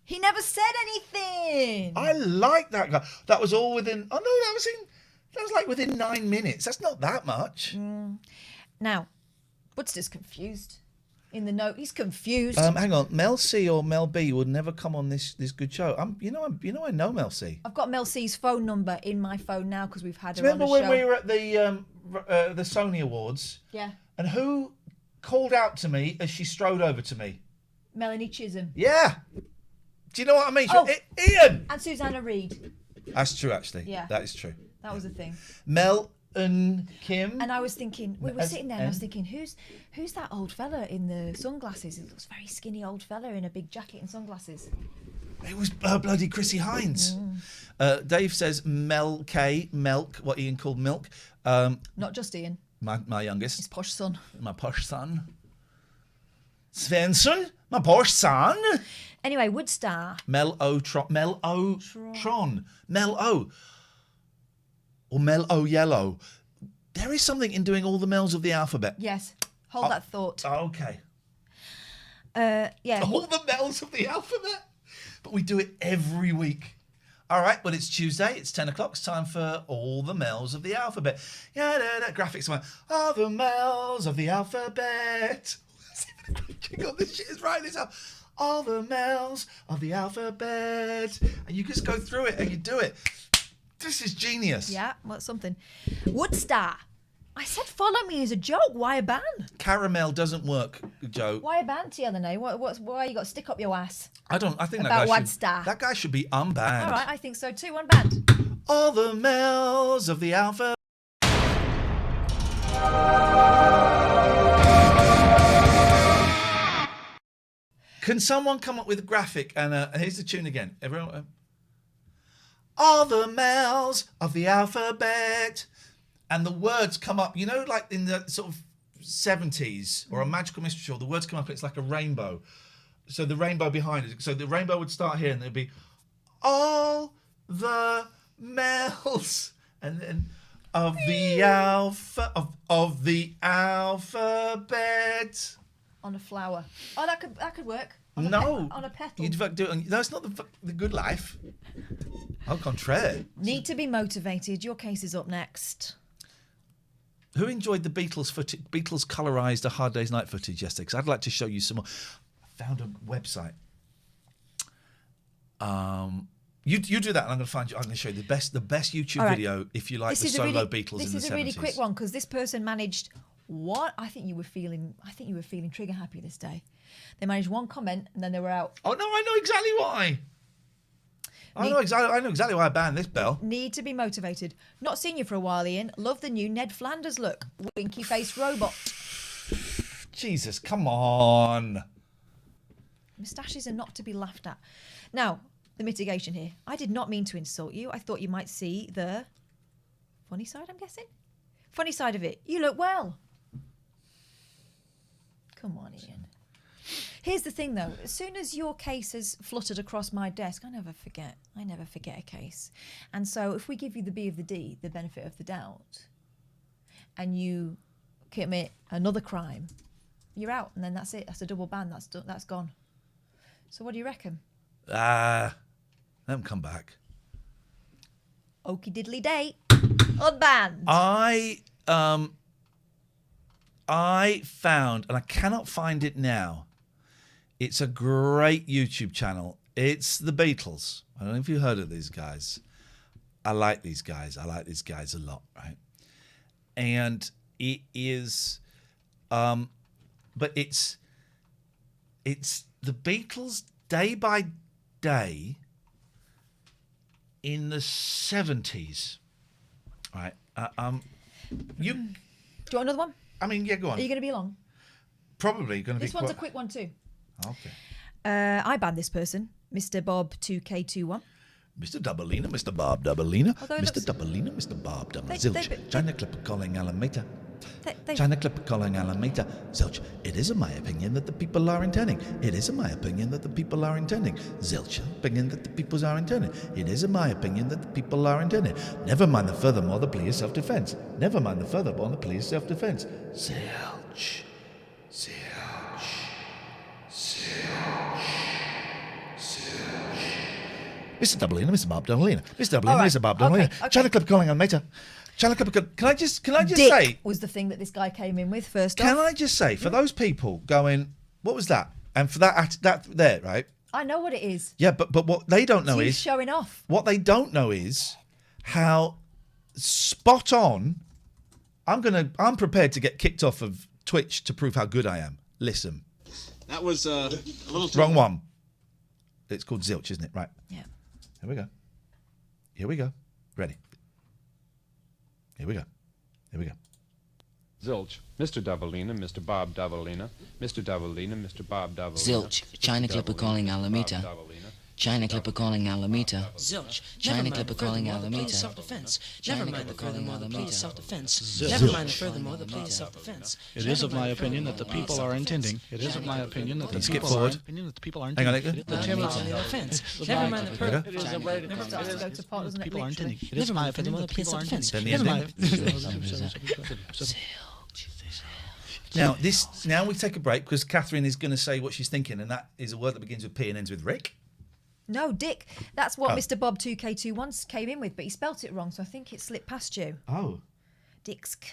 He never said anything. I like that guy. That was all within. Oh no, that was like within 9 minutes. That's not that much. Now, Woodstar's confused. In the note, he's confused. Hang on, Mel C or Mel B would never come on this good show. I know Mel C. I've got Mel C's phone number in my phone now because we've had Do her you on the remember when show. we were at the Sony Awards? Yeah. And who called out to me as she strode over to me? Melanie Chisholm. Yeah. Do you know what I mean? Oh. Ian. And Susanna Reid. That's true, actually. Yeah. That is true. That was a thing. Mel and Kim. And I was thinking, we were sitting there and I was thinking, who's that old fella in the sunglasses? He looks very skinny old fella in a big jacket and sunglasses. It was bloody Chrissy Hines. Dave says Mel K, Milk, what Ian called Milk. Not just Ian. My youngest. His posh son. My posh son. Svensson, my posh son. Anyway, Woodstar. Mel O. Tron. Mel O. Tron. Mel O. Or Mel O. Yellow. There is something in doing all the Mels of the alphabet. Yes. Hold that thought. Okay. Yeah. All the Mels of the alphabet. But we do it every week. All right, well, it's Tuesday. It's 10 o'clock. It's time for all the Mels of the alphabet. Graphics. All the Mels of the alphabet. This shit is right. It's up. All the Mels of the alphabet. And you just go through it and you do it. This is genius. Yeah, well, that's something. Woodstar. I said follow me as a joke. Why a ban? Caramel doesn't work, Joe. Why a ban, TLNA? Why you got to stick up your ass? I think about that guy should be unbanned. All right, I think so too. Unbanned. All the Mels of the alphabet. Can someone come up with a graphic? And here's the tune again. Everyone. All the Mels of the alphabet. And the words come up, like in the sort of 70s or a magical mystery show, the words come up and it's like a rainbow. So the rainbow behind it. So the rainbow would start here and there'd be all the males and then of the of the alphabet. On a flower. Oh, that could work. On a petal. You'd do it on, that's not the good life. Au contraire. Need to be motivated. Your case is up next. Who enjoyed the Beatles colorised A Hard Day's Night footage yesterday? Because I'd like to show you some more. I found a website. You do that, and I'm going to find you. I'm going to show you the best YouTube video if you like the solo Beatles in the 70s. This is a really quick one because this person managed what I think you were feeling trigger happy this day. They managed one comment and then they were out. Oh no, I know exactly why. I know exactly why I banned this bell. Need to be motivated. Not seen you for a while, Ian. Love the new Ned Flanders look. Winky face robot. Jesus, come on. Moustaches are not to be laughed at. Now, the mitigation here. I did not mean to insult you. I thought you might see the funny side, I'm guessing. Funny side of it. You look well. Come on, Ian. Here's the thing, though. As soon as your case has fluttered across my desk, I never forget a case. And so if we give you the B of the D, the benefit of the doubt, and you commit another crime, you're out. And then that's it. That's a double ban. That's gone. So what do you reckon? Let them come back. Okie diddly day. Unbanned. I found, and I cannot find it now, it's a great YouTube channel. It's the Beatles. I don't know if you've heard of these guys. I like these guys. I like these guys a lot, right? And it is, but it's the Beatles day by day in the 70s, right? Do you want another one? I mean, yeah, go on. Are you going to be long? Probably going to be. This one's a quick one too. Okay. I banned this person, Mr. Bob 2K21. Mr. Doubleina, Mr. Bob Doubleina, Although it Mr. looks- Doubleina, Mr. Bob Doubleina. They- Zilch, China Clipper calling Alameda. They- China Clipper calling Alameda. Zilch, it is in my opinion that the people are intending. It is in my opinion that the people are intending. Zilch, opinion that the peoples are intending. It is in my opinion that the people are intending. Never mind the furthermore, the plea is self-defense. Never mind the furthermore, the plea is self-defense. Zilch, Zilch, Zilch, Zilch. Mr. Doubleina, Mr. Bob Doubleina, Mr. Doubleina, Mr. Bob Doubleina. okay. China Clipper calling Alameda. China Clipper. Can I just Dick say? was the thing that this guy came in with first Can off. I just say, for those people going, what was that? And for that there, right? I know what it is. Yeah, but what they don't know It's you is showing off. What they don't know is how spot on. I'm prepared to get kicked off of Twitch to prove how good I am. Listen. That was a little Wrong one. It's called Zilch, isn't it? Right. Yeah. Here we go. Here we go. Ready. Here we go. Here we go. Zilch, Mr. Doubleina, Mr. Bob Doubleina, Mr. Doubleina, Mr. Bob Doubleina. Zilch, China Clipper calling Alameda. China Clipper calling Alameda. Zilch, China Clipper calling Alameda. Self-defense. Never mind the furthermore, the plea is self-defense. Zilch. Never mind the furthermore, the plea is self-defense. It is of my opinion that the people are intending. It is of my opinion that the Skip people are forward. opinion that the people are Hang on, intending. Nick. Never mind the offense. Never mind the There purpose. we go. It is a right. Never starts to go to pot, doesn't it? People are Literally. intending. It is of my opinion that the people are intending. Then the Never ending. Now we take a break because Catherine is going to say what she's thinking, and that is a word that begins with P and ends with Rick. No, Dick. That's what Oh. Mr. Bob 2K2 once came in with, but he spelt it wrong, so I think it slipped past you. Oh. Dicksk.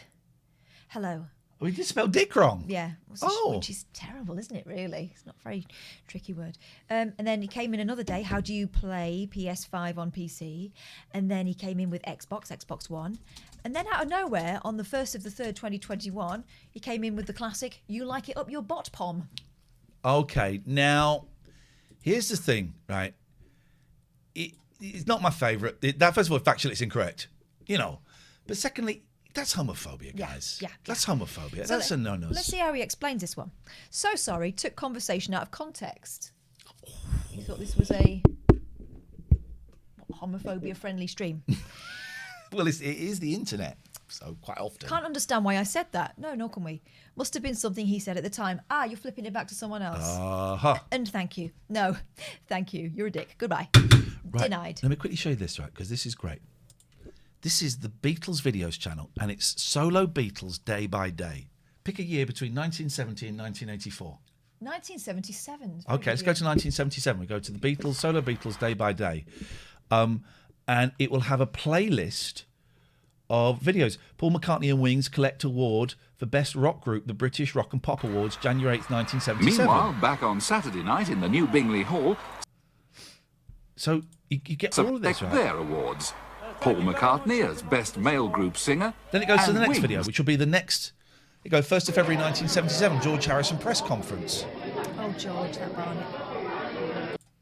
Hello. We did spell Dick wrong. Yeah. Which is terrible, isn't it, really? It's not a very tricky word. And then he came in another day, how do you play PS5 on PC? And then he came in with Xbox One. And then out of nowhere, on the 1st of the 3rd, 2021, he came in with the classic, you like it up your bot, Pom. Okay, now, here's the thing, right? It's not my favourite. That, first of all, factually, it's incorrect, you know. But secondly, that's homophobia, guys. Yeah. That's homophobia. So That's a no-no. Let's see how he explains this one. So sorry, took conversation out of context. You thought this was a homophobia-friendly stream. Well, it is the internet. So quite often. Can't understand why I said that. No, nor can we. Must have been something he said at the time. You're flipping it back to someone else. Uh-huh. And thank you. No, thank you. You're a dick. Goodbye. Right. Denied. Let me quickly show you this, right? Because this is great. This is the Beatles videos channel, and it's solo Beatles day by day. Pick a year between 1970 and 1984. 1977. Okay, let's go to 1977. We go to the Beatles, solo Beatles day by day. And it will have a playlist of videos. Paul McCartney and Wings collect award for Best Rock Group, the British Rock and Pop Awards, January 8th, 1977. Meanwhile, back on Saturday night in the new Bingley Hall, so you get all of this, right? Their awards. Paul McCartney as Best Male Group Singer. Then it goes to the next Wings. video, which will be the next. It goes 1st of February 1977, George Harrison press conference. Oh, George, that Barney.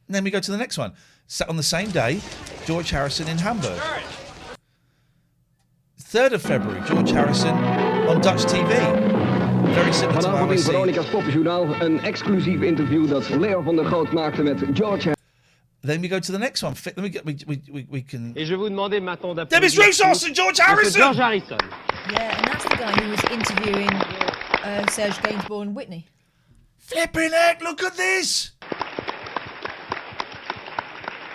And then we go to the next one. Set on the same day, George Harrison in Hamburg. 3rd of February, George Harrison on Dutch TV. Very similar to Vanavond in RSC. Veronica's Poppenjournaal een exclusief interview dat Leo van der Groot maakte met George. Then we go to the next one. Let me get. We can. Et je vous demandais maintenant Demis Roussos and George Harrison. George Harrison. Yeah, and that's the guy who was interviewing Serge Gainsbourg and Whitney. Flipping heck, look at this!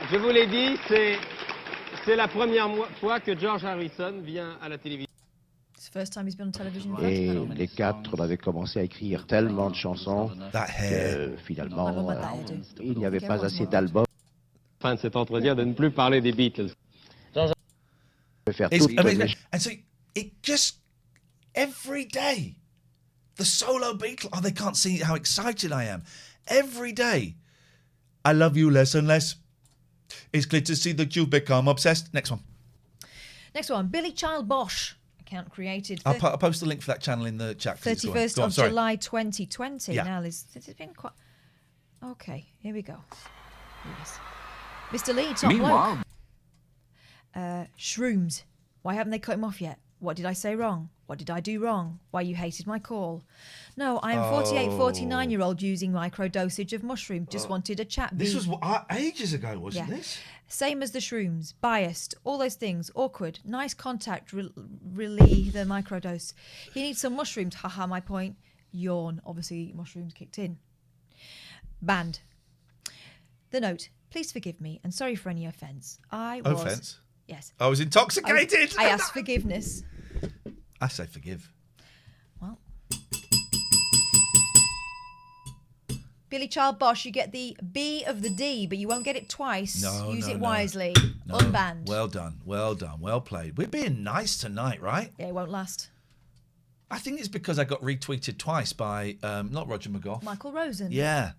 Je vous l'ai dit, c'est la première fois que George Harrison vient à la télévision. It's the first time he's been on television. Et les quatre avaient commencé à écrire tellement de chansons que finalement, il n'y avait pas assez d'albums. Fin de cet entretien de ne plus parler des Beatles. It's amazing. And so it just every day, the solo Beatles. Oh, they can't see how excited I am. Every day, I love you less and less. It's clear to see that you've become obsessed. Next one. Next one, Billy Child Bosch. Account created. I'll post the link for that channel in the chat. 31st of July 2020. Yeah. Now, it's been quite. Okay, here we go. Yes. Mr. Lee, top Meanwhile, bloke. Shrooms. Why haven't they cut him off yet? What did I say wrong? What did I do wrong? Why you hated my call? No, I am 48, 49-year-old using microdosage of mushroom. Just wanted a chat. This was ages ago, wasn't this? Same as the shrooms. Biased. All those things. Awkward. Nice contact. Really the microdose. He needs some mushrooms. Haha, my point. Yawn. Obviously, mushrooms kicked in. Banned. The note. Please forgive me and sorry for any offence. Offence? Yes. I was intoxicated. I asked forgiveness. I say forgive. Well. Billy Child Bosch, you get the B of the D, but you won't get it twice. Use it wisely. No. Unbanned. Well done. Well done. Well played. We're being nice tonight, right? Yeah, it won't last. I think it's because I got retweeted twice by not Roger McGough. Michael Rosen. Yeah.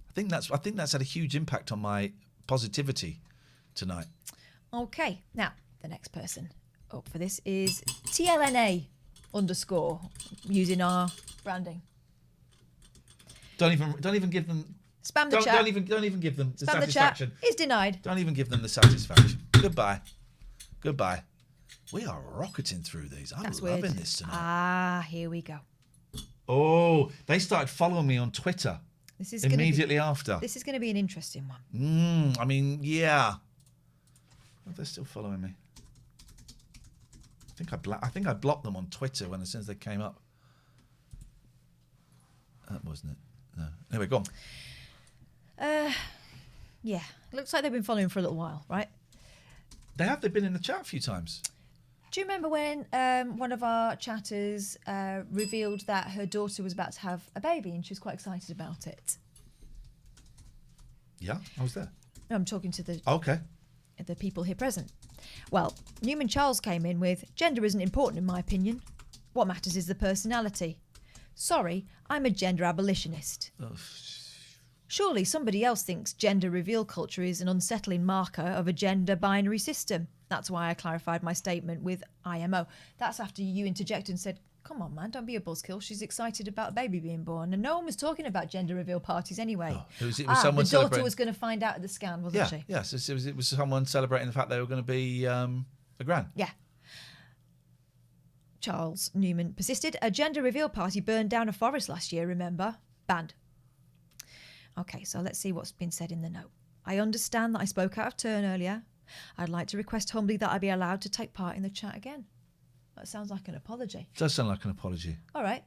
I think that's had a huge impact on my positivity tonight. Okay, now the next person up for this is TLNA _ using our branding. Don't even give them. Spam the chat. Don't even give them the Spam satisfaction. the chat. Is denied. Don't even give them the satisfaction. Goodbye. We are rocketing through these. I'm loving weird. this tonight. Here we go. Oh, they started following me on Twitter. This is immediately after. This is going to be an interesting one. I mean, yeah. Oh, they're still following me. I think I blocked them on Twitter as soon as they came up. That wasn't it. No. Anyway, go on. Yeah. Looks like they've been following for a little while, right? They've been in the chat a few times. Do you remember when one of our chatters revealed that her daughter was about to have a baby and she was quite excited about it? Yeah, I was there. No, I'm talking to the people here present. Well, Newman Charles came in with, gender isn't important in my opinion. What matters is the personality. Sorry, I'm a gender abolitionist. Oh. Surely somebody else thinks gender reveal culture is an unsettling marker of a gender binary system. That's why I clarified my statement with IMO. That's after you interjected and said, come on, man, don't be a buzzkill. She's excited about a baby being born. And no one was talking about gender reveal parties anyway. Oh, it was someone the daughter was going to find out at the scan, wasn't she? Yes, it was someone celebrating the fact they were going to be a gran. Yeah. Charles Newman persisted. A gender reveal party burned down a forest last year, remember? Banned. Okay, so let's see what's been said in the note. I understand that I spoke out of turn earlier. I'd like to request humbly that I be allowed to take part in the chat again. That sounds like an apology. Does sound like an apology. All right.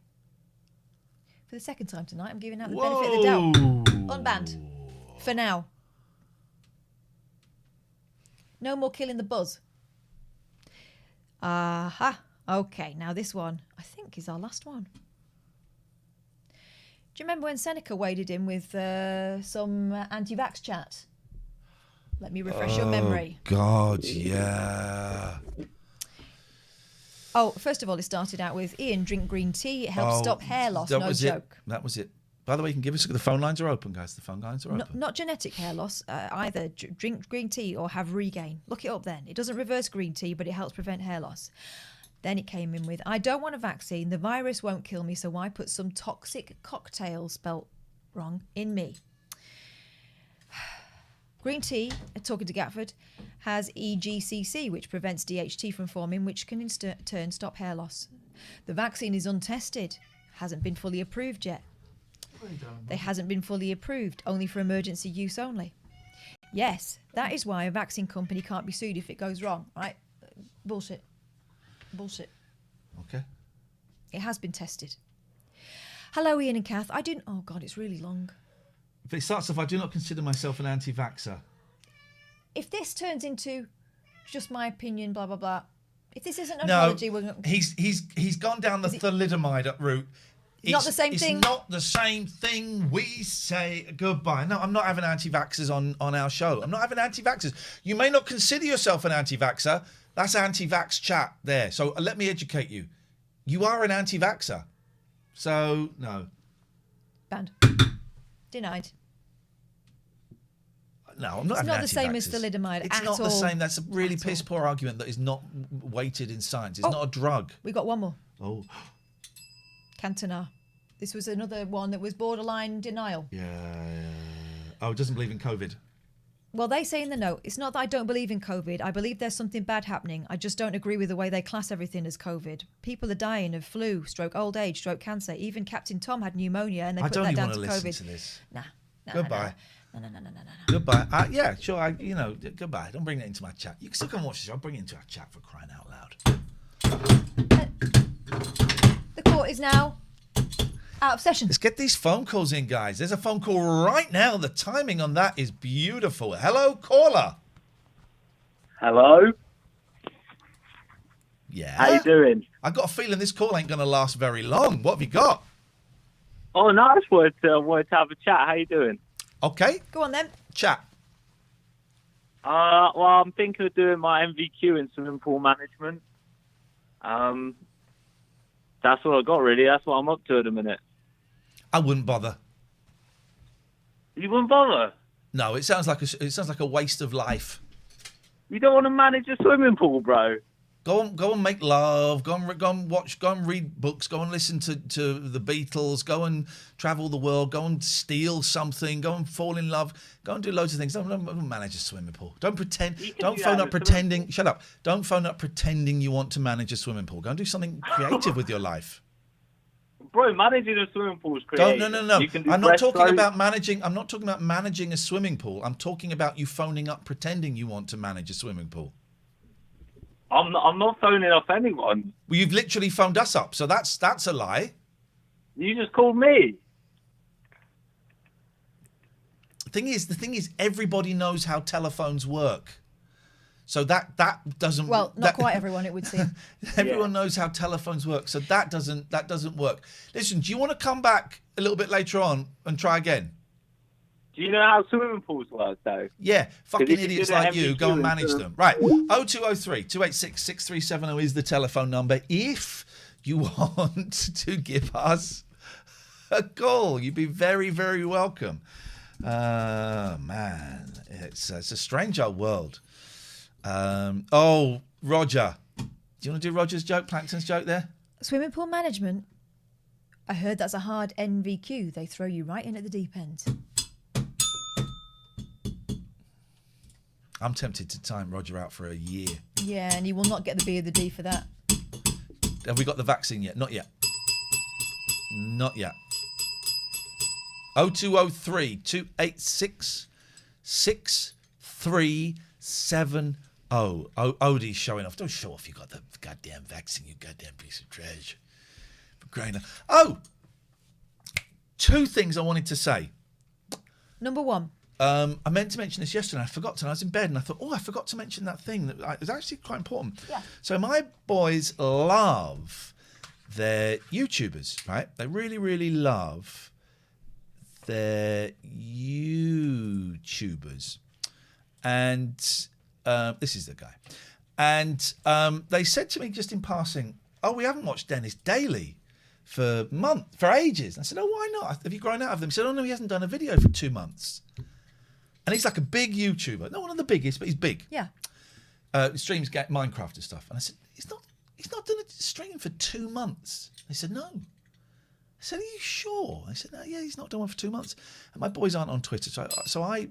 For the second time tonight, I'm giving out the benefit of the doubt. Unbanned. For now. No more killing the buzz. Aha. Okay, now this one, I think, is our last one. Do you remember when Seneca waded in with some anti-vax chat? Let me refresh your memory. God, yeah. Oh, first of all, it started out with Iain, drink green tea. It helps stop hair loss. No joke. That was it. By the way, you can give us... The phone lines are open, guys. The phone lines are open. Not genetic hair loss. Either drink green tea or have regain. Look it up then. It doesn't reverse green tea, but it helps prevent hair loss. Then it came in with, I don't want a vaccine. The virus won't kill me, so why put some toxic cocktail, spelt wrong, in me? Green tea, talking to Gatford, has EGCC, which prevents DHT from forming, which can in turn stop hair loss. The vaccine is untested, hasn't been fully approved yet. They hasn't been fully approved, only for emergency use only. Yes, that is why a vaccine company can't be sued if it goes wrong, right? Bullshit. Okay. It has been tested. Hello, Iain and Kath. Oh God, it's really long. If it starts off, I do not consider myself an anti-vaxxer. If this turns into just my opinion, blah blah blah. If this isn't an apology, we're not... he's gone down the thalidomide route. Not the same thing. It's not the same thing. We say goodbye. No, I'm not having anti-vaxxers on our show. I'm not having anti-vaxxers. You may not consider yourself an anti-vaxxer. That's anti-vax chat there. So let me educate you. You are an anti-vaxxer. So, no. Banned. Denied. No, I'm not having It's not the same anti-vaxxers. as thalidomide It's at not all. the same. That's a really piss-poor argument that is not weighted in science. It's not a drug. We got one more. Oh. Cantona. This was another one that was borderline denial. Yeah. Oh, doesn't believe in COVID. Well, they say in the note, it's not that I don't believe in COVID. I believe there's something bad happening. I just don't agree with the way they class everything as COVID. People are dying of flu, stroke old age, stroke cancer. Even Captain Tom had pneumonia and they put that down to COVID. I don't even want to listen to this. Nah. Goodbye. No. Goodbye. Yeah, sure. Goodbye. Don't bring it into my chat. You can still come watch the show. I'll bring it into our chat for crying out loud. The court is now out of session. Let's get these phone calls in, guys. There's a phone call right now. The timing on that is beautiful. Hello, caller. Hello. Yeah. How you doing? I got a feeling this call ain't going to last very long. What have you got? Oh, nice. Wanted to have a chat. How you doing? Okay. Go on then. Chat. Well, I'm thinking of doing my MVQ in swimming pool management. That's what I got, really. That's what I'm up to at the minute. I wouldn't bother. You wouldn't bother? No, it sounds like a waste of life. You don't want to manage a swimming pool, bro? Go and make love. Go and watch. Go and read books. Go and listen to the Beatles. Go and travel the world. Go and steal something. Go and fall in love. Go and do loads of things. Don't manage a swimming pool. Don't pretend. Don't phone up pretending. Shut up. Don't phone up pretending you want to manage a swimming pool. Go and do something creative with your life. Bro, managing a swimming pool is creative. No. I'm not talking about managing. I'm not talking about managing a swimming pool. I'm talking about you phoning up pretending you want to manage a swimming pool. I'm not phoning up anyone. Well, you've literally phoned us up, so that's a lie. You just called me. The thing is, everybody knows how telephones work. So that doesn't. Well, not quite everyone, it would seem. Everyone knows how telephones work, so that doesn't work. Listen, do you want to come back a little bit later on and try again? Do you know how swimming pools work, though? Yeah, fucking idiots like you, go and manage them. Right, 0203 286 6370 is the telephone number. If you want to give us a call, you'd be very, very welcome. Man, it's a strange old world. Roger. Do you want to do Roger's joke, Plankton's joke there? Swimming pool management. I heard that's a hard NVQ. They throw you right in at the deep end. I'm tempted to time Roger out for a year. Yeah, and he will not get the B or the D for that. Have we got the vaccine yet? Not yet. Not yet. 0203 286 6370. Odie's showing off. Don't show off you got the goddamn vaccine, you goddamn piece of trash. For crying out. 2 things I wanted to say. Number 1. I meant to mention this yesterday. I forgot to. I was in bed and I thought, I forgot to mention that thing. That was actually quite important. Yeah. So my boys love their YouTubers, right? They really, really love their YouTubers. And this is the guy. And they said to me just in passing, we haven't watched Dennis Daily for ages. And I said, why not? Have you grown out of them? He said, no, he hasn't done a video for 2 months. And he's like a big YouTuber. Not one of the biggest, but he's big. Yeah. Streams Minecraft and stuff. And I said, he's not done a stream for 2 months. They said, no. I said, are you sure? I said, no, yeah, he's not done one for 2 months. And my boys aren't on Twitter. So I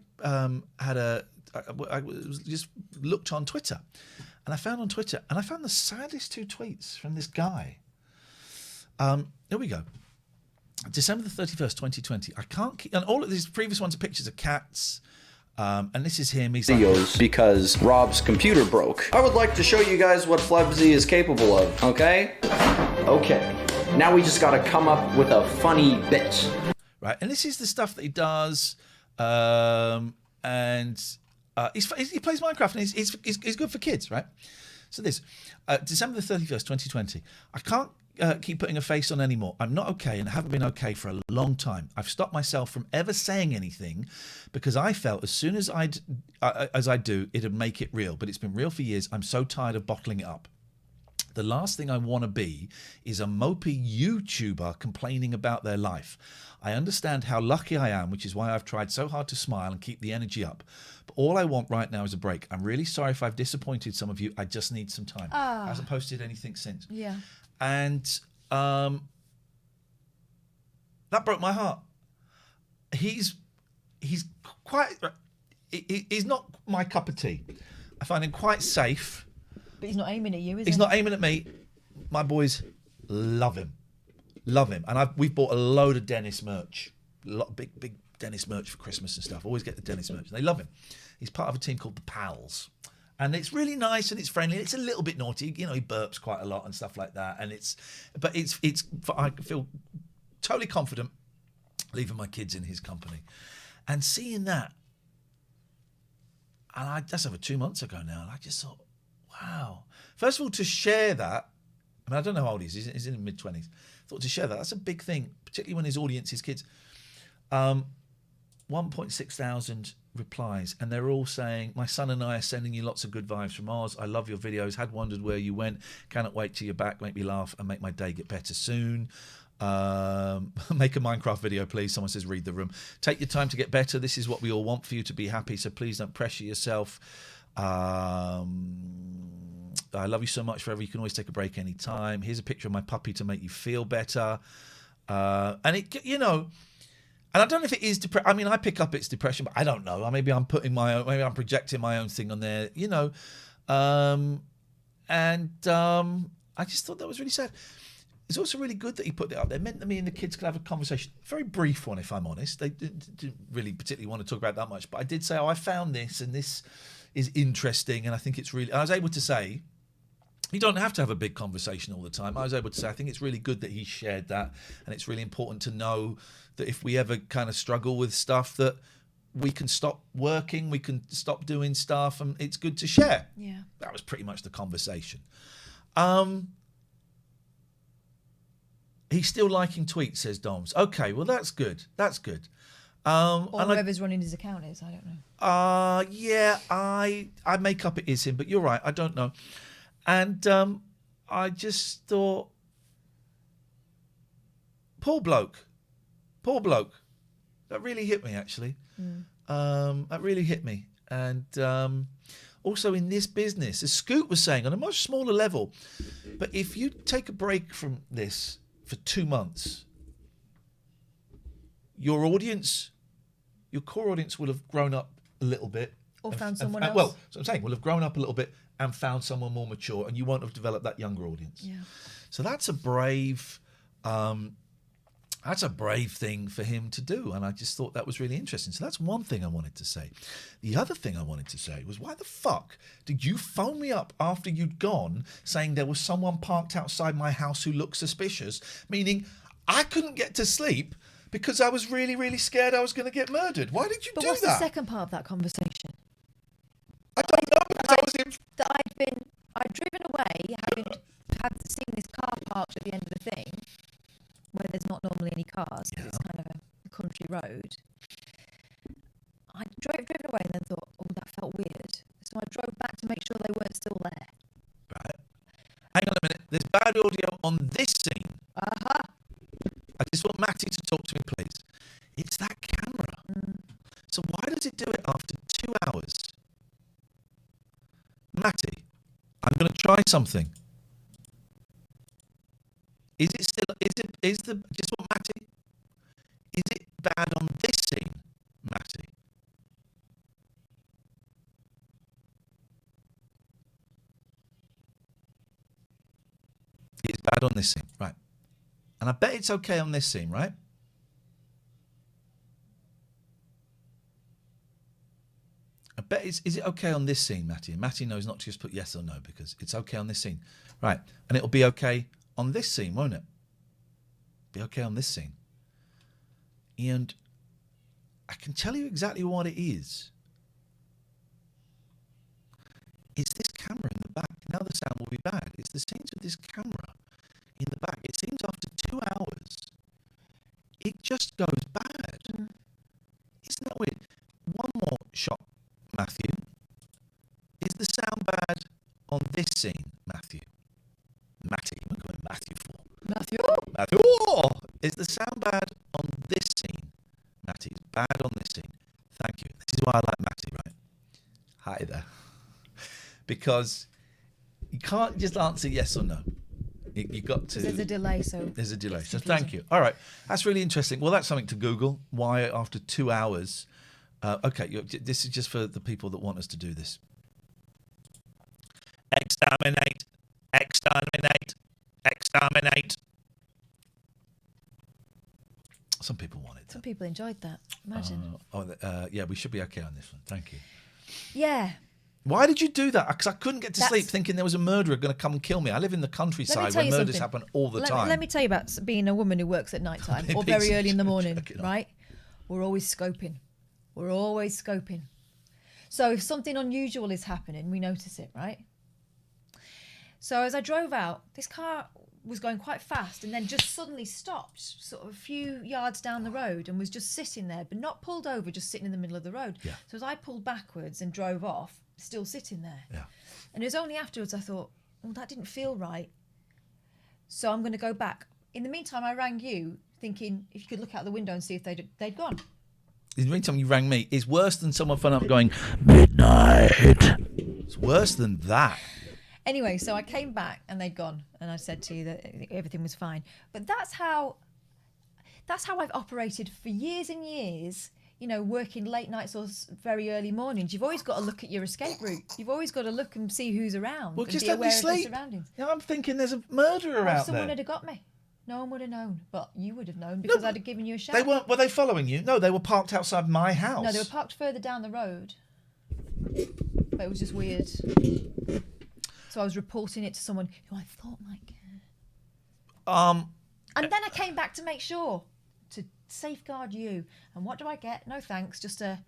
just looked on Twitter. And I found the saddest 2 tweets from this guy. Here we go. December the 31st, 2020. I can't keep... And all of these previous ones are pictures of cats. And this is him. He's videos because Rob's computer broke. I would like to show you guys what Flebzy is capable of, okay? Okay. Now we just gotta come up with a funny bit. Right, and this is the stuff that he does. He plays Minecraft and he's good for kids, right? So this, December the 31st, 2020. I can't keep putting a face on anymore. I'm not okay and haven't been okay for a long time. I've stopped myself from ever saying anything because I felt as soon as I do, it'd make it real. But it's been real for years. I'm so tired of bottling it up. The last thing I want to be is a mopey YouTuber complaining about their life. I understand how lucky I am, which is why I've tried so hard to smile and keep the energy up. But all I want right now is a break. I'm really sorry if I've disappointed some of you. I just need some time. Ah. Hasn't posted anything since. Yeah. And that broke my heart. He's quite... He's not my cup of tea. I find him quite safe. But he's not aiming at you, is he? He's not aiming at me. My boys love him. Love him. And we've bought a load of Dennis merch. Big Dennis merch for Christmas and stuff. Always get the Dennis merch. They love him. He's part of a team called the Pals. And it's really nice and it's friendly. It's a little bit naughty. You know, he burps quite a lot and stuff like that. And I feel totally confident leaving my kids in his company. And seeing that, and that's over 2 months ago now, and I just thought, wow. First of all, to share that, I mean, I don't know how old he is. He's in his mid-20s. I thought to share that, that's a big thing, particularly when his audience is kids. 1,600 replies, and they're all saying, my son and I are sending you lots of good vibes from Oz. I love your videos. Had wondered where you went. Cannot wait till you're back. Make me laugh and make my day get better soon. Make a Minecraft video, please. Someone says, read the room. Take your time to get better. This is what we all want for you to be happy, so please don't pressure yourself. I love you so much forever. You can always take a break anytime. Here's a picture of my puppy to make you feel better. And it, you know, and I don't know if it is depression. I mean, I pick up it's depression, but I don't know. Maybe I'm putting my own, maybe I'm projecting my own thing on there, you know. I just thought that was really sad. It's also really good that he put it up there. It meant that me and the kids could have a conversation. Very brief one, if I'm honest. They didn't really particularly want to talk about that much, but I did say, I found this, and this is interesting, and I think it's really... I was able to say, you don't have to have a big conversation all the time. I was able to say, I think it's really good that he shared that, and it's really important to know that if we ever kind of struggle with stuff, that we can stop working, we can stop doing stuff, and it's good to share. Yeah. That was pretty much the conversation. He's still liking tweets, says Doms. Okay, well, that's good. That's good. Or whoever's running his account is, I don't know. Yeah, I make up it is him, but you're right, I don't know. And I just thought, poor bloke. That really hit me, actually. That really hit me. And also in this business, as Scoot was saying, on a much smaller level, but if you take a break from this for 2 months, your audience, your core audience will have grown up a little bit. Or found someone else. Well, so I'm saying, will have grown up a little bit and found someone more mature, and you won't have developed that younger audience. Yeah. So that's a brave That's a brave thing for him to do, and I just thought that was really interesting. So that's one thing I wanted to say. The other thing I wanted to say was, why the fuck did you phone me up after you'd gone saying there was someone parked outside my house who looked suspicious, meaning I couldn't get to sleep because I was really, really scared I was going to get murdered? Why did you do that? But what's the second part of that conversation? I don't know, because I was in... That I'd driven away, having seen this car parked at the end of the thing, where there's not normally any cars, because it's kind of a country road. I driven away and then thought, oh, that felt weird. So I drove back to make sure they weren't still there. Right. Hang on a minute. There's bad audio on this scene. Uh-huh. I just want Matty to talk to me, please. It's that camera. So why does it do it after 2 hours? Matty, I'm going to try something. Is it still? Just what Matty? Is it bad on this scene, Matty? It's bad on this scene, right? And I bet it's okay on this scene, right? I bet is it okay on this scene, Matty? And Matty knows not to just put yes or no because it's okay on this scene, right? And it'll be okay on this scene, won't it? Be okay on this scene. And I can tell you exactly what it is. It's this camera in the back. Now the sound will be bad. It's the scenes with this camera in the back. It seems after 2 hours, it just goes bad. Isn't that weird? One more shot, Matthew. Is the sound bad on this scene, Matthew? Matty, what am I calling Matthew for? Matthew? Matthew! Is the sound bad on this scene? Matty, it's bad on this scene. Thank you. This is why I like Matty, right? Hi there. Because you can't just answer yes or no. You got to... There's a delay, so... There's a delay, so thank you. All right, that's really interesting. Well, that's something to Google. Why after 2 hours... okay, this is just for the people that want us to do this. Exterminate. Exterminate. Exterminate. Some people wanted that. Some people enjoyed that. Imagine. Yeah, we should be okay on this one. Thank you. Yeah. Why did you do that? Because I couldn't get to sleep thinking there was a murderer going to come and kill me. I live in the countryside where murders happen all the time. Let me tell you about being a woman who works at night time or very early in the morning, right? We're always scoping. We're always scoping. So if something unusual is happening, we notice it, right? So as I drove out, this car was going quite fast and then just suddenly stopped sort of a few yards down the road and was just sitting there, but not pulled over, just sitting in the middle of the road. Yeah. So as I pulled backwards and drove off, still sitting there. Yeah. And it was only afterwards I thought, well, that didn't feel right. So I'm going to go back. In the meantime, I rang you thinking if you could look out the window and see if they'd gone. In the meantime, you rang me. It's worse than someone phoning up going, midnight. It's worse than that. Anyway, so I came back and they'd gone, and I said to you that everything was fine. But that's how I've operated for years and years. You know, working late nights or very early mornings. You've always got to look at your escape route. You've always got to look and see who's around. Well, and just be let me aware of sleep. their surroundings. You know, I'm thinking there's a murderer out there. Someone would have got me. No one would have known, but you would have known because I'd have given you a shout. They weren't. Were they following you? No, they were parked outside my house. No, they were parked further down the road. But it was just weird. So I was reporting it to someone who I thought might care. And then I came back to make sure to safeguard you. And what do I get? No thanks. Just a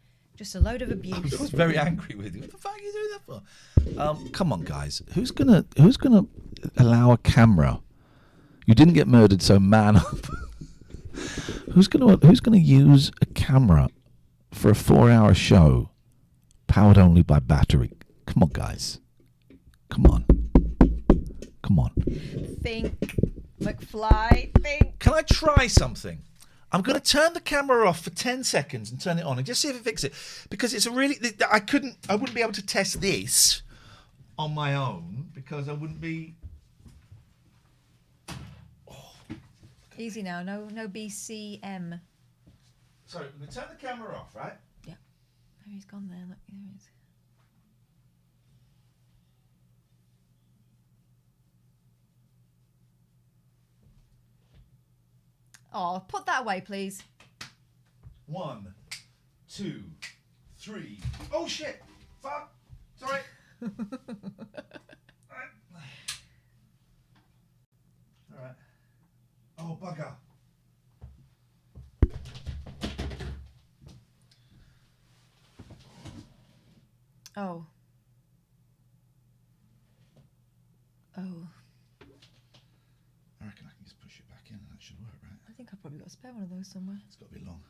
load of abuse. I was very angry with you. What the fuck are you doing that for? Come on, guys. Who's gonna allow a camera? You didn't get murdered, so man up. Who's gonna use a camera for a 4-hour show powered only by battery? Come on, guys. Come on. Think, McFly, think. Can I try something? I'm going to turn the camera off for 10 seconds and turn it on and just see if it fixes it. Because it's a really... I wouldn't be able to test this on my own because I wouldn't be... Easy now. No BCM. Sorry, I'm going to turn the camera off, right? Yeah. Oh, he's gone there. Look, there he is. Oh, put that away, please. 1, 2, 3. Oh shit! Fuck! Sorry. All right. Oh bugger. Oh. Oh. I reckon I can just push it back in and that should work, right? I think I've probably got a spare one of those somewhere. It's got to be long.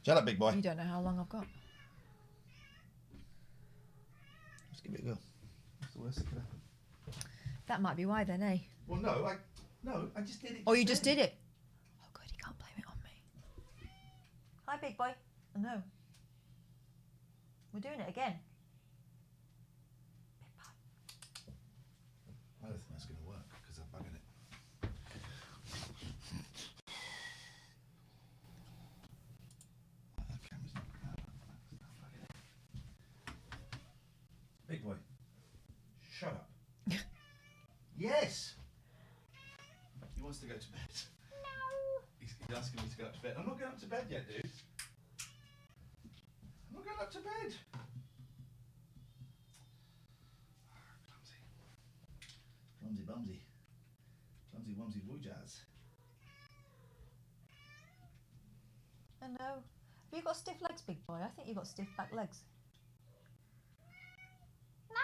Shut up, big boy. You don't know how long I've got. Let's give it a go. What's the worst that could happen? That might be why then, eh? Well, no, I just did it. Oh, you just did it? Oh, good, you can't blame it on me. Hi, big boy. Oh, no. We're doing it again. I don't think that's going to work because I'm bugging it. That camera's not bugging it. Big boy, shut up. Yes! He wants to go to bed. No! He's asking me to go up to bed. I'm not going up to bed yet, dude. I'm not going up to bed. Clumsy bumsy. Clumsy wumsy woo jazz. I know. Have you got stiff legs, big boy? I think you've got stiff back legs. No!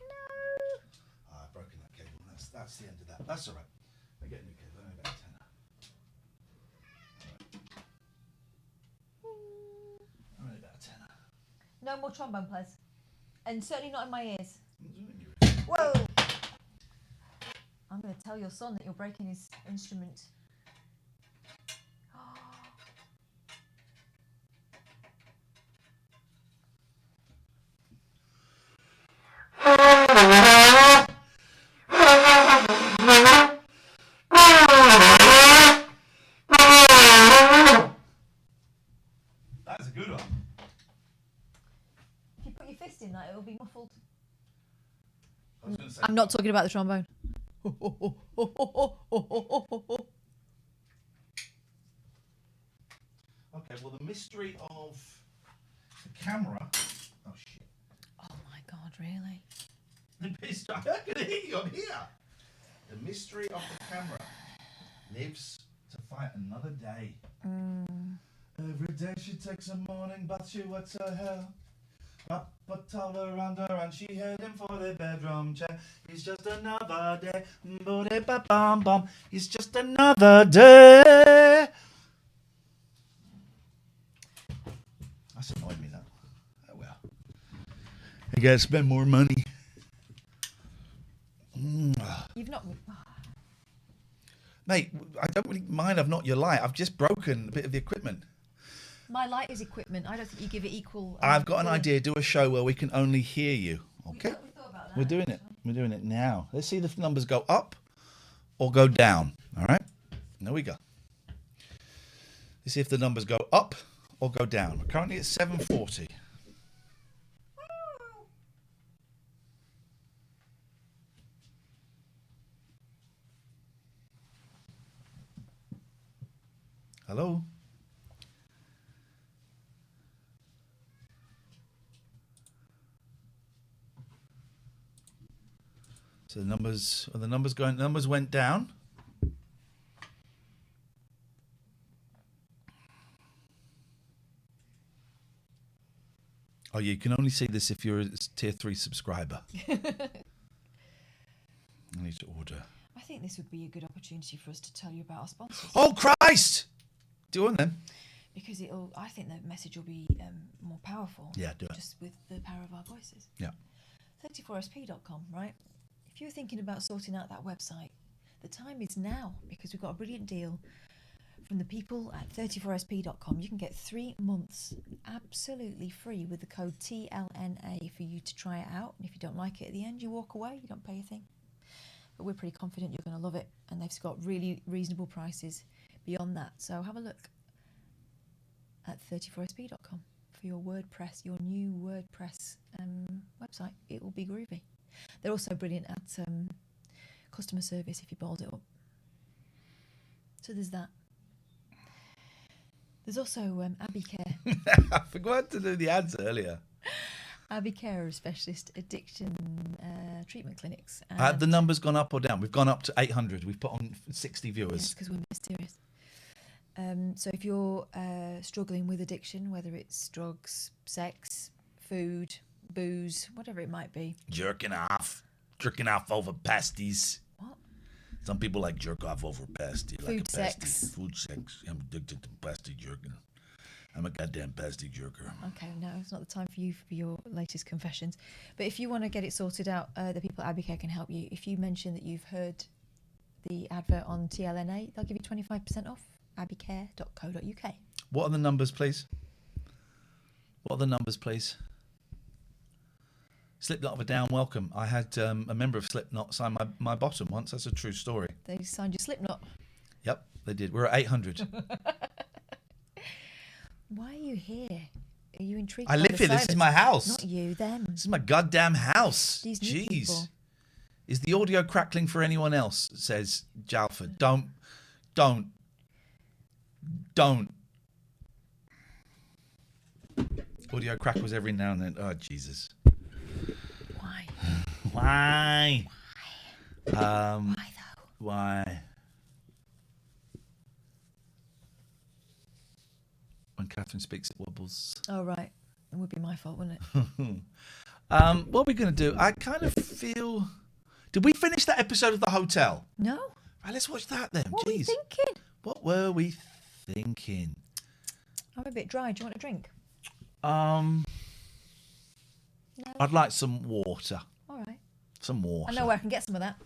No! Oh, I've broken that cable. That's the end of that. That's all right. I get a new cable. Only about a tenner. Only about a tenner. No more trombone players. And certainly not in my ears. Whoa! I'm going to tell your son that you're breaking his instrument. That's a good one. If you put your fist in that, it'll be muffled. I was going to say. I'm not talking about the trombone. Okay, well, the mystery of the camera. Oh, shit. Oh my God, really? The mystery. I can hear you. I'm here. The mystery of the camera lives to fight another day. Every day she takes a morning bath, she wets her hair. Wrap a towel around her and she heading for the bedroom chair. It's just another day. Bam. It's just another day. That's annoyed me, that. Oh well. I gotta spend more money. You've not... Mate, I don't really mind I've not your light. I've just broken a bit of the equipment. My light is equipment. I don't think you give it equal... I've got an idea. Do a show where we can only hear you. Okay? We thought about that, We're doing it. We're doing it now. Let's see if the numbers go up or go down. All right? There we go. Let's see if the numbers go up or go down. We're currently at 740. Hello? So the numbers went down. Oh, you can only see this if you're a tier 3 subscriber. I need to order. I think this would be a good opportunity for us to tell you about our sponsors. Oh, Christ! Do it then. Because I think the message will be more powerful. Yeah, do it. Just with the power of our voices. Yeah. 34sp.com, right? If you're thinking about sorting out that website, the time is now, because we've got a brilliant deal from the people at 34sp.com. You can get 3 months absolutely free with the code TLNA for you to try it out. And if you don't like it at the end, you walk away. You don't pay a thing. But we're pretty confident you're going to love it. And they've got really reasonable prices beyond that. So have a look at 34sp.com for your WordPress, your new WordPress website. It will be groovy. They're also brilliant at customer service if you balled it up. So there's that. There's also Abbey Care. I forgot to do the ads earlier. Abbey Care are specialist addiction treatment clinics. Have the numbers gone up or down? We've gone up to 800. We've put on 60 viewers. Yes, because we're mysterious. So if you're struggling with addiction, whether it's drugs, sex, food, booze, whatever it might be. Jerking off over pasties. What? Some people like jerk off over pasty. Food, like a pasty. sex. Food, sex. I'm addicted to pasty jerking. I'm a goddamn pasty jerker. Okay, no, it's not the time for you for your latest confessions. But if you want to get it sorted out, the people at Abbey Care can help you. If you mention that you've heard the advert on TLNA, they'll give you 25% off. abbeycare.co.uk. What are the numbers, please? Slipknot of a down welcome. I had a member of Slipknot sign my bottom once. That's a true story. They signed your Slipknot. Yep, they did. We're at 800. Why are you here? Are you intrigued? I live here. This is my house. Not you, them. This is my goddamn house. These new Jeez. people. Is the audio crackling for anyone else? Says Jalford. Don't. Audio crackles every now and then. Oh, Jesus. Why? Why? Why though? Why? When Catherine speaks, it wobbles. Oh, right. It would be my fault, wouldn't it? What are we going to do? I kind of feel... Did we finish that episode of The Hotel? No. Right, let's watch that then. What were you Jeez. thinking? What were we thinking? I'm a bit dry. Do you want a drink? I'd like some water. All right. Some water. I know where I can get some of that.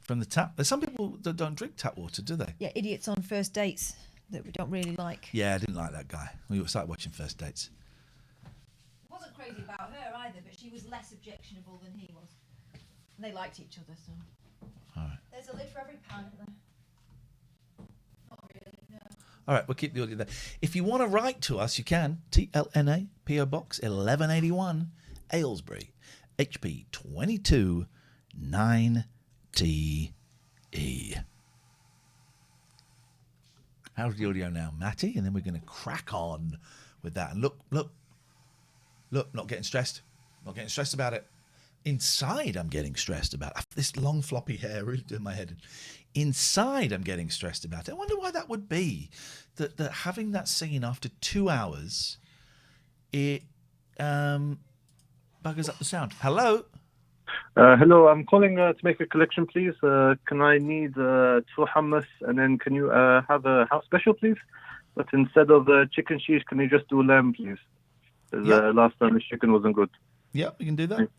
From the tap. There's some people that don't drink tap water, do they? Yeah, idiots on first dates that we don't really like. Yeah, I didn't like that guy. We started watching First Dates. I wasn't crazy about her either, but she was less objectionable than he was. And they liked each other, so. All right. There's a lid for every pan, isn't there? Not really, no. All right, we'll keep the audio there. If you want to write to us, you can. TLNA, PO Box 1181, Aylesbury, HP 22 9TE. How's the audio now, Matty? And then we're going to crack on with that. And look, not getting stressed. Not getting stressed about it. Inside, I'm getting stressed about it. This long floppy hair really doing my head in. Inside, I'm getting stressed about it. I wonder why that would be. That having that scene after 2 hours, it buggers up the sound. Hello? Hello, I'm calling to make a collection, please. Can I need 2 hummus, and then can you have a house special, please? But instead of chicken cheese, can you just do lamb, please? Because last time the chicken wasn't good. Yeah, we can do that.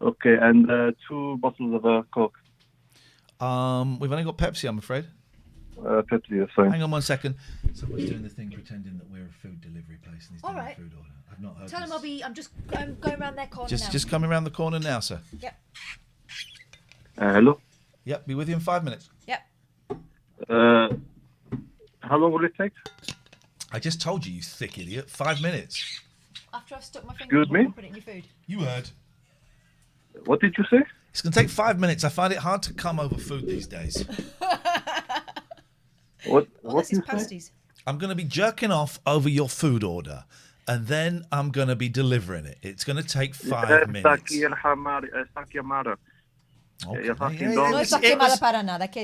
Okay, and 2 bottles of Coke. We've only got Pepsi, I'm afraid. Pepsi, that's fine. Hang on 1 second. Someone's doing the thing pretending that we're a food delivery place and he's doing All right. a food order. I've not heard Tell this. him I'm going around their corner now. Just coming around the corner now, sir. Yep. Hello? Yep, be with you in 5 minutes. Yep. How long will it take? I just told you, you thick idiot. 5 minutes. After I've stuck my finger Excuse me? and put it in your food. You heard. What did you say? It's going to take 5 minutes. I find it hard to come over food these days. What this is you say? pasties. I'm going to be jerking off over your food order, and then I'm going to be delivering it. It's going to take 5 minutes. Okay.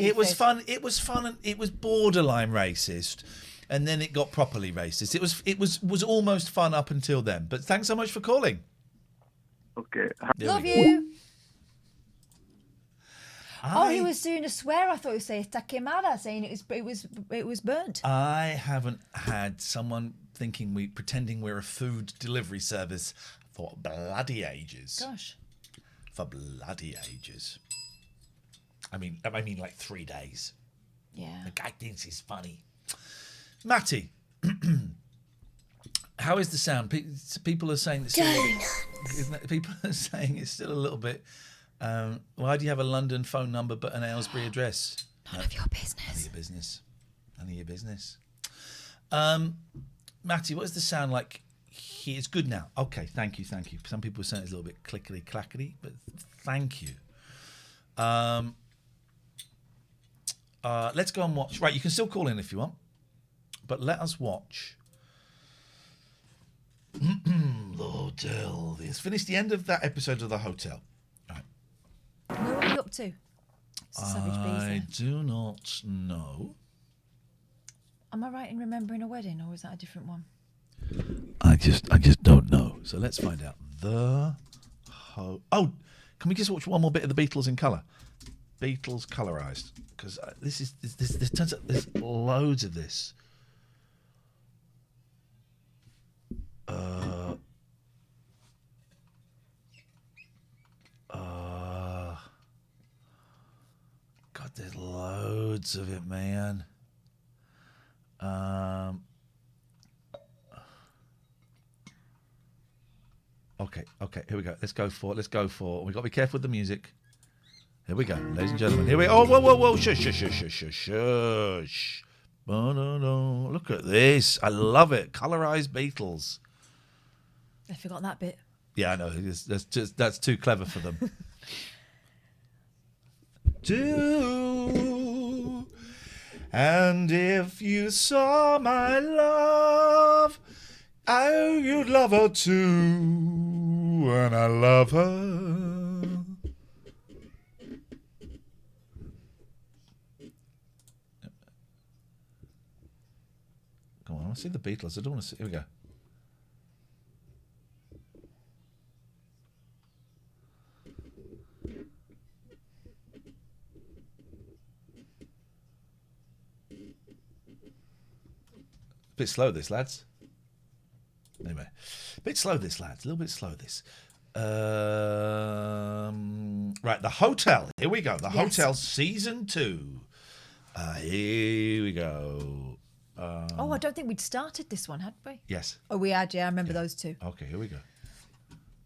It was fun. It was fun, and it was borderline racist, and then it got properly racist. It was almost fun up until then. But thanks so much for calling. Okay. Love you. Oh, he was doing a swear. I thought he was saying "está quemada," saying it was burnt. I haven't had someone pretending we're a food delivery service for bloody ages. Gosh. For bloody ages. I mean like 3 days. Yeah. The guy thinks he's funny. Matty, how is the sound? People are saying people are saying it's still a little bit. Why do you have a London phone number but an Aylesbury address? None of your business. None of your business. None of your business. Matty, what does the sound like here? It's good now. Okay, thank you. Some people are saying it's a little bit clickety clackety, but thank you. Let's go and watch. Right, you can still call in if you want, but let us watch. The hotel. It's finished the end of that episode of The Hotel. Right. Where are you up to? Savage Bees I there. do not know. Am I right in remembering a wedding, or is that a different one? I just don't know. So let's find out. Oh, can we just watch one more bit of the Beatles in colour? Beatles colorized, because this turns out there's loads of this. God, there's loads of it, man. Okay, here we go. Let's go for. We've got to be careful with the music. Here we go, ladies and gentlemen. Here we go. Oh, whoa. Shush. No. Look at this. I love it. Colorized Beatles. I forgot that bit. Yeah, I know. That's too clever for them. And if you saw my love, you'd love her too. And I love her. Come on, I want to see the Beatles. I don't want to see. Here we go. Bit slow, this, lads. Anyway, a little bit slow, this. Right, The Hotel. Here we go. The Hotel Season 2. Here we go. I don't think we'd started this one, had we? Yes. Oh, we had, yeah. I remember those two. Okay, here we go.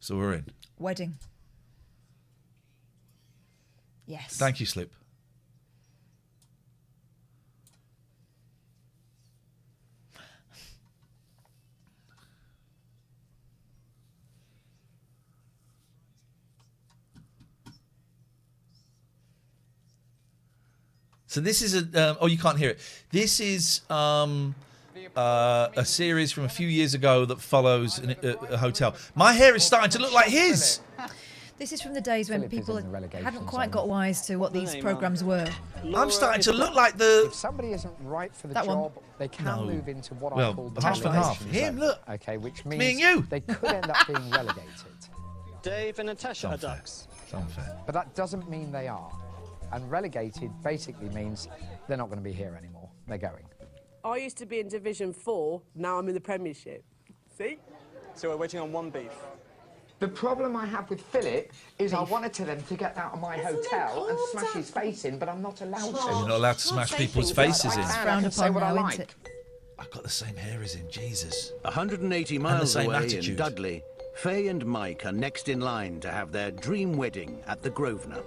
So we're in. Wedding. Yes. Thank you, Slip. So this is you can't hear it. This is a series from a few years ago that follows a hotel. My hair is starting to look like his. This is from the days when people hadn't quite got wise to what these programmes were. I'm starting to look like the... If somebody isn't right for the That one. job, they can move into what I call the half and half. relegation Him, zone. look. Okay, which means Me and you. they could end up being relegated. Dave and Natasha are ducks. It's unfair. But that doesn't mean they are. And relegated basically means they're not going to be here anymore. They're going. I used to be in Division 4, now I'm in the Premiership. See? So we're waiting on one beef. The problem I have with Philip is I wanted to them to get out of my hotel and smash his face in, but I'm not allowed to. You're not allowed to smash people's faces in. Frowned upon now, isn't it? I've got the same hair as him, Jesus. 180 And the miles same away attitude. in Dudley, Faye and Mike are next in line to have their dream wedding at the Grosvenor.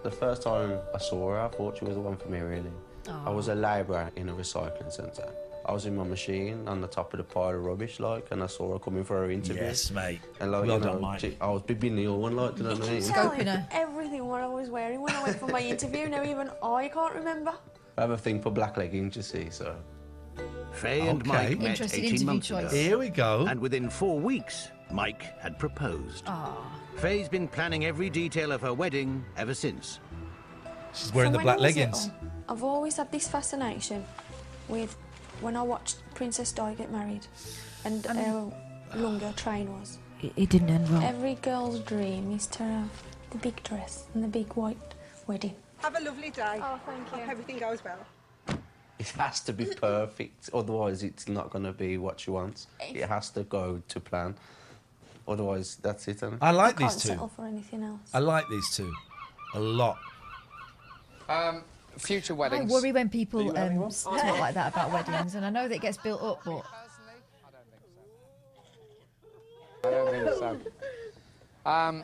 The first time I saw her, I thought she was the one for me, really. I was a labourer in a recycling centre. I was in my machine on the top of the pile of rubbish, and I saw her coming for her interview. Yes, mate. And, Well done, Mike. I was bibbing the old one, do you know what I mean? Scoping her. Everything what I was wearing when I went for my interview. Now even I can't remember. I have a thing for black leggings, you see, so... Faye and Mike met Interesting 18 interview months choice. ago. Here we go. And within 4 weeks, Mike had proposed. Faye's been planning every detail of her wedding ever since. She's wearing the When black I was leggings. little, I've always had this fascination with when I watched Princess Di get married and how long her train was. It didn't end well. Every girl's dream is to have the big dress and the big white wedding. Have a lovely day. Oh, thank you. Hope everything goes well. It has to be perfect, otherwise it's not going to be what she wants. It has to go to plan. Otherwise, that's it, isn't it? I like I these can't two. settle for anything else. I like these two a lot. Future I weddings. worry when people talk like that about weddings, and I know that it gets built up, but I don't think so.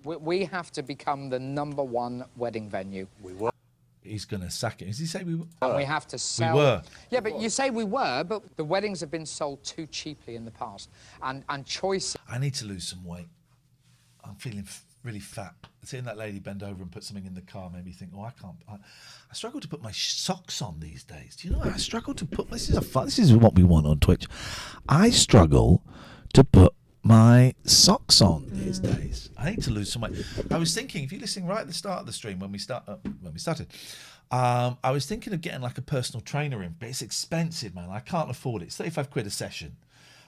We have to become the #1 wedding venue. We were. He's going to sack it. Does he say we were? And we have to sell. We were. Yeah, but you say we were, but the weddings have been sold too cheaply in the past. And choice. I need to lose some weight. I'm feeling really fat. Seeing that lady bend over and put something in the car made me think, I can't. I struggle to put my socks on these days. Do you know? I struggle to put. This is what we want on Twitch. I struggle to put my socks on these days. I need to lose some weight. I was thinking, if you're listening right at the start of the stream when we started, I was thinking of getting like a personal trainer in, but it's expensive, man. I can't afford it. It's 35 quid a session,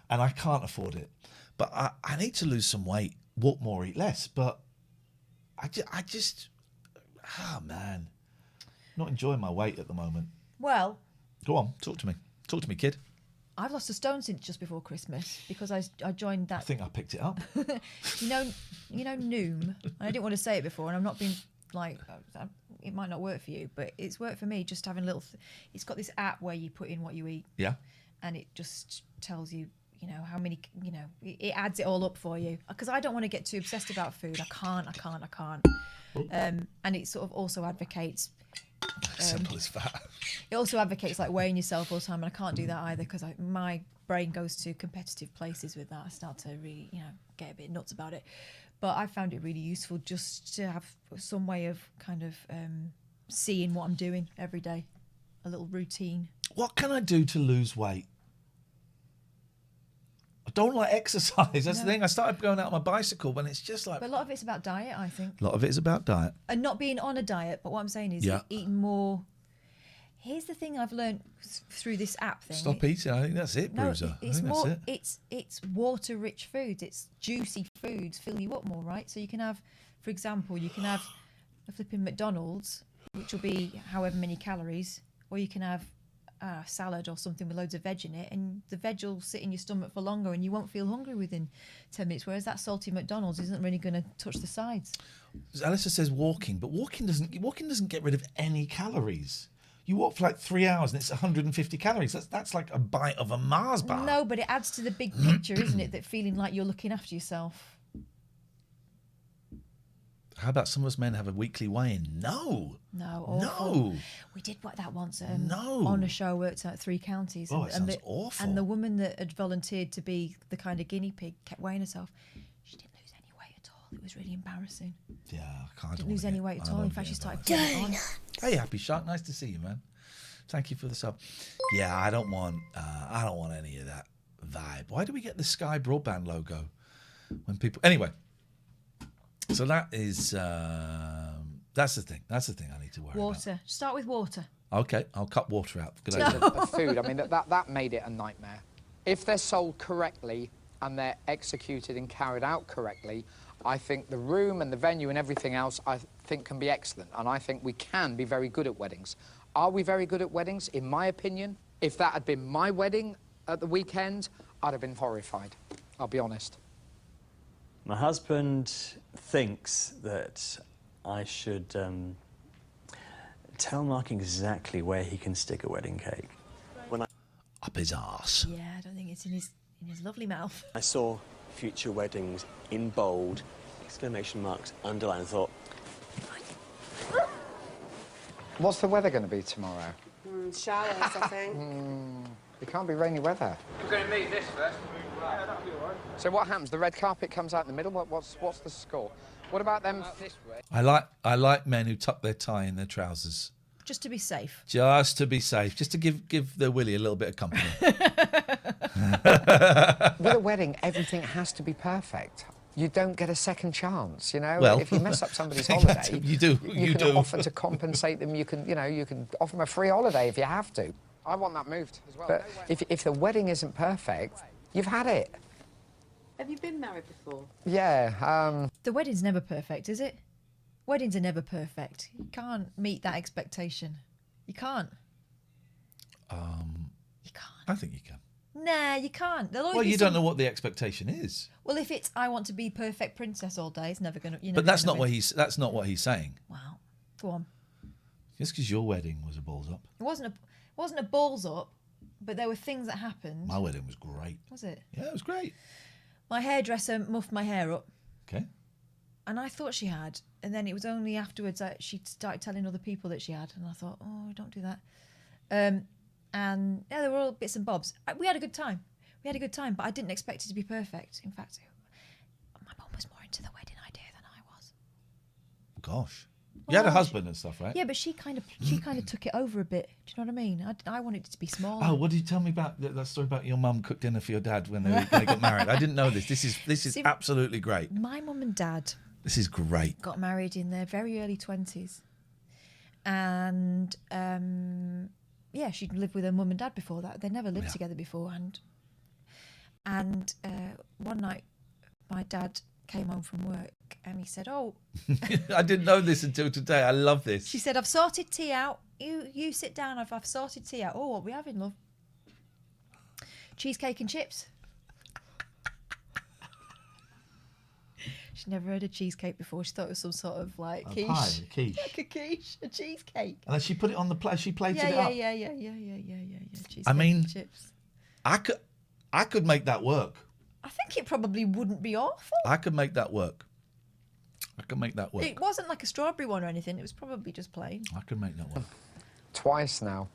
and I can't afford it. But I need to lose some weight, walk more, eat less. But I just, man, not enjoying my weight at the moment. Well, go on, talk to me, kid. I've lost a stone since just before Christmas because I joined that. I think I picked it up. you know, Noom. I didn't want to say it before, and I'm not being like, it might not work for you, but it's worked for me. Just having a little. It's got this app where you put in what you eat. Yeah. And it just tells you, how many, it adds it all up for you. Because I don't want to get too obsessed about food. I can't. And it sort of also advocates. Simple as that. It also advocates like weighing yourself all the time, and I can't do that either because my brain goes to competitive places with that. I start to really, get a bit nuts about it. But I found it really useful just to have some way of kind of seeing what I'm doing every day, a little routine. What can I do to lose weight? I don't like exercise. That's the thing. I started going out on my bicycle when it's just like... But a lot of it's about diet, I think. A lot of it is about diet. And not being on a diet, but what I'm saying is eating more... Here's the thing I've learned through this app thing. Stop eating. I think that's it, Bruiser. It's it's water-rich foods. It's juicy foods, fill you up more, right? So you can have, for example, a flipping McDonald's, which will be however many calories, or you can have salad or something with loads of veg in it, and the veg will sit in your stomach for longer and you won't feel hungry within 10 minutes, whereas that salty McDonald's isn't really going to touch the sides. Alistair says walking, but walking doesn't get rid of any calories. You walk for like 3 hours and it's 150 calories. That's like a bite of a Mars bar. No, but it adds to the big picture, isn't it, that feeling like you're looking after yourself. How about some of us men have a weekly weigh-in? No. No. We did that once. On a show, worked out 3 counties. Oh, it sounds awful. And the woman that had volunteered to be the kind of guinea pig kept weighing herself. She didn't lose any weight at all. It was really embarrassing. Yeah, I can't. Didn't lose any weight at all. In fact, she started putting it on. Hey, Happy Shark, nice to see you, man. Thank you for the sub. Yeah, I don't want any of that vibe. Why do we get the Sky Broadband logo when people? Anyway. So that is that's the thing. That's the thing I need to worry about. Water. Start with water. Okay, I'll cut water out. Good idea. The food, I mean, that made it a nightmare. If they're sold correctly and they're executed and carried out correctly, I think the room and the venue and everything else, I think, can be excellent. And I think we can be very good at weddings. Are we very good at weddings? In my opinion, if that had been my wedding at the weekend, I'd have been horrified. I'll be honest. My husband thinks that I should tell Mark exactly where he can stick a wedding cake. Up his arse. Yeah, I don't think it's in his lovely mouth. I saw future weddings in bold, exclamation marks, underlined, and thought... What's the weather going to be tomorrow? Showers, I think. It can't be rainy weather. We're going to meet this first. Yeah, that'll be all right. So what happens? The red carpet comes out in the middle? What's the score? What about them? This way. I like men who tuck their tie in their trousers. Just to be safe. Just to be safe. Just to give their willy a little bit of company. With a wedding, everything has to be perfect. You don't get a second chance, Well, if you mess up somebody's holiday, you do. You can offer to compensate them. You can offer them a free holiday if you have to. I want that moved as well. But if the wedding isn't perfect, you've had it. Have you been married before? Yeah. The wedding's never perfect, is it? Weddings are never perfect. You can't meet that expectation. You can't. You can't. I think you can. Nah, you can't. Well, you don't know what the expectation is. Well, if it's I want to be perfect princess all day, it's never going to. But that's not what he's saying. Wow. Go on. Just because your wedding was a balls up. It wasn't a balls up, but there were things that happened. My wedding was great. Was it? Yeah, it was great. My hairdresser muffed my hair up. Okay. And I thought she had, and then it was only afterwards that she started telling other people that she had, and I thought, oh, don't do that. And yeah, they were all bits and bobs. We had a good time. But I didn't expect it to be perfect. In fact, my mum was more into the wedding idea than I was. gosh. You had a husband and stuff, right? Yeah, but she kind of took it over a bit. Do you know what I mean? I wanted it to be small. Oh, what did you tell me about that story about your mum cooked dinner for your dad when they got married? I didn't know this. This is See, absolutely great. My mum and dad. This is great. Got married in their very early 20s, and she'd lived with her mum and dad before that. They never lived together beforehand. And one night, my dad came home from work and he said, "Oh, I didn't know this until today. I love this." She said, "I've sorted tea out. You sit down. I've sorted tea out." "Oh, what are we having, love?" "Cheesecake and chips." She'd never heard of cheesecake before. She thought it was some sort of like quiche. Pie, a quiche. Like a quiche, a cheesecake. And then she put it on the plate. She plated it up. Yeah. Cheesecake I mean, and chips. I could make that work. I think it probably wouldn't be awful. I could make that work. It wasn't like a strawberry one or anything. It was probably just plain. I could make that work. Twice now.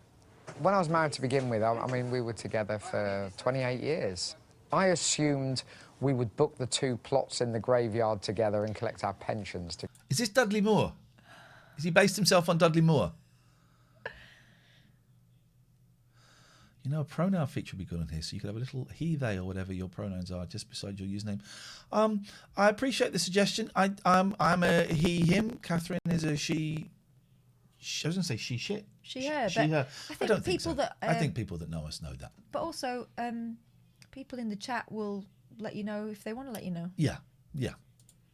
When I was married to begin with, I mean, we were together for 28 years. I assumed we would book the 2 plots in the graveyard together and collect our pensions. Is this Dudley Moore? Has he based himself on Dudley Moore? You know, a pronoun feature would be good on here, so you could have a little he, they, or whatever your pronouns are just beside your username. I appreciate the suggestion. I'm a he, him. Catherine is a she. I was going to say she, shit. She, her. She, her. I don't think people that. I think people that know us know that. But also, people in the chat will let you know if they want to let you know. Yeah.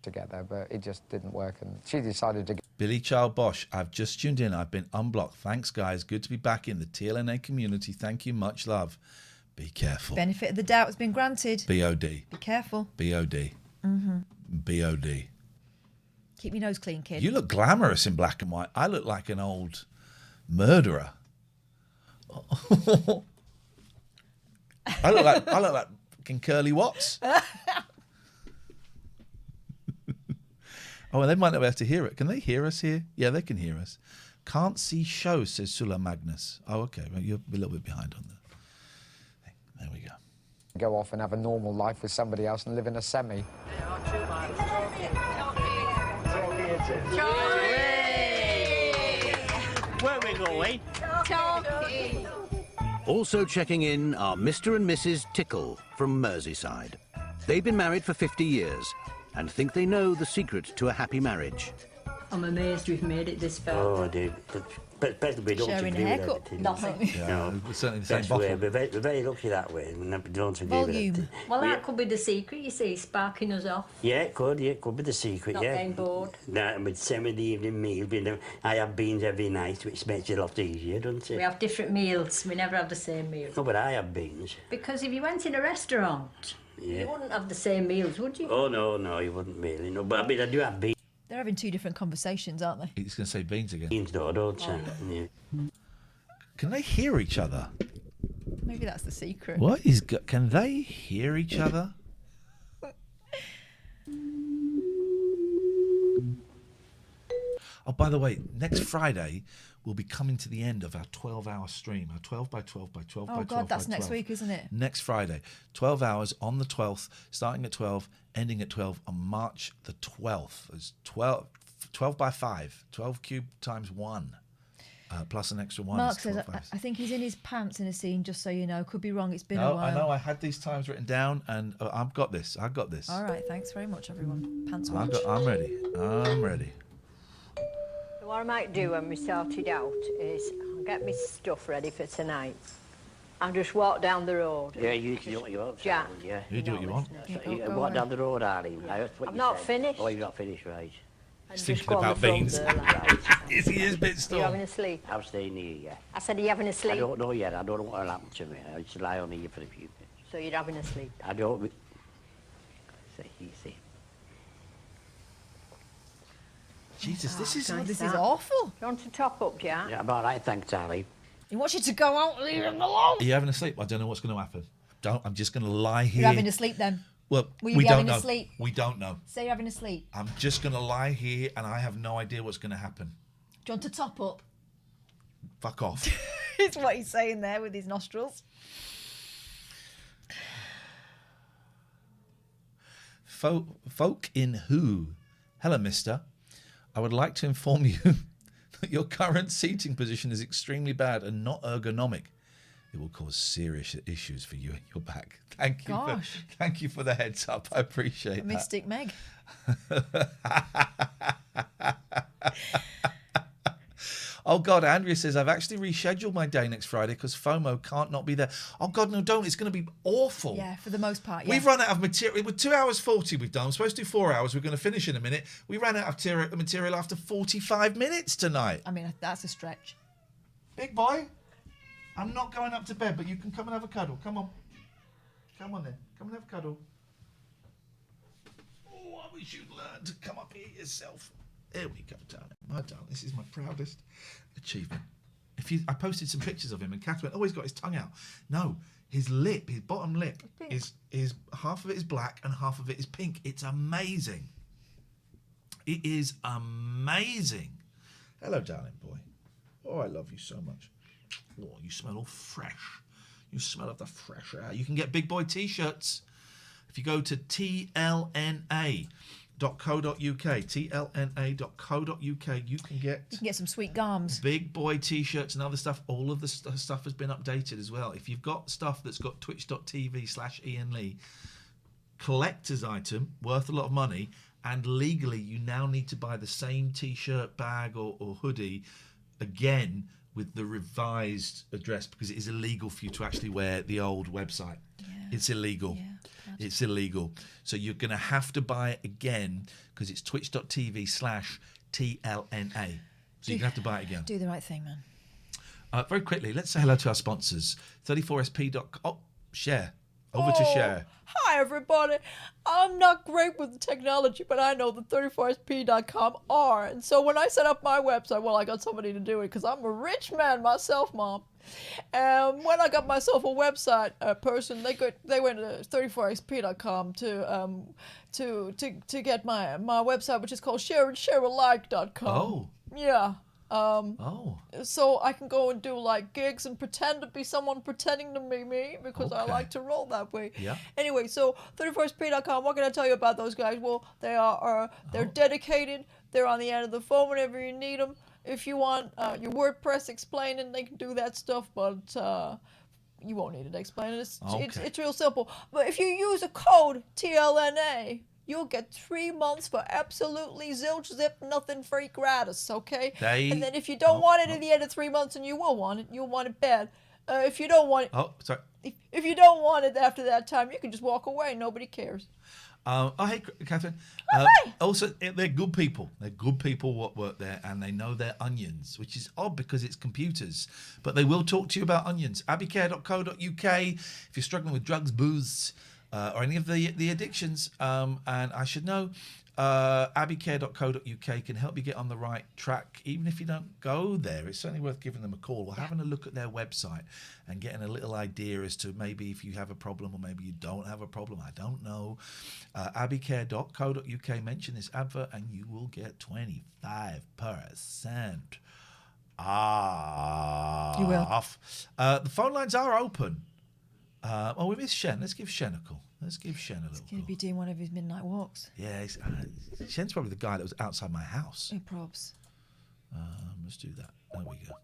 Together, but it just didn't work, and she decided to. Billy Child Bosch, I've just tuned in. I've been unblocked. Thanks, guys. Good to be back in the TLNA community. Thank you. Much love. Be careful. Benefit of the doubt has been granted. B.O.D. Be careful. B.O.D. Mm-hmm. B.O.D. Keep your nose clean, kid. You look glamorous in black and white. I look like an old murderer. I look like fucking Curly Watts. Oh, and they might not be able to hear it. Can they hear us here? Yeah, they can hear us. Can't see show, says Sula Magnus. Oh, okay. Well, you're a little bit behind on that. There we go. Go off and have a normal life with somebody else and live in a semi. Where are we going? Talking. Also checking in are Mr. and Mrs. Tickle from Merseyside. They've been married for 50 years and think they know the secret to a happy marriage. I'm amazed we've made it this far. Oh, dude. But we don't Sharing agree a haircut. with everything. Nothing. Yeah, No, it's certainly the same that's bottle. where we're very lucky that way. We don't agree with Volume. everything. Well, that could be the secret, you see, sparking us off. Yeah, it could be the secret, Not yeah. getting bored. No, but same with the evening meal. I have beans every night, which makes it a lot easier, doesn't it? We have different meals. We never have the same meal. No, but I have beans. Because if you went in a restaurant, Yeah. you wouldn't have the same meals, would you? Oh, no, you wouldn't really. No, but I mean, I do have beans. They're having 2 different conversations, aren't they? He's going to say beans again. Beans, though, don't you? Yeah. Can they hear each other? Maybe that's the secret. What is... Can they hear each other? Oh, by the way, next Friday, we'll be coming to the end of our 12-hour stream. Our 12 by 12 by 12 by 12 Oh, God, that's by 12. next week, isn't it? Next Friday. 12 hours on the 12th, starting at 12, ending at 12 on March the 12th. It's 12 by 5. 12 cubed times 1. Plus an extra 1. Mark says, I think he's in his pants in a scene, just so you know. Could be wrong. It's been a No, while. I know. I had these times written down, and I've got this. I've got this. All right. Thanks very much, everyone. Pants watch. I'm ready. I'm ready. What I might do when we sort it out is I'll get my stuff ready for tonight. I'll just walk down the road. Yeah, you do what you want. Jack. Yeah. You do what you want. You walk down the road, Arlene. I'm not finished. Oh, you're not finished, right. He's Just thinking go on the about front beans. there, like. Is he a bit You still? having a sleep? I'm staying here, yeah. I said, are you having a sleep? I don't know yet. I don't know what will happen to me. I just lie on here for a few minutes. So you're having a sleep? I don't... See. Jesus, this is... This is awful. You want to top up, Jack? Yeah, I'm all right, thanks, Arlene. He wants you to go out and leave him alone. Are you having a sleep? I don't know what's going to happen. I'm just going to lie here. You're having a sleep then? Well, Will you we be don't having know. a sleep? We don't know. Say you're having a sleep. I'm just going to lie here, and I have no idea what's going to happen. Do you want to top up? Fuck off. It's what he's saying there with his nostrils. Folk in who? Hello, mister. I would like to inform you that your current seating position is extremely bad and not ergonomic. It will cause serious issues for you and your back. Thank you. Thank you for the heads up. I appreciate that. Mystic Meg. Oh, God, Andrea says, I've actually rescheduled my day next Friday because FOMO can't not be there. Oh, God, no, don't. It's going to be awful. Yeah, for the most part, yeah. We've run out of material. With 2 hours 40 we've done. We're supposed to do 4 hours. We're going to finish in a minute. We ran out of material after 45 minutes tonight. I mean, that's a stretch. Big boy, I'm not going up to bed, but you can come and have a cuddle. Come on. Come on then. Come and have a cuddle. Oh, I wish you'd learn to come up here yourself. There we go, darling. My darling, this is my proudest achievement. I posted some pictures of him, and Catherine, he's got his tongue out. No, his bottom lip is half of it is black and half of it is pink. It's amazing. It is amazing. Hello, darling boy. Oh, I love you so much. Oh, you smell all fresh. You smell of the fresh air. You can get Big Boy T-shirts if you go to TLNA.co.uk. TLNA.co.uk. You can get some sweet garms. Big Boy T-shirts and other stuff. All of the stuff has been updated as well. If you've got stuff that's got twitch.tv/Iain Lee, collector's item worth a lot of money, and legally you now need to buy the same T-shirt, bag or hoodie again with the revised address, because it is illegal for you to actually wear the old website. Yeah. It's illegal. Yeah, it's illegal. So you're going to have to buy it again because it's twitch.tv/TLNA. So you're going to have to buy it again. Do the right thing, man. Very quickly, let's say hello to our sponsors. 34sp.com. Oh, share. Over to share. Hi, everybody. I'm not great with the technology, but I know the 34sp.com are. And so when I set up my website, I got somebody to do it because I'm a rich man myself, Mom. And when I got myself a website person, they went to 34sp.com to get my website, which is called shareandsharealike.com. Oh. Yeah. So I can go and do like gigs and pretend to be someone pretending to be me because I like to roll that way. Yeah. Anyway, so 34sp.com, what can I tell you about those guys? Well, they are they're dedicated. They're on the end of the phone whenever you need them. If you want your WordPress explaining, they can do that stuff, but you won't need it explaining. It's real simple. But if you use a code TLNA, you'll get 3 months for absolutely zilch zip nothing free gratis, okay? And then if you don't want it at the end of 3 months, and you will want it, you'll want it bad. If you don't want it, if you don't want it after that time, you can just walk away. Nobody cares. Hey, Catherine. Also, they're good people. They're good people what work there, and they know their onions, which is odd because it's computers. But they will talk to you about onions. abbeycare.co.uk if you're struggling with drugs, booze, or any of the addictions. And I should know, abbeycare.co.uk can help you get on the right track, even if you don't go there. It's certainly worth giving them a call or having a look at their website and getting a little idea as to maybe if you have a problem or maybe you don't have a problem. I don't know. abbeycare.co.uk, mention this advert and you will get 25% off. You will. The phone lines are open. We miss Shen. Let's give Shen a call. Let's give Shen a little call. He's going to be doing one of his midnight walks. Yeah, Shen's probably the guy that was outside my house. Hey, probs. Let's do that. There we go.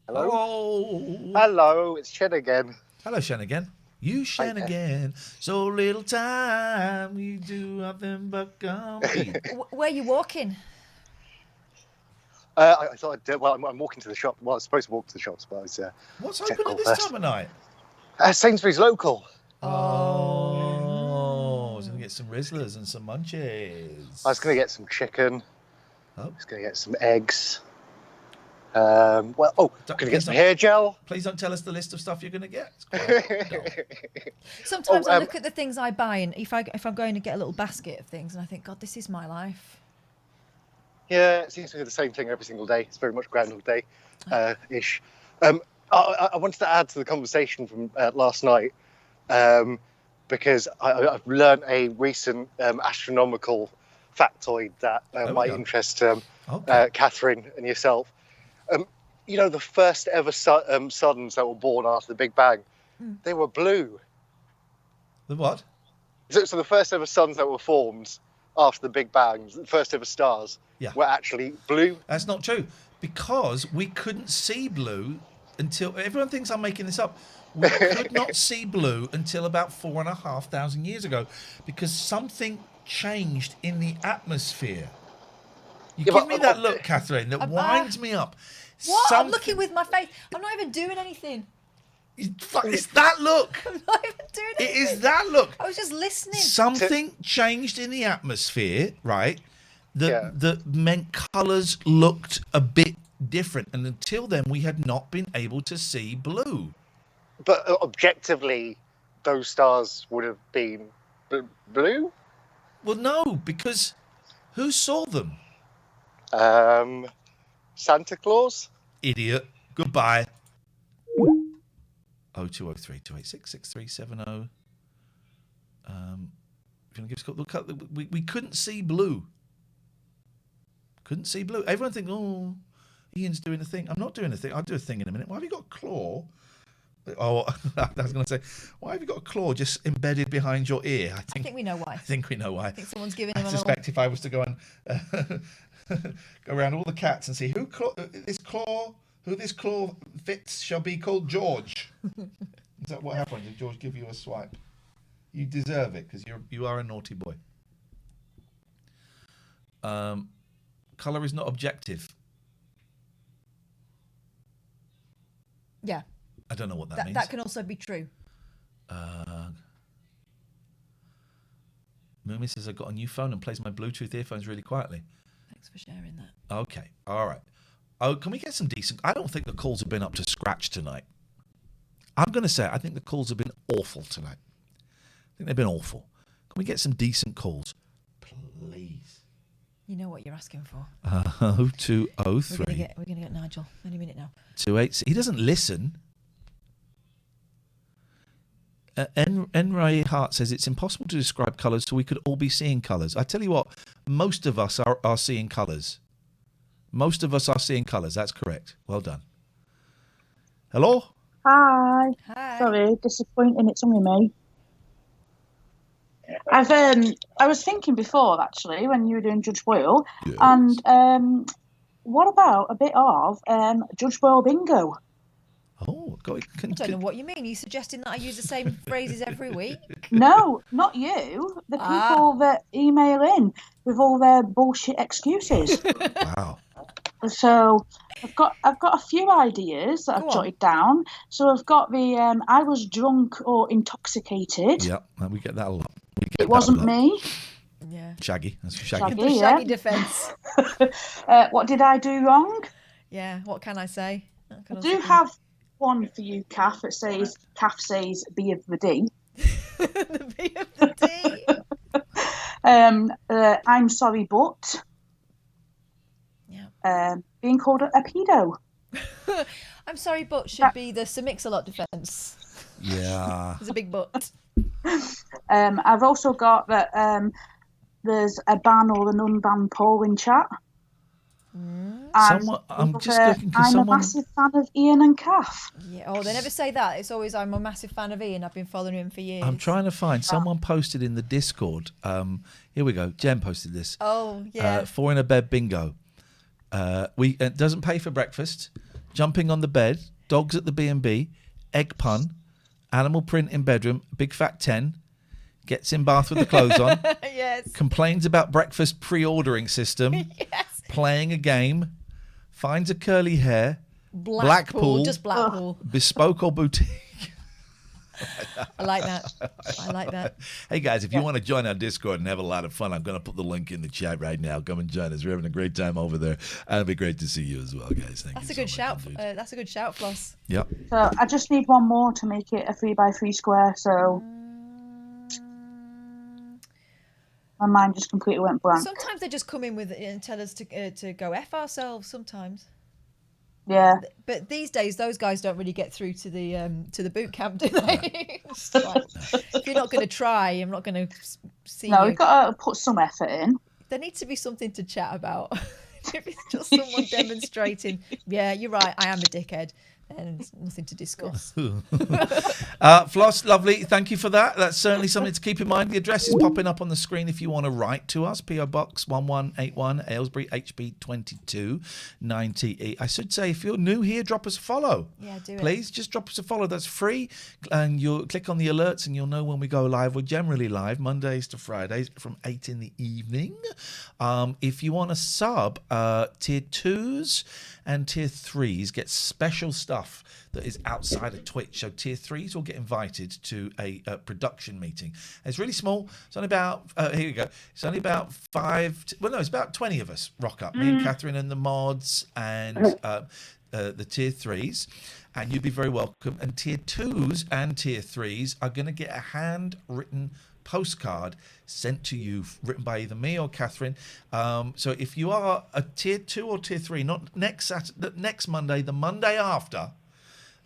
Hello. Hello, it's Shen again. Hello, Shen again. You Shen again. So little time, we do nothing but compete. Where are you walking? I thought I'm walking to the shop. Well, I was supposed to walk to the shops, but I was... What's open at this time of night? Sainsbury's local. Oh, I was going to get some Rizzlers and some munchies. I was going to get some chicken. I was going to get some eggs. Going to get some hair gel. Please don't tell us the list of stuff you're going to get. Sometimes I look at the things I buy, and if I'm going to get a little basket of things, and I think, God, this is my life. Yeah, it seems to be the same thing every single day. It's very much Groundhog Day ish. I wanted to add to the conversation from last night because I've learned a recent astronomical factoid that might interest Catherine and yourself. you know, the first ever suns that were born after the Big Bang, they were blue. The what? So the first ever suns that were formed after the Big Bang, the first ever stars, were actually blue. That's not true, because we couldn't see blue until... Everyone thinks I'm making this up. We could not see blue until about 4,500 years ago, because something changed in the atmosphere. You give me that look, Catherine, that winds me up. What? I'm looking with my face. I'm not even doing anything. It's that look. I'm not even doing anything. It is that look. I was just listening. Something changed in the atmosphere, right? That meant colours looked a bit different. And until then, we had not been able to see blue. But objectively, those stars would have been blue? Well, no, because who saw them? Santa Claus? Idiot. Goodbye. 0203 286 6370. If you want to give us a call, look, we couldn't see blue. Couldn't see blue. Everyone thinks, oh, Ian's doing a thing. I'm not doing a thing. I'll do a thing in a minute. Why have you got a claw? Oh, I was going to say, why have you got a claw just embedded behind your ear? I think we know why. I think we know why. I think someone's giving him I suspect if I was to go and go around all the cats and see who this claw fits shall be called George. Is that what happened? Did George give you a swipe? You deserve it because you are a naughty boy. Colour is not objective. Yeah. I don't know what that means. That can also be true. Moomy says I got a new phone and plays my Bluetooth earphones really quietly. Thanks for sharing that. Okay, all right. Oh, can we get some decent... I don't think the calls have been up to scratch tonight. I'm going to say I think the calls have been awful tonight. I think they've been awful. Can we get some decent calls? Please. You know what you're asking for. 0203. We're going to get Nigel any minute now. 28. He doesn't listen. Ray Hart says it's impossible to describe colours, so we could all be seeing colours. I tell you what, most of us are seeing colours. Most of us are seeing colours. That's correct. Well done. Hello? Hi. Hi. Sorry, disappointing. It's only me. I was thinking before, actually, when you were doing Judge Boyle, and what about a bit of Judge Boyle bingo? Oh, God, I don't know what you mean. Are you suggesting that I use the same phrases every week? No, not you. The people that email in with all their bullshit excuses. Wow. So I've got a few ideas that I've jotted down. So I've got the I was drunk or intoxicated. Yeah, we get that a lot. It wasn't me. Yeah. Shaggy. That's Shaggy. The Shaggy defence. What did I do wrong? Yeah, what can I say? I do have one for you, Kath, that says, Kath says, B of the D. The B of the D. I'm sorry, but. Yeah. Being called a pedo. I'm sorry, but should be the Sir Mix-a-Lot defence. Yeah. There's a big but. I've also got that there's a ban or an unban polling chat. I'm a massive fan of Iain and Kath. Yeah. Oh, they never say that. It's always I'm a massive fan of Iain. I've been following him for years. I'm trying to find someone posted in the Discord. Here we go. Jen posted this. Oh yeah. 4 in a bed bingo. It doesn't pay for breakfast. Jumping on the bed. Dogs at the B&B. Egg pun. Animal print in bedroom. Big fat 10. Gets in bath with the clothes on. Yes. Complains about breakfast pre-ordering system. Yes. Playing a game. Finds a curly hair. Blackpool. Just Blackpool. Bespoke or boutique. I like that. I like that. Hey guys, if you want to join our Discord and have a lot of fun, I'm going to put the link in the chat right now. Come and join us. We're having a great time over there. And it'll be great to see you as well, guys. Thank you. That's a good shout. That's a good shout, Floss. Yep. So I just need one more to make it a 3x3 square. So my mind just completely went blank. Sometimes they just come in with and tell us to go F ourselves. Sometimes. Yeah. But these days, those guys don't really get through to the boot camp, do they? If you're not going to try, I'm not going to see. No, we've got to put some effort in. There needs to be something to chat about. if it's just someone demonstrating, yeah, you're right, I am a dickhead, and it's nothing to discuss. Floss, lovely. Thank you for that. That's certainly something to keep in mind. The address is popping up on the screen if you want to write to us. PO Box 1181, Aylesbury, HB 2290E. I should say, if you're new here, drop us a follow. Yeah, do it. Please, just drop us a follow. That's free. And you'll click on the alerts and you'll know when we go live. We're generally live Mondays to Fridays from 8 in the evening. If you want to sub, tier 2s and tier 3s get special stuff that is outside of Twitch. So tier 3s will get invited to a production meeting. It's really small. It's only about, here we go. It's only about it's about 20 of us rock up. Me and Catherine and the mods and the tier 3s. And you'd be very welcome. And tier 2s and tier 3s are going to get a handwritten postcard sent to you, written by either me or Catherine. So if you are a tier 2 or tier 3, not next Monday, the Monday after,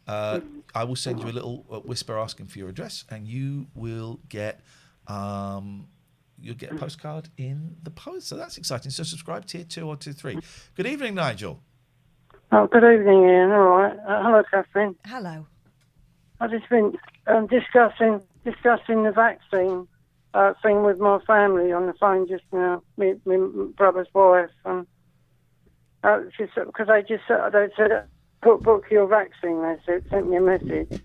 I will send you a little whisper asking for your address, and you will get you'll get a postcard in the post. So that's exciting. So subscribe tier 2 or tier 3. Good evening, Nigel. Oh, good evening, Ian. All right. Hello, Catherine. Hello. I've just been discussing the vaccine thing with my family on the phone just now. My brother's wife, and because they said book your vaccine. They sent me a message.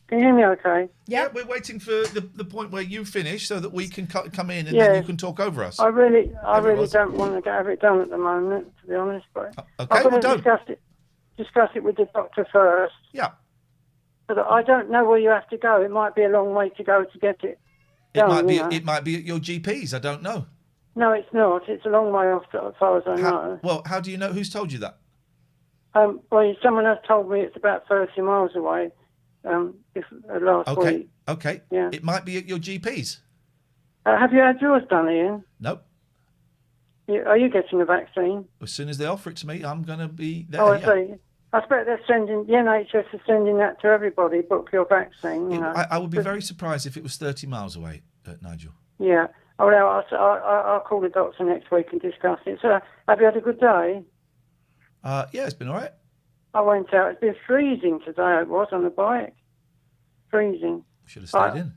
Can you hear me? Okay. Yeah, we're waiting for the point where you finish so that we can come in and then you can talk over us. I really don't want to have it done at the moment, to be honest. But okay, I'm going to discuss it with the doctor first. Yeah. But I don't know where you have to go. It might be a long way to go to get it done. It might be at your GP's. I don't know. No, it's not. It's a long way off, as far as I know. Well, how do you know? Who's told you that? Well, someone else told me it's about 30 miles away. Last week. Okay. Yeah. It might be at your GP's. Have you had yours done, Ian? Nope. Are you getting the vaccine? As soon as they offer it to me, I'm going to be there. Oh, I see. I expect the NHS is sending that to everybody. Book your vaccine. You know. I would be very surprised if it was 30 miles away, Nigel. Yeah. Oh, well, I'll call the doctor next week and discuss it. So, have you had a good day? Yeah, it's been all right. I went out. It's been freezing today. It was on the bike. Freezing. Should have stayed in.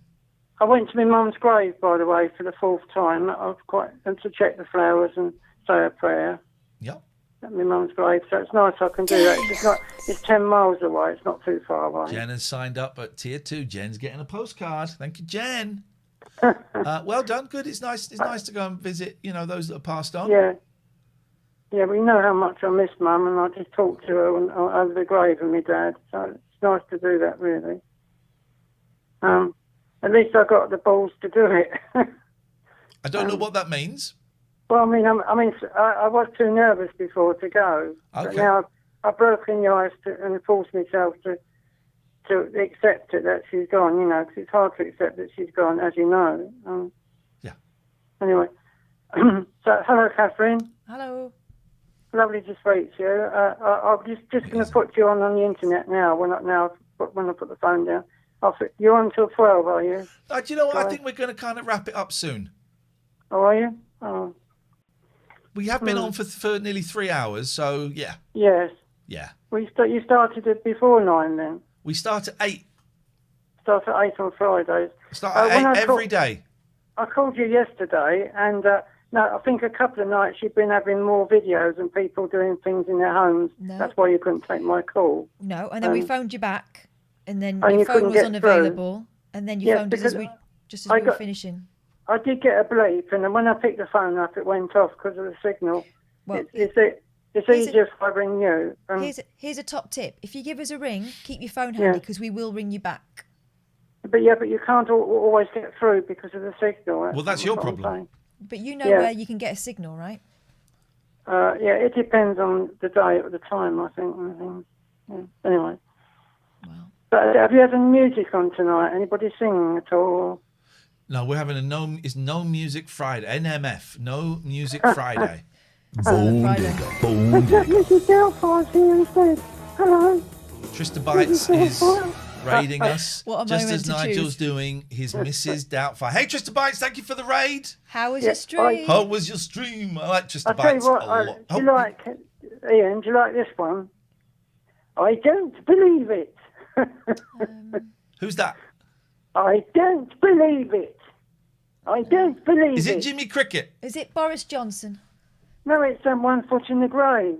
I went to my mum's grave, by the way, for the 4th time. I was and to check the flowers and say a prayer. Yep. At my mum's grave, so it's nice I can do that. It's 10 miles away. It's not too far away. Jen has signed up at tier 2. Jen's getting a postcard. Thank you, Jen. Well done. Good. It's nice. It's nice to go and visit. Those that are passed on. Yeah. Yeah, we know how much I miss Mum, and I just talked to her over the grave of my dad. So it's nice to do that, really. At least I got the balls to do it. I don't know what that means. Well, I was too nervous before to go. Okay. But now I've broken the ice and forced myself to accept it that she's gone. Because it's hard to accept that she's gone, as you know. Yeah. Anyway, so hello, Catherine. Hello. Lovely to speak to you. I'm just going to put you on the internet now. When I put the phone down. You're on till 12, are you? Do you know what? I think we're going to kind of wrap it up soon. Oh, are you? Oh. We have been on for nearly 3 hours, so yeah. Yes. Yeah. You started it before 9 then? We start at 8. Start at 8 on Fridays. Start at 8 every day. I called you yesterday, and I think a couple of nights you've been having more videos and people doing things in their homes. No. That's why you couldn't take my call. No, and then we phoned you back, and then and your you phone couldn't was get unavailable, through. and then you phoned us as we were finishing. I did get a bleep, and then when I picked the phone up, it went off because of the signal. Well, it's easier if I ring you. Here's a top tip: if you give us a ring, keep your phone handy because we will ring you back. But you can't always get through because of the signal. Well, that's your problem. But you know where you can get a signal, right? It depends on the day at the time, I think. Yeah. Anyway. Wow. But have you had any music on tonight? Anybody singing at all? No, we're having it's No Music Friday. NMF, No Music Friday. Bone digger. Mrs. Doubtfire here instead. Hello. Trista Bites is raiding us. What a just moment as to Nigel's choose. doing his Mrs. Doubtfire. Hey, Trista Bites, thank you for the raid. How was your stream? How was your stream? I like Trista I'll tell you Bites what, a lot. do you like, Ian, do you like this one? I don't believe it. Who's that? I don't believe it. I don't believe it. Is it Jimmy Cricket? Is it Boris Johnson? No, it's 1 Foot in the Grave.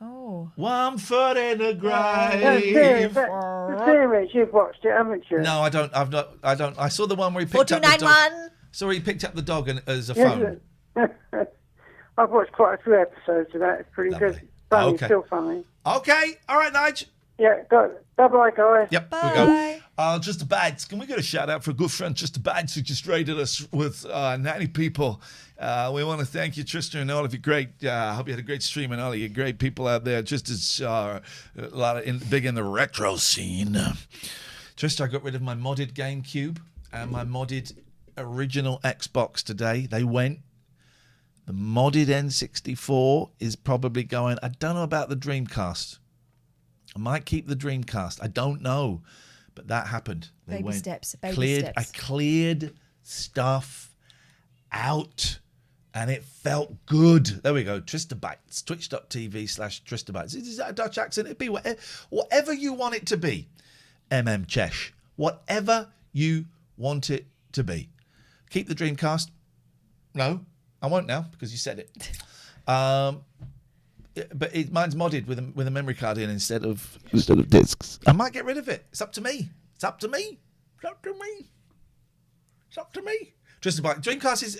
Oh. 1 foot in the grave. No, serious, the series, you've watched it, haven't you? No, I don't. I don't. I saw the one where he picked up the dog. 4291. So he picked up the dog as a Yes, phone. I've watched quite a few episodes of that. It's pretty good. Funny, Okay. still funny. Okay. All right, Nige. Yeah, got it. Bye-bye, guys. Yep, we go. Just a Bads. Can we get a shout out for a good friend, Just a Bads, who just raided us with 90 people? We want to thank you, Tristan, and all of you great. I hope you had a great stream and all of you great people out there. Just as a lot of big in the retro scene. Tristan, I got rid of my modded GameCube and my modded original Xbox today. They went. The modded N64 is probably going. I don't know about the Dreamcast. I might keep the Dreamcast. I don't know. But that happened. They Baby went, steps, baby cleared, steps. I cleared stuff out and it felt good. There we go. Tristabytes. Twitch.tv/Tristabytes. Is that a Dutch accent? It'd be whatever you want it to be. Chesh. Whatever you want it to be. Keep the Dreamcast. No, I won't now because you said it. But mine's modded with a memory card in instead of discs. I might get rid of it. It's up to me. It's up to me. It's up to me. It's up to me. Just about Dreamcast is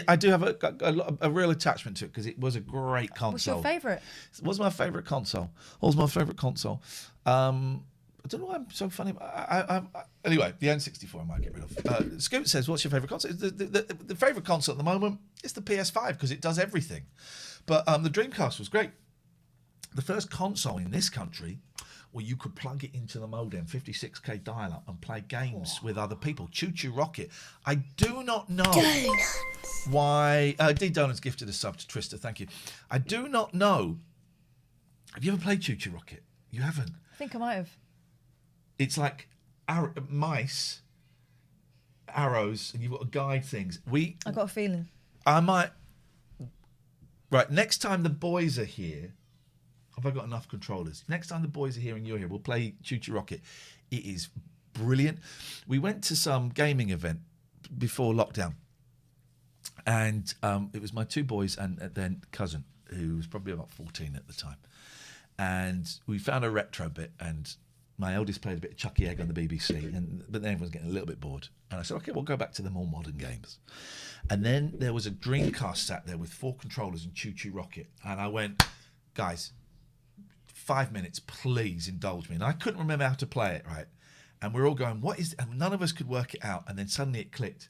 I do have a real attachment to it because it was a great console. What's your favourite? It was my favourite console. I don't know why I'm so funny. Anyway, the N64 I might get rid of. Scoot says, what's your favourite console? The favourite console at the moment is the PS5 because it does everything. But the Dreamcast was great. The first console in this country where you could plug it into the modem, 56k dial-up, and play games with other people. Chu Chu Rocket. I do not know why... D Donuts gifted a sub to Trista, thank you. I do not know... Have you ever played Chu Chu Rocket? You haven't? I think I might have. It's like mice, arrows, and you've got to guide things. I got a feeling. I might... Right, next time the boys are here, have I got enough controllers? Next time the boys are here and you're here, we'll play Chu Chu Rocket. It is brilliant. We went to some gaming event before lockdown, and it was my two boys and then cousin, who was probably about 14 at the time. And we found a retro bit, and my eldest played a bit of Chucky Egg on the BBC, but then everyone's getting a little bit bored. And I said, okay, we'll go back to the more modern games. And then there was a Dreamcast sat there with 4 controllers and Chu Chu Rocket. And I went, guys, 5 minutes, please indulge me. And I couldn't remember how to play it, right? And we're all going, what is... And none of us could work it out. And then suddenly it clicked.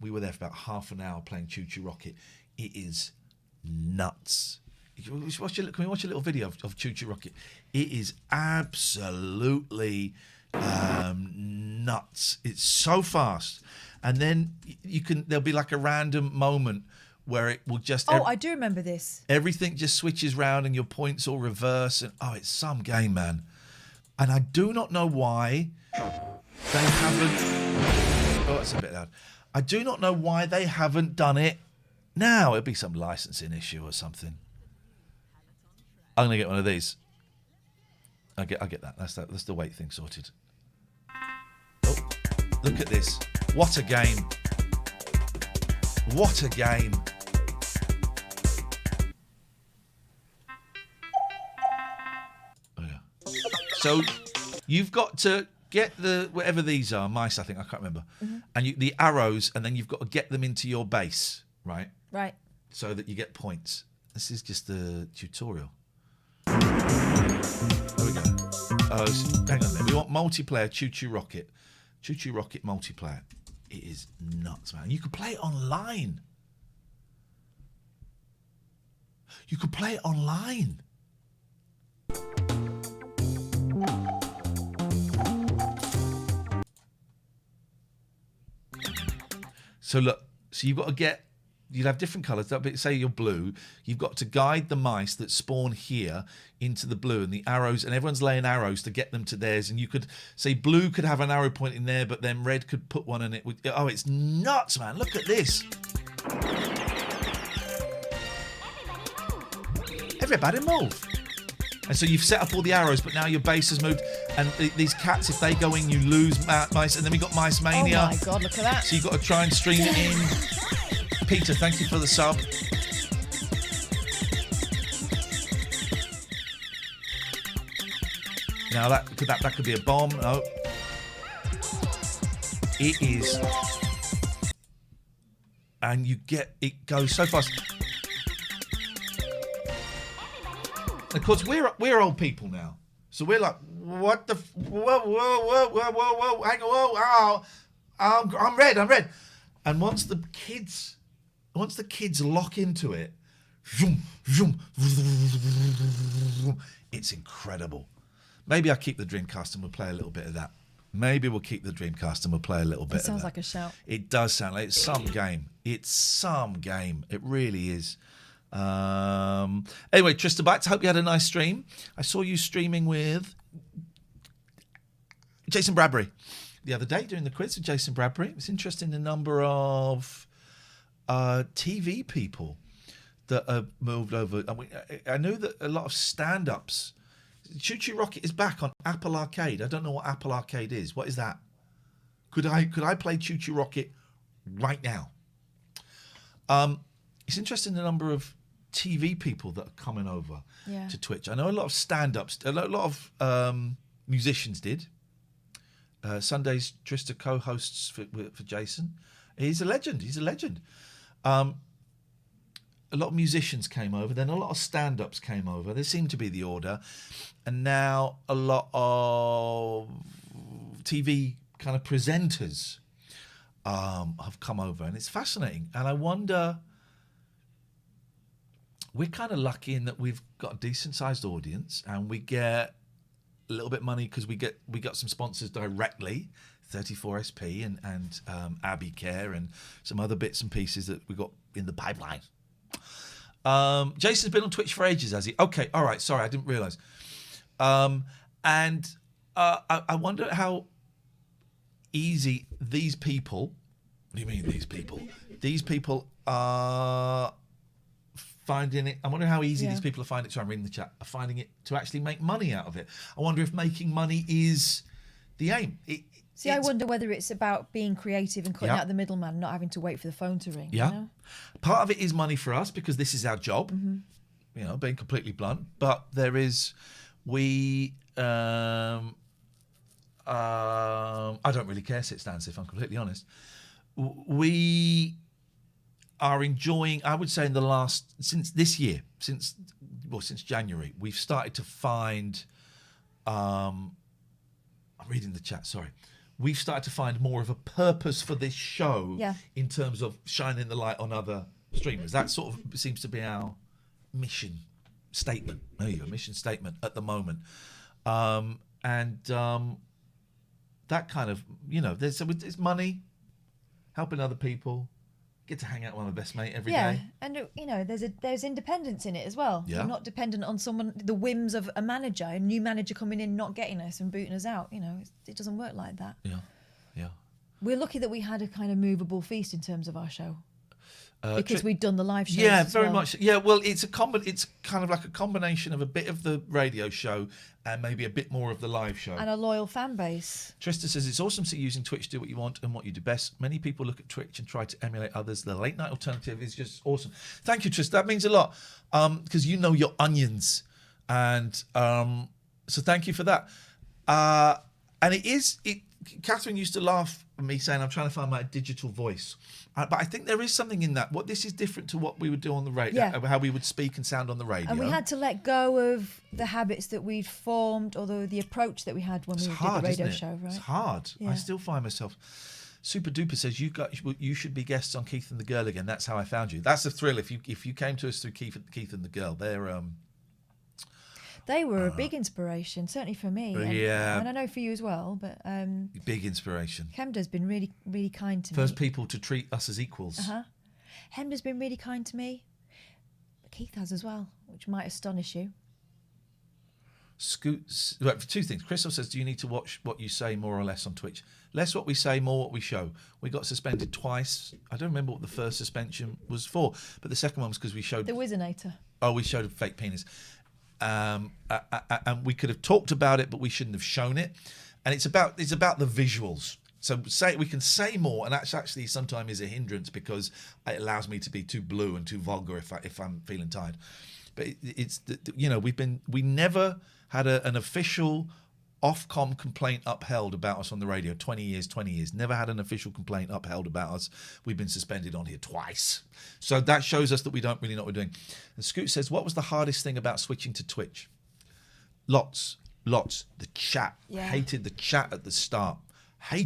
We were there for about half an hour playing Chu Chu Rocket. It is nuts. Can we watch a little video of Chu Chu Rocket? It is absolutely nuts. It's so fast. And then there'll be like a random moment where it will just... I do remember this. Everything just switches round and your points all reverse. And it's some game, man. And I do not know why they haven't... Oh, that's a bit loud. I do not know why they haven't done it now. It'll be some licensing issue or something. I'm going to get one of these. I get that. That's the weight thing sorted. Oh, look at this. What a game. What a game. Oh, yeah. So you've got to get whatever these are, mice, I think, I can't remember. Mm-hmm. And the arrows, and then you've got to get them into your base, right? Right. So that you get points. This is just the tutorial. There we go. Hang on a minute. We want multiplayer Chu Chu Rocket. Chu Chu Rocket multiplayer. It is nuts, man. You could play it online. You could play it online. So look. So you've got to get You'd have different colours. Say you're blue. You've got to guide the mice that spawn here into the blue, and the arrows, and everyone's laying arrows to get them to theirs. And you could say blue could have an arrow pointing there, but then red could put one, and it would. Oh, it's nuts, man! Look at this. Everybody move. And so you've set up all the arrows, but now your base has moved. And these cats, if they go in, you lose mice. And then we got Mice Mania. Oh my God, look at that. So you've got to try and stream it in. Peter, thank you for the sub. Now that could be a bomb. No. It is. And it goes so fast. Of course, we're old people now, so we're like, what the? Whoa! Hang on! Whoa! I'm red. And once the kids lock into it, it's incredible. Maybe I'll keep the Dreamcast and we'll play a little bit of that. Maybe we'll keep the Dreamcast and we'll play a little bit of that. Sounds like a shout. It does sound like it's some game. It's some game. It really is. Anyway, Trista Bites, I hope you had a nice stream. I saw you streaming with Jason Bradbury the other day doing the quiz with Jason Bradbury. It was interesting the number of TV people that have moved over. I knew that a lot of stand-ups. Chu Chu Rocket is back on Apple Arcade. I don't know what Apple Arcade is. What is that? Could I play Chu Chu Rocket right now? It's interesting the number of TV people that are coming over to Twitch. I know a lot of stand-ups, a lot of musicians did. Sundays, Trista co-hosts for Jason. He's a legend. A lot of musicians came over, then a lot of stand-ups came over. There seemed to be the order. And now a lot of TV kind of presenters have come over. And it's fascinating. And I wonder, we're kind of lucky in that we've got a decent-sized audience and we get a little bit of money because we got some sponsors directly, 34SP and Abbey Care and some other bits and pieces that we got in the pipeline. Jason's been on Twitch for ages, has he? Okay, all right. Sorry, I didn't realise. And I wonder how easy these people. What do you mean these people? These people are finding it. I wonder how easy these people are finding it. Sorry, I'm reading the chat. Are finding it to actually make money out of it. I wonder if making money is the aim. I wonder whether it's about being creative and cutting out the middleman, not having to wait for the phone to ring. Yeah. You know? Part of it is money for us because this is our job, you know, being completely blunt. But there is, I don't really care, sit stands, if I'm completely honest. We are enjoying, I would say since this year, since January, we've started to find, I'm reading the chat, sorry. We've started to find more of a purpose for this show in terms of shining the light on other streamers. That sort of seems to be our mission statement. There you go, mission statement at the moment. That kind of, you know, there's money, helping other people, get to hang out with my best mate every day. Yeah, and you know, there's independence in it as well. Yeah. You're not dependent on the whims of a manager, a new manager coming in, not getting us and booting us out. You know, it doesn't work like that. Yeah. We're lucky that we had a kind of movable feast in terms of our show. Because we'd done the live shows. Yeah, very much. Yeah, well, it's kind of like a combination of a bit of the radio show and maybe a bit more of the live show. And a loyal fan base. Trista says, it's awesome to see using Twitch to do what you want and what you do best. Many people look at Twitch and try to emulate others. The late night alternative is just awesome. Thank you, Trista. That means a lot because you know your onions. And so thank you for that. And Catherine used to laugh at me saying, I'm trying to find my digital voice. But I think there is something in that. This is different to what we would do on the radio, how we would speak and sound on the radio. And we had to let go of the habits that we'd formed, although the approach that we had when we did the radio show, right? It's hard. Yeah. I still find myself. Super Duper says you should be guests on Keith and the Girl again. That's how I found you. That's a thrill. If you came to us through Keith and the Girl, they were a big inspiration, certainly for me. And I know for you as well. But big inspiration. Kemda's been really, really kind to me. First people to treat us as equals. Hemda's been really kind to me. Keith has as well, which might astonish you. Right, for two things. Crystal says, do you need to watch what you say more or less on Twitch? Less what we say, more what we show. We got suspended twice. I don't remember what the first suspension was for, but the second one was because we showed... The Wizinator. Oh, we showed a fake penis. And we could have talked about it, but we shouldn't have shown it. And it's about the visuals. So we can say more, and that's actually sometimes is a hindrance because it allows me to be too blue and too vulgar if I'm feeling tired. But we never had an official Ofcom complaint upheld about us on the radio. 20 years. Never had an official complaint upheld about us. We've been suspended on here twice. So that shows us that we don't really know what we're doing. And Scoot says, what was the hardest thing about switching to Twitch? Lots. The chat. Yeah. Hated the chat at the start. I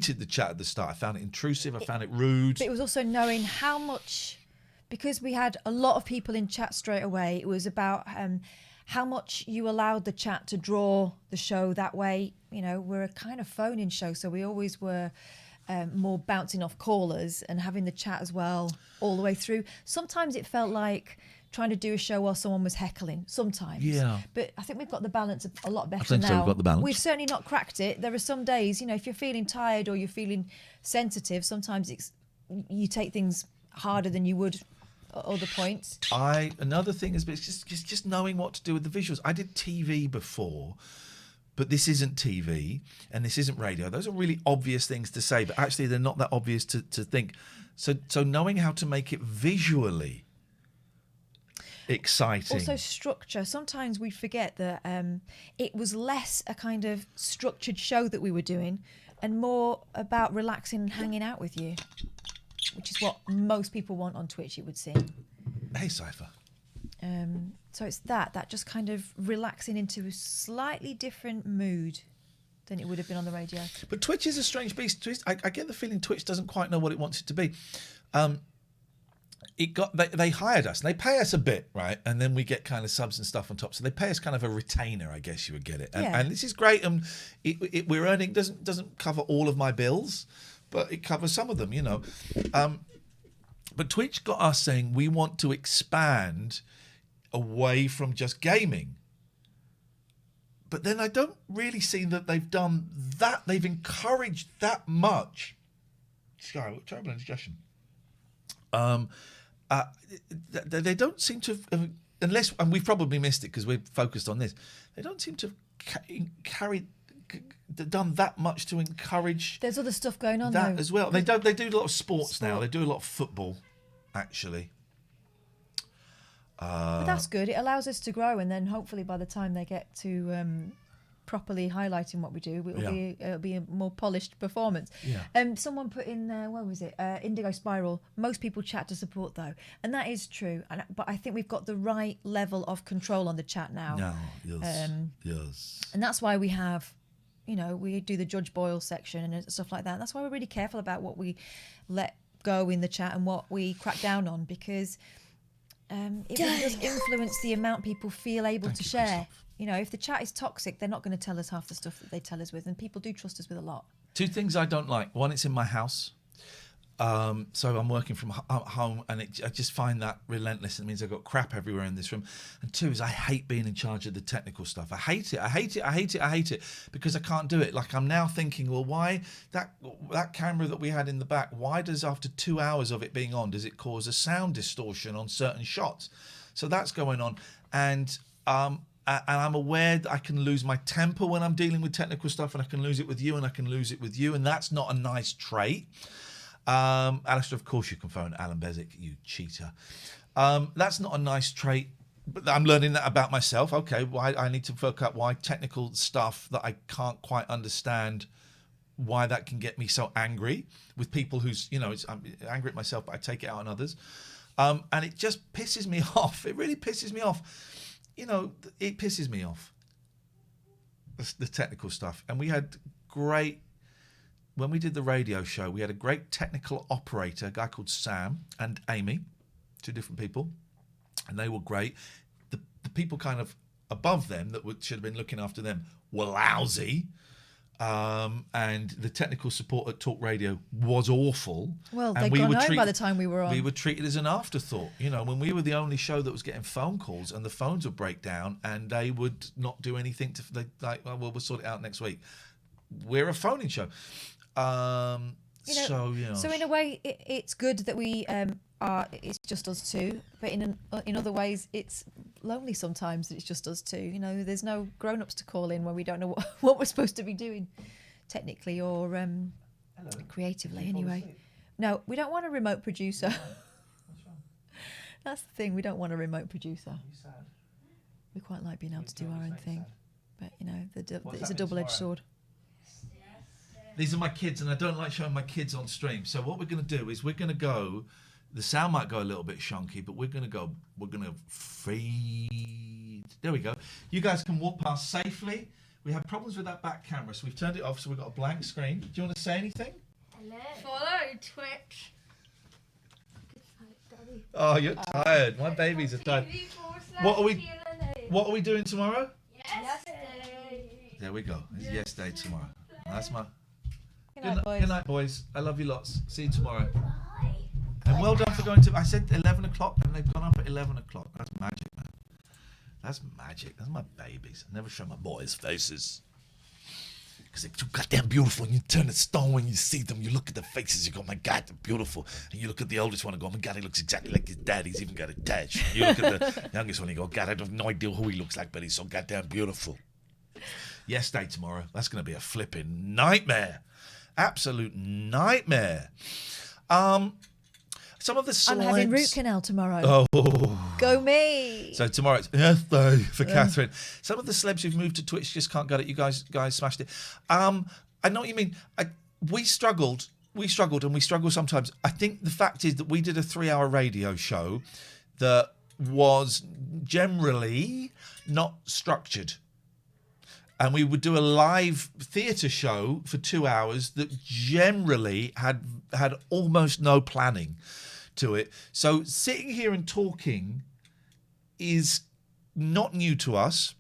found it intrusive. I found it rude. But it was also knowing how much, because we had a lot of people in chat straight away, it was about how much you allowed the chat to draw the show that way. You know, we're a kind of phone-in show, so we always were more bouncing off callers and having the chat as well all the way through. Sometimes it felt like trying to do a show while someone was heckling, sometimes. Yeah. But I think we've got the balance a lot better I think now. so, we've got the balance. We've certainly not cracked it. There are some days, you know, if you're feeling tired or you're feeling sensitive, sometimes you take things harder than you would at other points. Another thing is just knowing what to do with the visuals. I did TV before, but this isn't TV and this isn't radio. Those are really obvious things to say, but actually they're not that obvious to think. So knowing how to make it visually exciting. Also structure. Sometimes we forget that it was less a kind of structured show that we were doing and more about relaxing and hanging out with you, which is what most people want on Twitch, it would seem. Hey, Cypher. So it's that just kind of relaxing into a slightly different mood than it would have been on the radio. But Twitch is a strange beast. I get the feeling Twitch doesn't quite know what it wants it to be. They hired us and they pay us a bit, right? And then we get kind of subs and stuff on top. So they pay us kind of a retainer, I guess you would get it. And this is great. And we're earning doesn't cover all of my bills, but it covers some of them, you know. But Twitch got us saying we want to expand away from just gaming. But then I don't really see that they've done that. They've encouraged that much. Sorry, what terrible indigestion. They don't seem to have, unless, and we've probably missed it because we're focused on this, they don't seem to have done that much to encourage. There's other stuff going on that though. as well. They do a lot of sports now. They do a lot of football, actually. But that's good. It allows us to grow, and then hopefully by the time they get to properly highlighting what we do, it'll be a more polished performance. Yeah. Someone put in there, where was it? Indigo Spiral. Most people chat to support though, and that is true. But I think we've got the right level of control on the chat now. No, yes, yes. And that's why we have, you know, we do the Judge Boyle section and stuff like that. That's why we're really careful about what we let go in the chat and what we crack down on, because it really does influence the amount people feel able to share. You know, if the chat is toxic, they're not going to tell us half the stuff that they tell us with, and people do trust us with a lot. Two things I don't like. One, it's in my house. So I'm working from home, and I just find that relentless. It means I've got crap everywhere in this room. And two is I hate being in charge of the technical stuff. I hate it because I can't do it. Like I'm now thinking, well, why that camera that we had in the back, why does after 2 hours of it being on, does it cause a sound distortion on certain shots? So that's going on. And I'm aware that I can lose my temper when I'm dealing with technical stuff, and I can lose it with you, and I can lose it with you, and that's not a nice trait. Alistair, of course you can phone Alan Bezic, you cheater. That's not a nice trait, but I'm learning that about myself. Okay, why I need to work out why technical stuff that I can't quite understand, why that can get me so angry with people who's, you know, I'm angry at myself, but I take it out on others. And it just pisses me off. It really pisses me off. You know, it pisses me off, the technical stuff. And we had when we did the radio show, we had a great technical operator, a guy called Sam, and Amy, two different people, and they were great. The people kind of above them that should have been looking after them were lousy. and the technical support at Talk Radio was awful. Well, and they'd gone home by the time we were on. We were treated as an afterthought, when we were the only show that was getting phone calls, and the phones would break down, and they would not do anything we'll sort it out next week. We're a phoning show. So in a way, it's good that we it's just us two, but in other ways, it's lonely sometimes that it's just us two. There's no grown-ups to call in where we don't know what we're supposed to be doing, technically or creatively. Anyway, no, we don't want a remote producer. That's the thing. We don't want a remote producer. We quite like being able to do our own thing, but it's a double-edged sword. These are my kids, and I don't like showing my kids on stream. So what we're going to do is we're going to go. The sound might go a little bit shonky, but we're going to feed. There we go. You guys can walk past safely. We have problems with that back camera, so we've turned it off, so we've got a blank screen. Do you want to say anything? Hello. Follow Twitch. Oh, you're tired. My babies are tired. What are we doing tomorrow? Yes Day. There we go. It's Yes Day tomorrow. That's my... Good night, boys. I love you lots. See you tomorrow. And well done for going to... I said 11 o'clock, and they've gone up at 11 o'clock. That's magic, man. That's magic. That's my babies. I never show my boys' faces. Because they're too goddamn beautiful. And you turn the stone when you see them. You look at the faces. You go, my God, they're beautiful. And you look at the oldest one and go, my God, he looks exactly like his dad. He's even got a tash. And you look at the youngest one and you go, God, I have no idea who he looks like, but he's so goddamn beautiful. Yes Day tomorrow. That's going to be a flipping nightmare. Absolute nightmare. Some of the celebs... I'm having root canal tomorrow. Oh. Go me. So tomorrow it's Yes Day for Catherine. Some of the celebs who've moved to Twitch just can't get it. You guys smashed it. I know what you mean. We struggled and we struggle sometimes. I think the fact is that we did a 3-hour radio show that was generally not structured. And we would do a live theatre show for 2 hours that generally had almost no planning to it. So sitting here and talking is not new to us,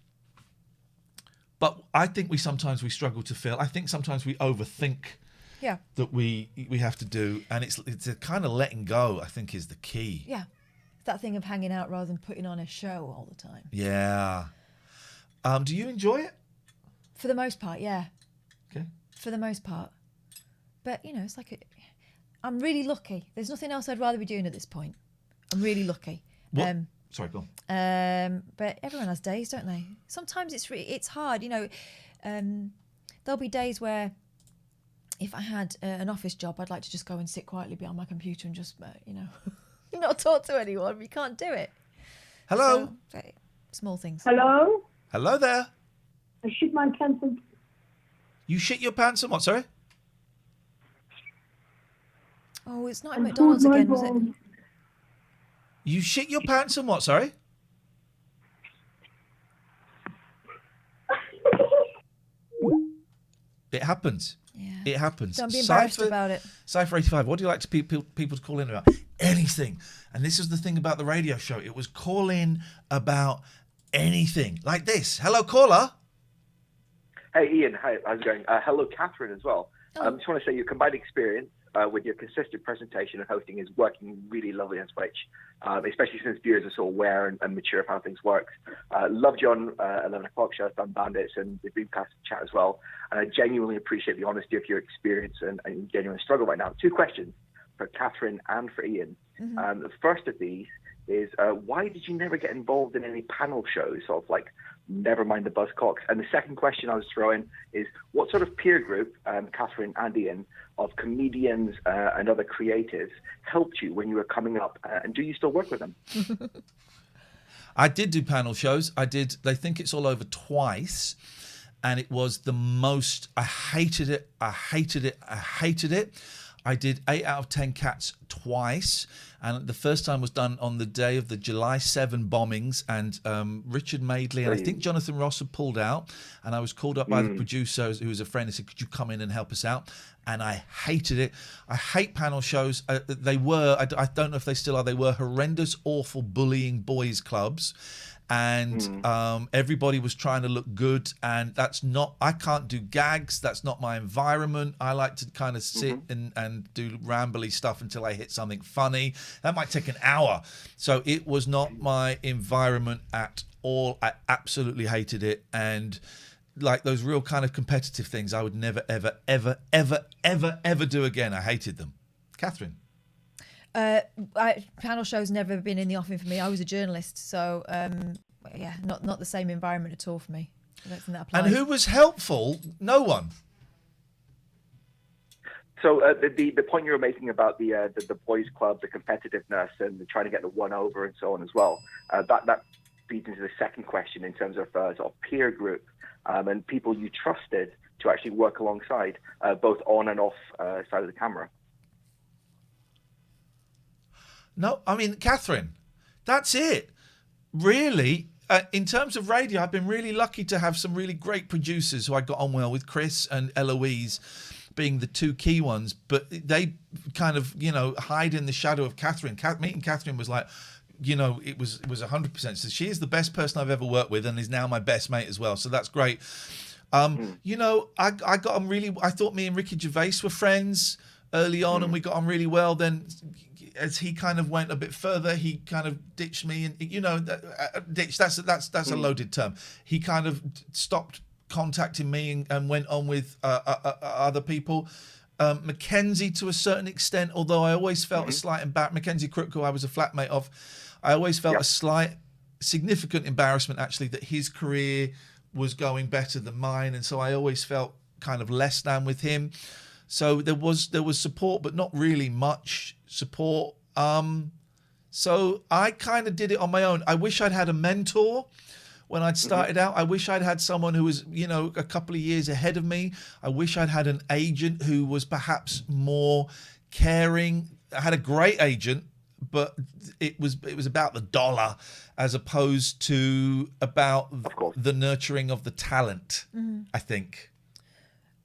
but I think we struggle to feel. I think sometimes we overthink that we have to do, and it's a kind of letting go, I think, is the key. Yeah, that thing of hanging out rather than putting on a show all the time. Yeah. Do you enjoy it? For the most part, yeah. Okay. For the most part. But, it's like... I'm really lucky. There's nothing else I'd rather be doing at this point. I'm really lucky. What? Sorry, go on. But everyone has days, don't they? Sometimes it's hard. There'll be days where if I had an office job, I'd like to just go and sit quietly behind my computer and just, not talk to anyone. You can't do it. Hello. So, small things. Hello? Hello there. I shit my pants and... You shit your pants and what, sorry? Oh, it's not at McDonald's again, was it? You shit your pants and what, sorry? It happens. Yeah. It happens. Don't be embarrassed about it. Cypher 85, what do you like to people to call in about? Anything. And this is the thing about the radio show. It was call in about anything. Like this. Hello, caller. Hey, Ian. Hi, how's it going? Hello, Catherine, as well. I just want to say your combined experience with your consistent presentation and hosting is working really lovely on Twitch, especially since viewers are so aware and mature of how things work. Loved you on 11 o'clock show, Done Bandits, and the Dreamcast chat as well. And I genuinely appreciate the honesty of your experience and genuine struggle right now. 2 questions for Catherine and for Ian. Mm-hmm. The first of these is why did you never get involved in any panel shows, sort of like Never Mind the Buzzcocks? And the second question I was throwing is what sort of peer group, Catherine and Ian, of comedians and other creatives helped you when you were coming up, and do you still work with them? I did do panel shows. I did They Think It's All Over twice, and it was the most... I hated it. I did 8 out of 10 Cats twice, and the first time was done on the day of the July 7 bombings, and Richard Madeley and I think Jonathan Ross had pulled out, and I was called up by the producer, who was a friend, and said, could you come in and help us out? And I hated it. I hate panel shows. They were, I don't know if they still are, they were horrendous, awful bullying boys clubs. and everybody was trying to look good, and I can't do gags. That's not my environment. I like to kind of sit and do rambly stuff until I hit something funny. That might take an hour. So it was not my environment at all. I absolutely hated it, and like those real kind of competitive things I would never, ever, ever, ever, ever, ever do again. I hated them. Catherine? Panel shows never been in the offing for me. I was a journalist, so not the same environment at all for me. I don't think that applies. And who was helpful? No one. So the point you were making about the boys' club, the competitiveness, and trying to get the one over and so on as well, that feeds into the second question in terms of sort of peer group and people you trusted to actually work alongside, both on and off side of the camera. No, I mean, Catherine, that's it. Really, in terms of radio, I've been really lucky to have some really great producers who I got on well with, Chris and Eloise being the two key ones, but they kind of, hide in the shadow of Catherine. Meeting Catherine was like, it was 100%. So she is the best person I've ever worked with and is now my best mate as well. So that's great. I got on really, I thought me and Ricky Gervais were friends early on and we got on really well. Then as he kind of went a bit further, he kind of ditched me, and ditched. That's a loaded term. He kind of stopped contacting me and went on with other people. Mackenzie to a certain extent, although I always felt a slight embarrassment. Mackenzie Crook, who I was a flatmate of, I always felt a slight, significant embarrassment actually that his career was going better than mine, and so I always felt kind of less than with him. So there was support, but not really much support. So I kind of did it on my own. I wish I'd had a mentor when I'd started out. I wish I'd had someone who was, a couple of years ahead of me. I wish I'd had an agent who was perhaps more caring. I had a great agent, but it was about the dollar as opposed to about the nurturing of the talent, I think.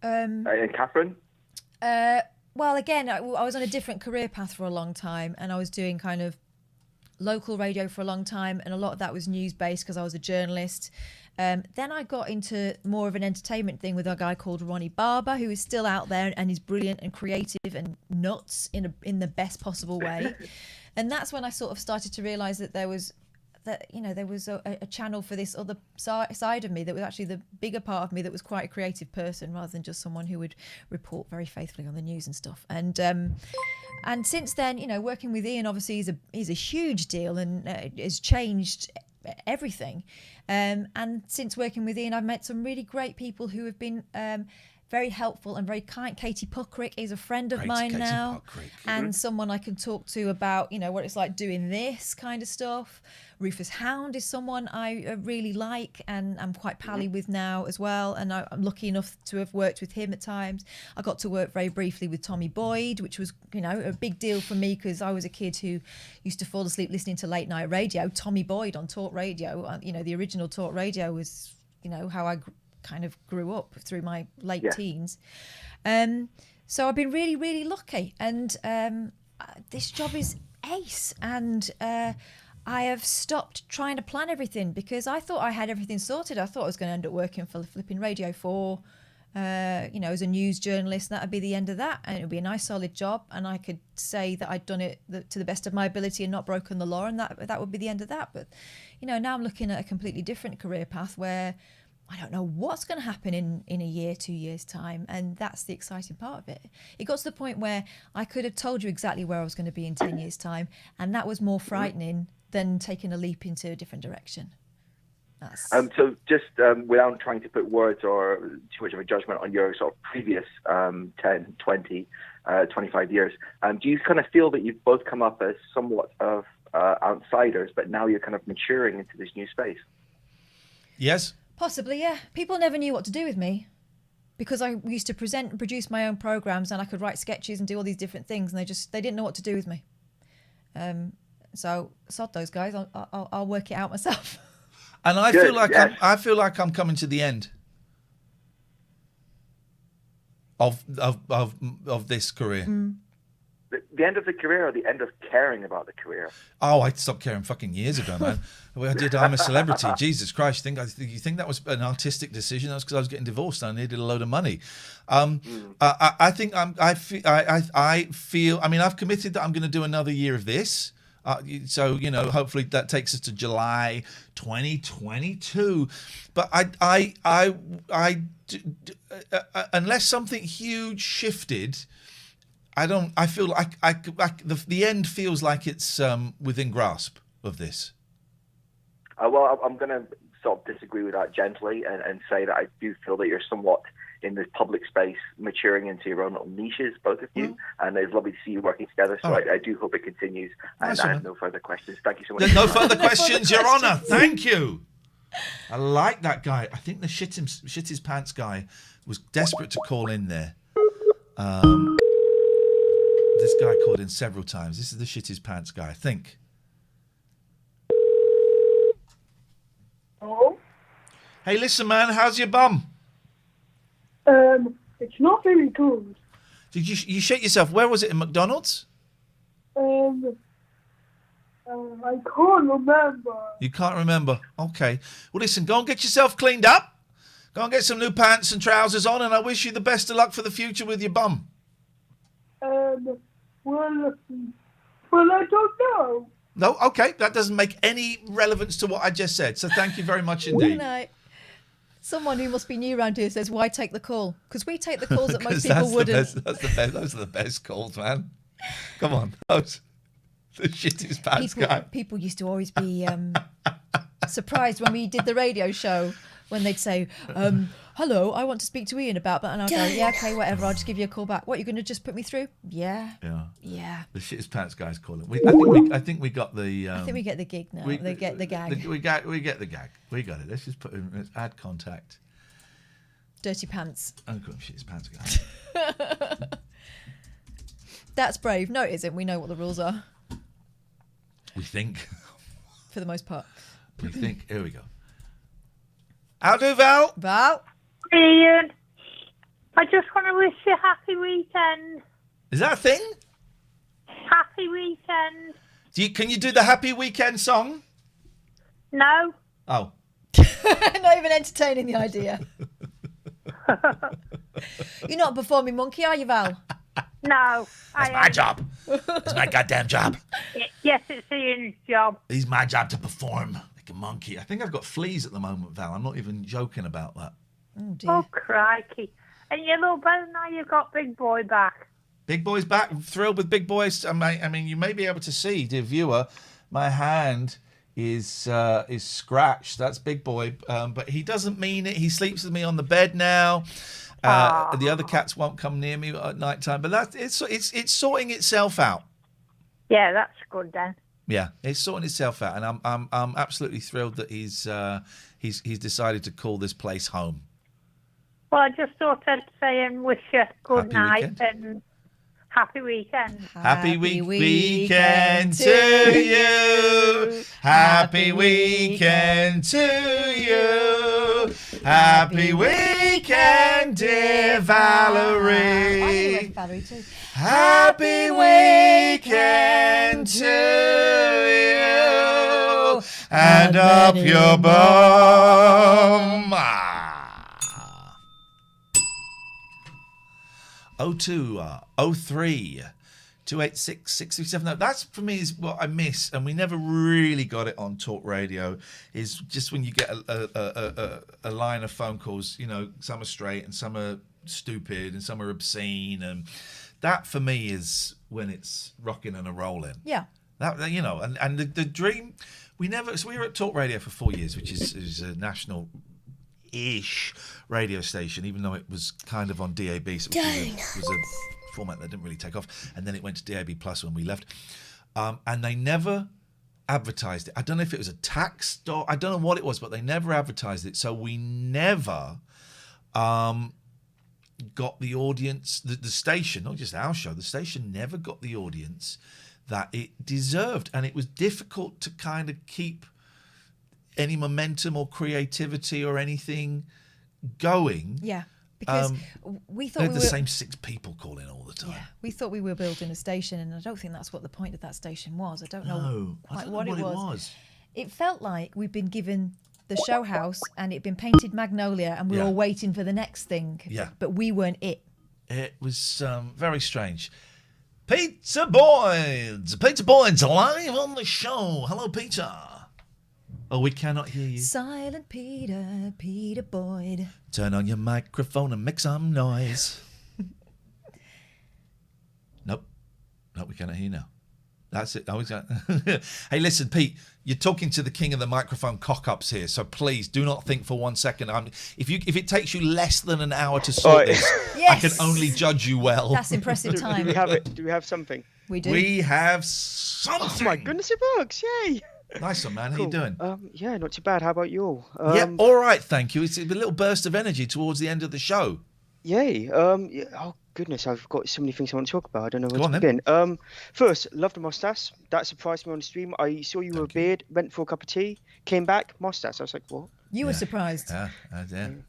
And Catherine? Well, again, I was on a different career path for a long time, and I was doing kind of local radio for a long time, and a lot of that was news-based because I was a journalist. Then I got into more of an entertainment thing with a guy called Ronnie Barber, who is still out there and is brilliant and creative and nuts in the best possible way. And that's when I sort of started to realise that there was a channel for this other side of me that was actually the bigger part of me, that was quite a creative person rather than just someone who would report very faithfully on the news and stuff. And since then, working with Iain obviously is a huge deal and has changed everything. And since working with Iain, I've met some really great people who have been very helpful and very kind. Katie Puckrick is a friend of mine now, and someone I can talk to about, what it's like doing this kind of stuff. Rufus Hound is someone I really like and I'm quite pally with now as well, and I'm lucky enough to have worked with him at times. I got to work very briefly with Tommy Boyd, which was, a big deal for me because I was a kid who used to fall asleep listening to late night radio. Tommy Boyd on talk radio, the original talk radio was, how I kind of grew up through my late teens. So I've been really, really lucky, and this job is ace, and I have stopped trying to plan everything because I thought I had everything sorted. I thought I was going to end up working for flipping Radio 4, as a news journalist. That would be the end of that, and it would be a nice solid job, and I could say that I'd done it to the best of my ability and not broken the law, and that would be the end of that. But now I'm looking at a completely different career path where I don't know what's going to happen in a year, 2 years' time, and that's the exciting part of it. It got to the point where I could have told you exactly where I was going to be in 10 years' time, and that was more frightening than taking a leap into a different direction. So just without trying to put words or too much of a judgment on your sort of previous 10, 20, 25 years, do you kind of feel that you've both come up as somewhat of outsiders, but now you're kind of maturing into this new space? Yes. Possibly, yeah. People never knew what to do with me because I used to present and produce my own programs, and I could write sketches and do all these different things, and they didn't know what to do with me. So sod those guys. I'll work it out myself. And I feel like I'm coming to the end of this career. the end of the career or the end of caring about the career? Oh, I stopped caring fucking years ago, man. I did I'm a Celebrity. Jesus Christ! You think that was an artistic decision? That's because I was getting divorced and I needed a load of money. I think I feel. I mean, I've committed that I'm going to do another year of this. So hopefully that takes us to July 2022. But unless something huge shifted, I feel like the end feels like it's within grasp of this. Well, I'm going to sort of disagree with that gently and say that I do feel that you're somewhat in this public space maturing into your own little niches, both of you, and it's lovely to see you working together. So I do hope it continues. And I have no further questions. Thank you so much. There's no further questions, Your Honour. Thank you. I like that guy. I think the shit his pants guy was desperate to call in there. This guy called in several times. This is the shit his pants guy, I think. Hello? Hey, listen, man, how's your bum? It's not very good. Did you shit yourself? Where was it, in McDonald's? I can't remember. You can't remember. Okay. Well, listen, go and get yourself cleaned up. Go and get some new pants and trousers on, and I wish you the best of luck for the future with your bum. Well, I don't know. No? Okay. That doesn't make any relevance to what I just said, so thank you very much indeed. No. Someone who must be new around here says, why take the call? Because we take the calls that most people wouldn't. That's the best. Those are the best calls, man. Come on. Those. The shittest pants guy. People used to always be surprised when we did the radio show when they'd say, hello, I want to speak to Iain about that. And I'd go, yeah, okay, whatever. I'll just give you a call back. What, you're going to just put me through? Yeah. Yeah. The shittest pants guy's calling. I think we got the... I think we get the gig now. They get the gag. We get the gag. We got it. Let's just let's add contact. Dirty pants. Oh, God, shittest pants guy. That's brave. No, it isn't. We know what the rules are. We think. For the most part. We think. Here we go. How do, Val? Val? Iain, I just want to wish you a happy weekend. Is that a thing? Happy weekend. Can you do the happy weekend song? No. Oh. Not even entertaining the idea. You're not a performing monkey, are you, Val? No. That's my job. It's my goddamn job. Yes, it's Iain's job. It's my job to perform like a monkey. I think I've got fleas at the moment, Val. I'm not even joking about that. Oh, dear. Oh, crikey. And your little brother, now you've got Big Boy back. Big Boy's back. I'm thrilled with Big Boy. I mean, you may be able to see, dear viewer, my hand is scratched. That's Big Boy. But he doesn't mean it. He sleeps with me on the bed now. The other cats won't come near me at night time. But it's sorting itself out. Yeah, that's good then. Yeah, it's sorting itself out, and I'm absolutely thrilled that he's decided to call this place home. Well, I just thought I'd say and wish you good Happy night and happy weekend. Happy weekend to you. Happy weekend to you. Happy weekend, dear Valerie. Valerie too. Happy weekend to you. And up your bum. 02 03 286 637. No, that's for me is what I miss, and we never really got it on talk radio. Is just when you get a line of phone calls, some are straight and some are stupid and some are obscene, and that for me is when it's rocking and a rolling. Yeah. That and the dream we were at talk radio for 4 years, which is a national-ish radio station, even though it was kind of on DAB, so it was a format that didn't really take off, and then it went to DAB Plus when we left, and they never advertised it. I don't know if it was a tax or I don't know what it was, but they never advertised it, so we never got the audience, the station, not just our show, the station never got the audience that it deserved, and it was difficult to kind of keep any momentum or creativity or anything going. Yeah. Because we thought they're we the were same 6 people calling all the time. Yeah, we thought we were building a station, and I don't think that's what the point of that station was. I don't know I don't know what what it it was. was. It felt like we'd been given the show house and it'd been painted magnolia, and we were all waiting for the next thing. Yeah. But we weren't it. It was very strange. Peter Boyd's live on the show. Hello, Peter. Oh, we cannot hear you. Silent Peter Boyd. Turn on your microphone and make some noise. Nope, we cannot hear you now. That's it. Hey, listen, Pete, you're talking to the king of the microphone cock-ups here, so please do not think for 1 second. If it takes you less than an hour to sort this, I can only judge you well. That's impressive time. Do we have something? We do. We have something. Oh my goodness, it works! Yay! Nice one, man. How you doing? Yeah, not too bad. How about you all? Yeah, all right, thank you. It's a little burst of energy towards the end of the show. Yay! Yeah, oh goodness, I've got so many things I want to talk about. I don't know where to begin. First, love the mustache. That surprised me on the stream. I saw you were a beard, went for a cup of tea, came back, mustache. I was like, what? You were surprised. Yeah,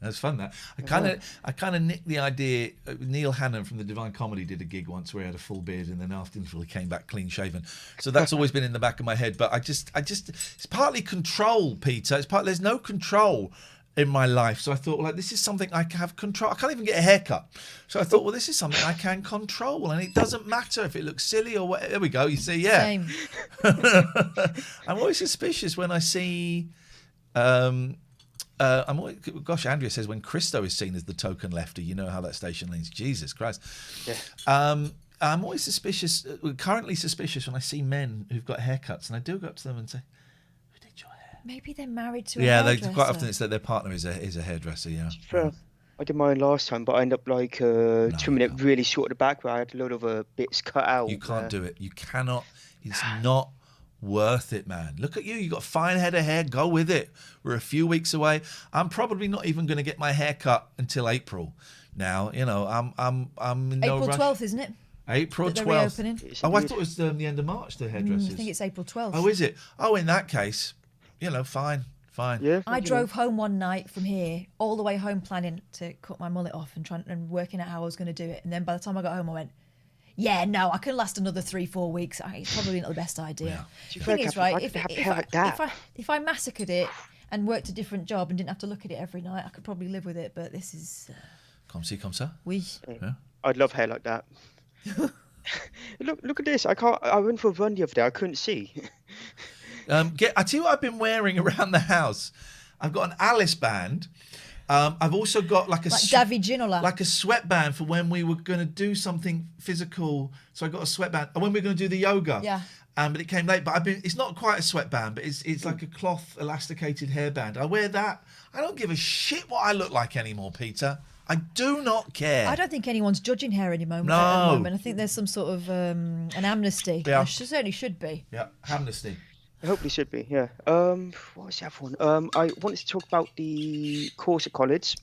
that's fun. That I kind of nicked the idea. Neil Hannon from the Divine Comedy did a gig once where he had a full beard, and then after he came back clean shaven. So that's always been in the back of my head. But I just, it's partly control, Peter. There's no control in my life. So I thought, well, this is something I can have control. I can't even get a haircut. So I thought, well, this is something I can control, and it doesn't matter if it looks silly or what. There we go. You see, yeah. Same. I'm always suspicious when I see. Andrea says when Christo is seen as the token lefty, you know how that station leans. Jesus Christ. Yeah. I'm always suspicious, currently suspicious when I see men who've got haircuts, and I do go up to them and say, "Who did your hair?" Maybe they're married to a hairdresser. Quite often it's that their partner is a hairdresser. Yeah. Fair. I did mine last time, but I ended up trimming it really short at the back where I had a load of bits cut out. You can't do it. You cannot. It's not worth it, man. Look at you. You got a fine head of hair. Go with it. We're a few weeks away. I'm probably not even going to get my hair cut until April. Now, you know, I'm in no April rush. 12th, isn't it? April 12th. Oh, I thought it was the end of March, the hairdressers. I think it's April 12th. Oh, is it? Oh, in that case, you know, fine. Yeah. I drove home one night from here, all the way home planning to cut my mullet off and working out how I was going to do it. And then by the time I got home, I went, yeah, no, I can last another 3-4 weeks. It's probably not the best idea. The thing is, right, if I massacred it and worked a different job and didn't have to look at it every night, I could probably live with it. But this is... Come see, come sir. Oui. Yeah. I'd love hair like that. Look at this. I went for a run the other day. I couldn't see. I tell you what I've been wearing around the house. I've got an Alice band. I've also got like David Ginola. Like a sweatband for when we were going to do something physical. So I got a sweatband. And when we were going to do the yoga. Yeah. But it came late. But it's not quite a sweatband, but it's like a cloth elasticated hairband. I wear that. I don't give a shit what I look like anymore, Peter. I do not care. I don't think anyone's judging hair anymore. No. At the moment. I think there's some sort of an amnesty. Yeah. There certainly should be. Yeah, amnesty. It hopefully should be, yeah. What was the other one? I wanted to talk about the course at college,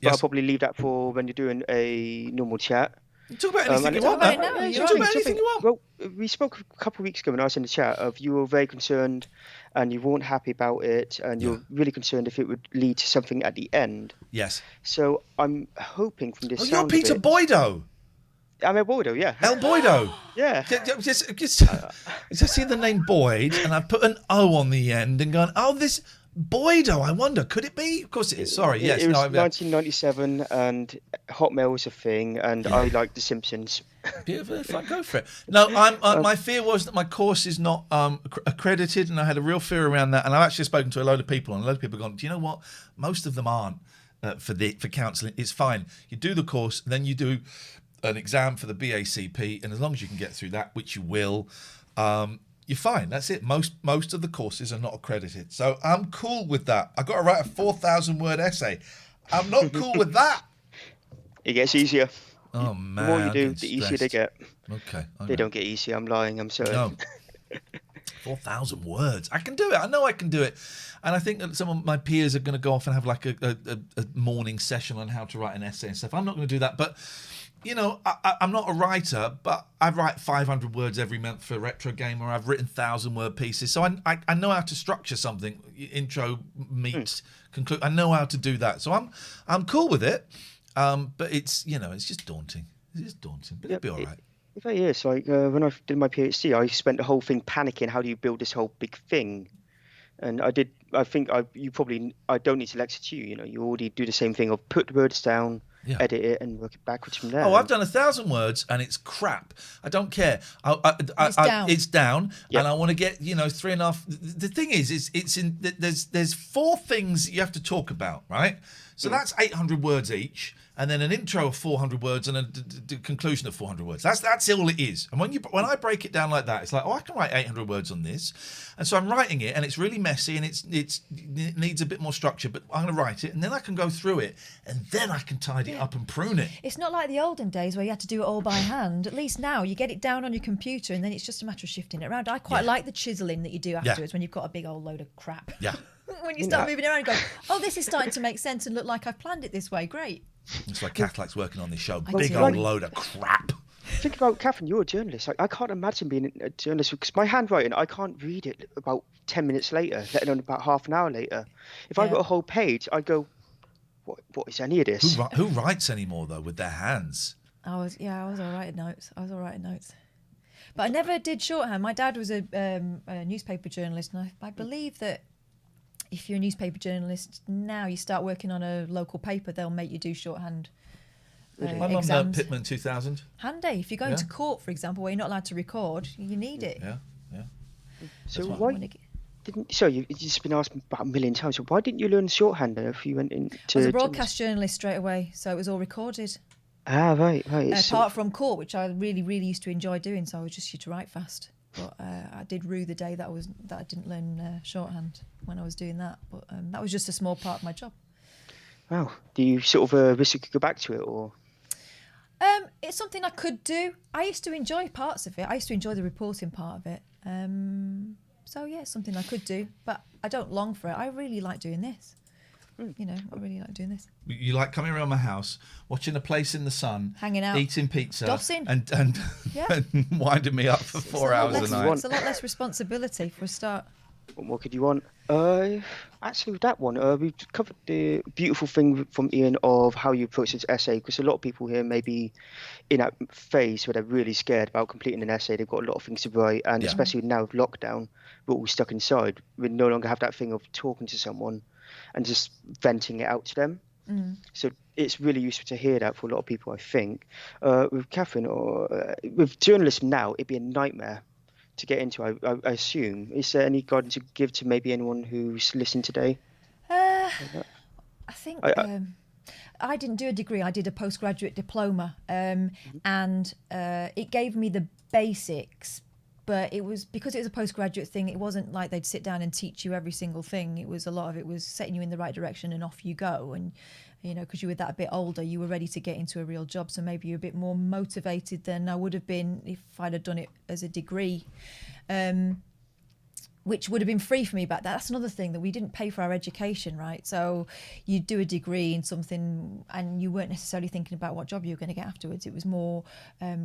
but I'll probably leave that for when you're doing a normal chat. Talk about anything you want. Talk about anything you want. Well, we spoke a couple of weeks ago when I was in the chat of you were very concerned and you weren't happy about it and you're really concerned if it would lead to something at the end. Yes. So I'm hoping from this you're Peter Boydo. I'm El Boydo, yeah. El Boydo. Yeah. Just see the name Boyd, and I put an O on the end and gone, oh, this Boydo, I wonder, could it be? Of course it is. Sorry, yes. It was 1997, and Hotmail was a thing, and I liked The Simpsons. Beautiful, go for it. No, my fear was that my course is not accredited, and I had a real fear around that, and I've actually spoken to a load of people, and a load of people have gone, do you know what? Most of them aren't for counselling. It's fine. You do the course, then you do an exam for the BACP, and as long as you can get through that, which you will, you're fine. That's it. Most of the courses are not accredited, so I'm cool with that. I got to write a 4,000-word essay. I'm not cool with that. It gets easier. Oh man! The more you do, the easier they get. Okay. They don't get easier. I'm lying. I'm sorry. No. 4,000 words. I can do it. I know I can do it. And I think that some of my peers are going to go off and have like a morning session on how to write an essay and stuff. I'm not going to do that, but. You know, I'm not a writer, but I write 500 words every month for Retro Gamer. I've written 1,000-word pieces, so I know how to structure something. Intro, meet, conclude. I know how to do that, so I'm cool with it. But it's it's just daunting. It's just daunting, but it'll be all right. If I hear, so like when I did my PhD, I spent the whole thing panicking. How do you build this whole big thing? And I did. I think I don't need to lecture to you. You already do the same thing of put the words down, edit it, and work it backwards from there. Oh, I've done 1,000 words and it's crap. I don't care. It's down, and I want to get 3.5. The thing is it's in. There's 4 things you have to talk about, right? So that's 800 words each, and then an intro of 400 words and a conclusion of 400 words. That's all it is. And when I break it down like that, it's like, I can write 800 words on this, and so I'm writing it, and it's really messy, and it needs a bit more structure. But I'm going to write it, and then I can go through it, and then I can tidy it up and prune it. It's not like the olden days where you had to do it all by hand. At least now you get it down on your computer, and then it's just a matter of shifting it around. I quite like the chiseling that you do afterwards when you've got a big old load of crap. Yeah. When you start moving around and go, oh, this is starting to make sense and look like I've planned it this way. Great. It's like Kath likes working on this show. Big old load of crap. Think about Catherine, you're a journalist. I can't imagine being a journalist because my handwriting, I can't read it about 10 minutes later, let alone about half an hour later. If I got a whole page, I'd go, what is any of this? Who writes anymore, though, with their hands? I was all right at notes. But I never did shorthand. My dad was a newspaper journalist, and I believe that if you're a newspaper journalist now, you start working on a local paper, they'll make you do shorthand My mum learned Pitman 2000. Handy. If you're going to court, for example, where you're not allowed to record, you need it. Yeah. So why didn't? So you've just been asked about a million times. So why didn't you learn shorthand then if you went into? I was a broadcast journalist straight away, so it was all recorded. Ah, right. Apart from court, which I really, really used to enjoy doing, so I was just used to write fast. But I did rue the day that I didn't learn shorthand when I was doing that. But that was just a small part of my job. Wow. Do you sort of wish you could go back to it, or? It's something I could do. I used to enjoy parts of it. I used to enjoy the reporting part of it. So yeah, it's something I could do, but I don't long for it. I really like doing this. You know, I really like doing this. You like coming around my house, watching A Place in the Sun, hanging out, eating pizza, dossing, and winding me up for 4 hours a night. It's a lot less responsibility for a start. What more could you want? Actually, with that one, we've covered the beautiful thing from Iain of how you approach this essay, because a lot of people here may be in that phase where they're really scared about completing an essay. They've got a lot of things to write, and especially now with lockdown, we're all stuck inside. We no longer have that thing of talking to someone and just venting it out to them. So it's really useful to hear that for a lot of people, I think. With Catherine, or with journalism now, it'd be a nightmare to get into, I assume. Is there any guidance to give to maybe anyone who's listening today? I think I didn't do a degree. I did a postgraduate diploma, and it gave me the basics. But it was because it was a postgraduate thing. It wasn't like they'd sit down and teach you every single thing. It was a lot of it was setting you in the right direction, and off you go. And you know, because you were that a bit older, you were ready to get into a real job. So maybe you're a bit more motivated than I would have been if I'd have done it as a degree, which would have been free for me back then. That's another thing, that we didn't pay for our education, right? So you'd do a degree in something and you weren't necessarily thinking about what job you were going to get afterwards. It was more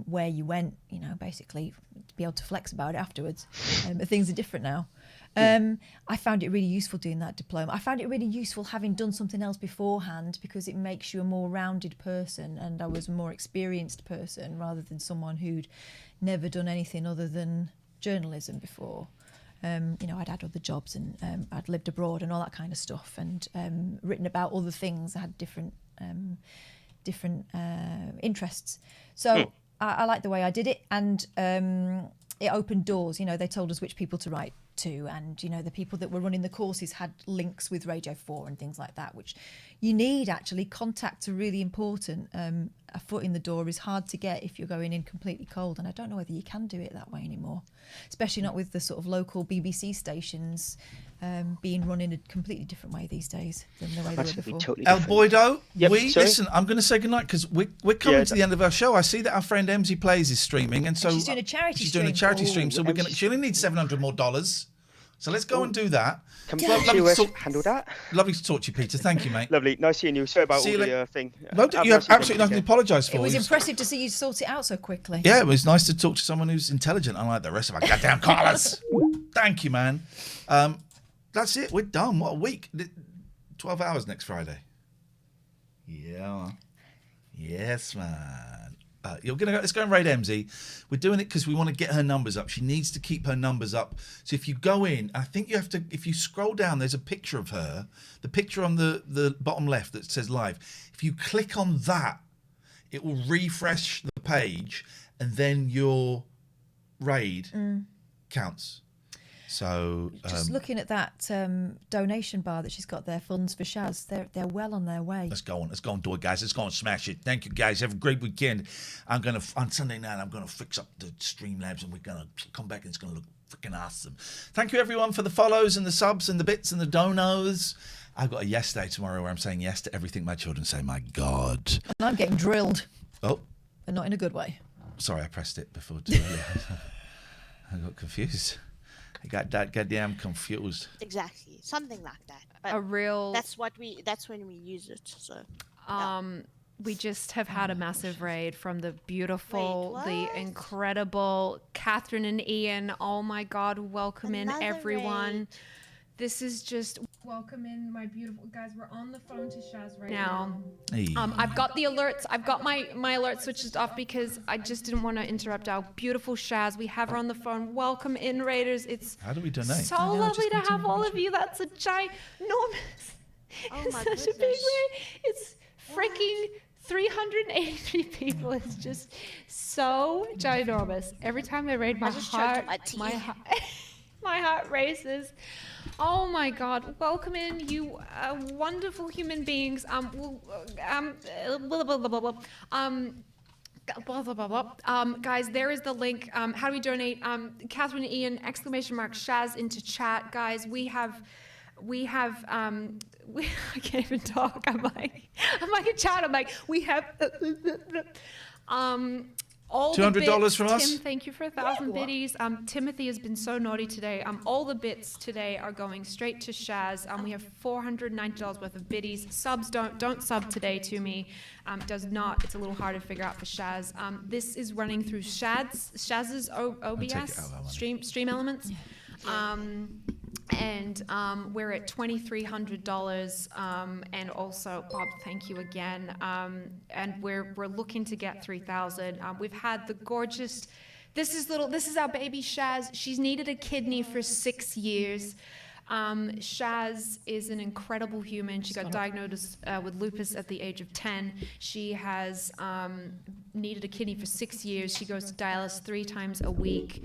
where you went, you know, basically to be able to flex about it afterwards. But things are different now. I found it really useful doing that diploma. I found it really useful having done something else beforehand, because it makes you a more rounded person, and I was a more experienced person rather than someone who'd never done anything other than journalism before. You know, I'd had other jobs, and I'd lived abroad and all that kind of stuff, and written about other things. I had different interests. So I liked the way I did it, and it opened doors. You know, they told us which people to write to, and you know, the people that were running the courses had links with Radio 4 and things like that, which you need. Actually, contacts are really important. A foot in the door is hard to get if you're going in completely cold, and I don't know whether you can do it that way anymore, especially not with the sort of local BBC stations being run in a completely different way these days than the way they were before. Totally El Boydo, sorry? listen, I'm going to say goodnight because we're coming to the end of our show. I see that our friend Emsy Plays is streaming, and so she's doing a charity stream. She's doing a charity stream, so she only needs $700 more. So let's go and do that. Can we handle that? Lovely to talk to you, Peter. Thank you, mate. Lovely. Nice seeing you. Sorry about all the thing. No, you have absolutely nothing to apologise for. It was impressive to see you sort it out so quickly. Yeah, it was nice to talk to someone who's intelligent, unlike the rest of our goddamn callers. Thank you, man. That's it. We're done. What a week. 12 hours next Friday. Yeah. Yes, man. Let's go and raid MZ. We're doing it because we want to get her numbers up. She needs to keep her numbers up. So if you go in, I think you have to, if you scroll down, there's a picture of her, the picture on the bottom left that says live. If you click on that, it will refresh the page and then your raid counts. So just looking at that donation bar that she's got there, funds for Shaz, they're well on their way. Let's go on, do it, guys. Let's go and smash it. Thank you, guys. Have a great weekend. On Sunday night, I'm gonna fix up the Streamlabs and we're gonna come back and it's gonna look freaking awesome. Thank you, everyone, for the follows and the subs and the bits and the donos. I've got a yes day tomorrow where I'm saying yes to everything my children say. My God. And I'm getting drilled. Oh. But not in a good way. Sorry, I pressed it before. I got confused. I got that goddamn confused. Exactly, something like that. But A real. That's when we use it. So. We just have had a massive raid from the beautiful, Wait, the what? incredible Catherine and Ian. Oh my God, welcome Another in everyone. raid. This is just welcome in my beautiful guys. We're on the phone to Shaz right now. Hey. I've got the alerts. I've got my alert switches off because I just didn't want to interrupt our beautiful Shaz. We have her on the phone. Welcome in, Raiders. It's How do we donate? so lovely to have all of you. That's a ginormous. Oh It's my such a big goodness. raid. It's freaking 383 people. It's just so ginormous. Every time I raid, my heart races. Oh my God! Welcome in, you wonderful human beings. Blah, blah, blah, blah, blah. Guys, there is the link. How do we donate? Catherine and Ian, ! Shaz into chat. Guys, we have I can't even talk. I'm like in chat. I'm like, we have all $200 the bits. from us? Tim, thank you for 1,000 biddies. Timothy has been so naughty today. All the bits today are going straight to Shaz. We have $490 worth of biddies. Subs don't sub today to me. Does not. It's a little hard to figure out for Shaz. This is running through Shaz's OBS stream elements. And we're at $2,300, and also Bob, thank you again. And we're looking to get 3,000. We've had the gorgeous. This is our baby Shaz. She's needed a kidney for 6 years. Shaz is an incredible human. She got diagnosed with lupus at the age of 10. She has needed a kidney for 6 years. She goes to dialysis 3 times a week.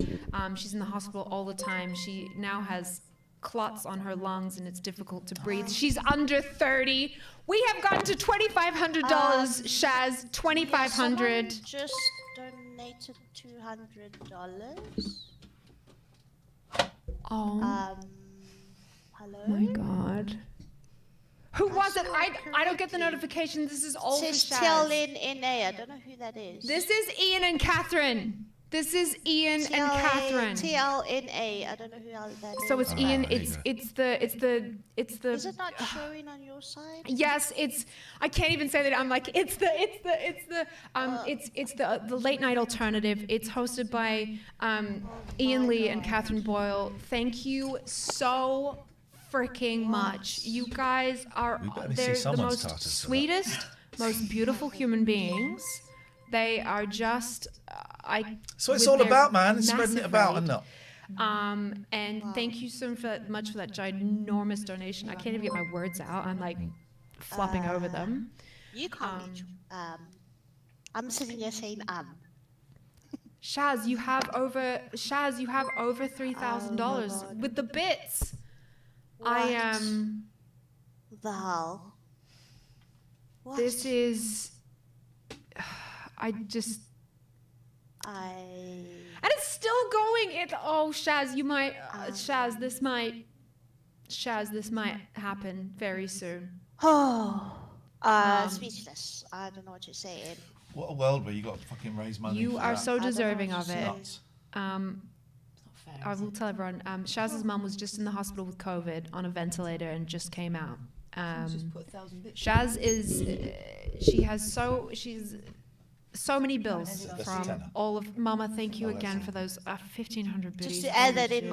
She's in the hospital all the time. She now has clots on her lungs and it's difficult to breathe. She's under 30. We have gotten to $2,500, Shaz. $2,500. Someone just donated $200. Oh. Hello. My God. Who was it? I don't get the notification. This is all for It says Shaz. TLNA. I don't know who that is. This is Ian and Catherine. This is Ian and Catherine. TLNA. I don't know who that is. So it's Ian. It's the. Is it not showing on your side? Yes, I can't even say that. I'm like, it's the late night alternative. It's hosted by Ian Lee and Catherine Boyle. Thank you so freaking much. You guys are they're the most sweetest, most beautiful human beings. They are just So it's all about, man. It's spreading it about and not. And thank you so much for that ginormous donation. I can't even get my words out. I'm like flopping over them. You can't. I'm sitting here saying Shaz, you have over $3,000 with the bits. I am. The hell. What? This is. And it's still going. Shaz, you might. Shaz, this might happen very soon. Speechless. I don't know what you're saying. What a world where you got to fucking raise money. You for are that. so deserving of it. Nuts. I will tell everyone. Shaz's mum was just in the hospital with COVID on a ventilator and just came out. Shaz is. She's so many bills from all of Mama. Thank you again for those 1,500 biddies. Just to add that in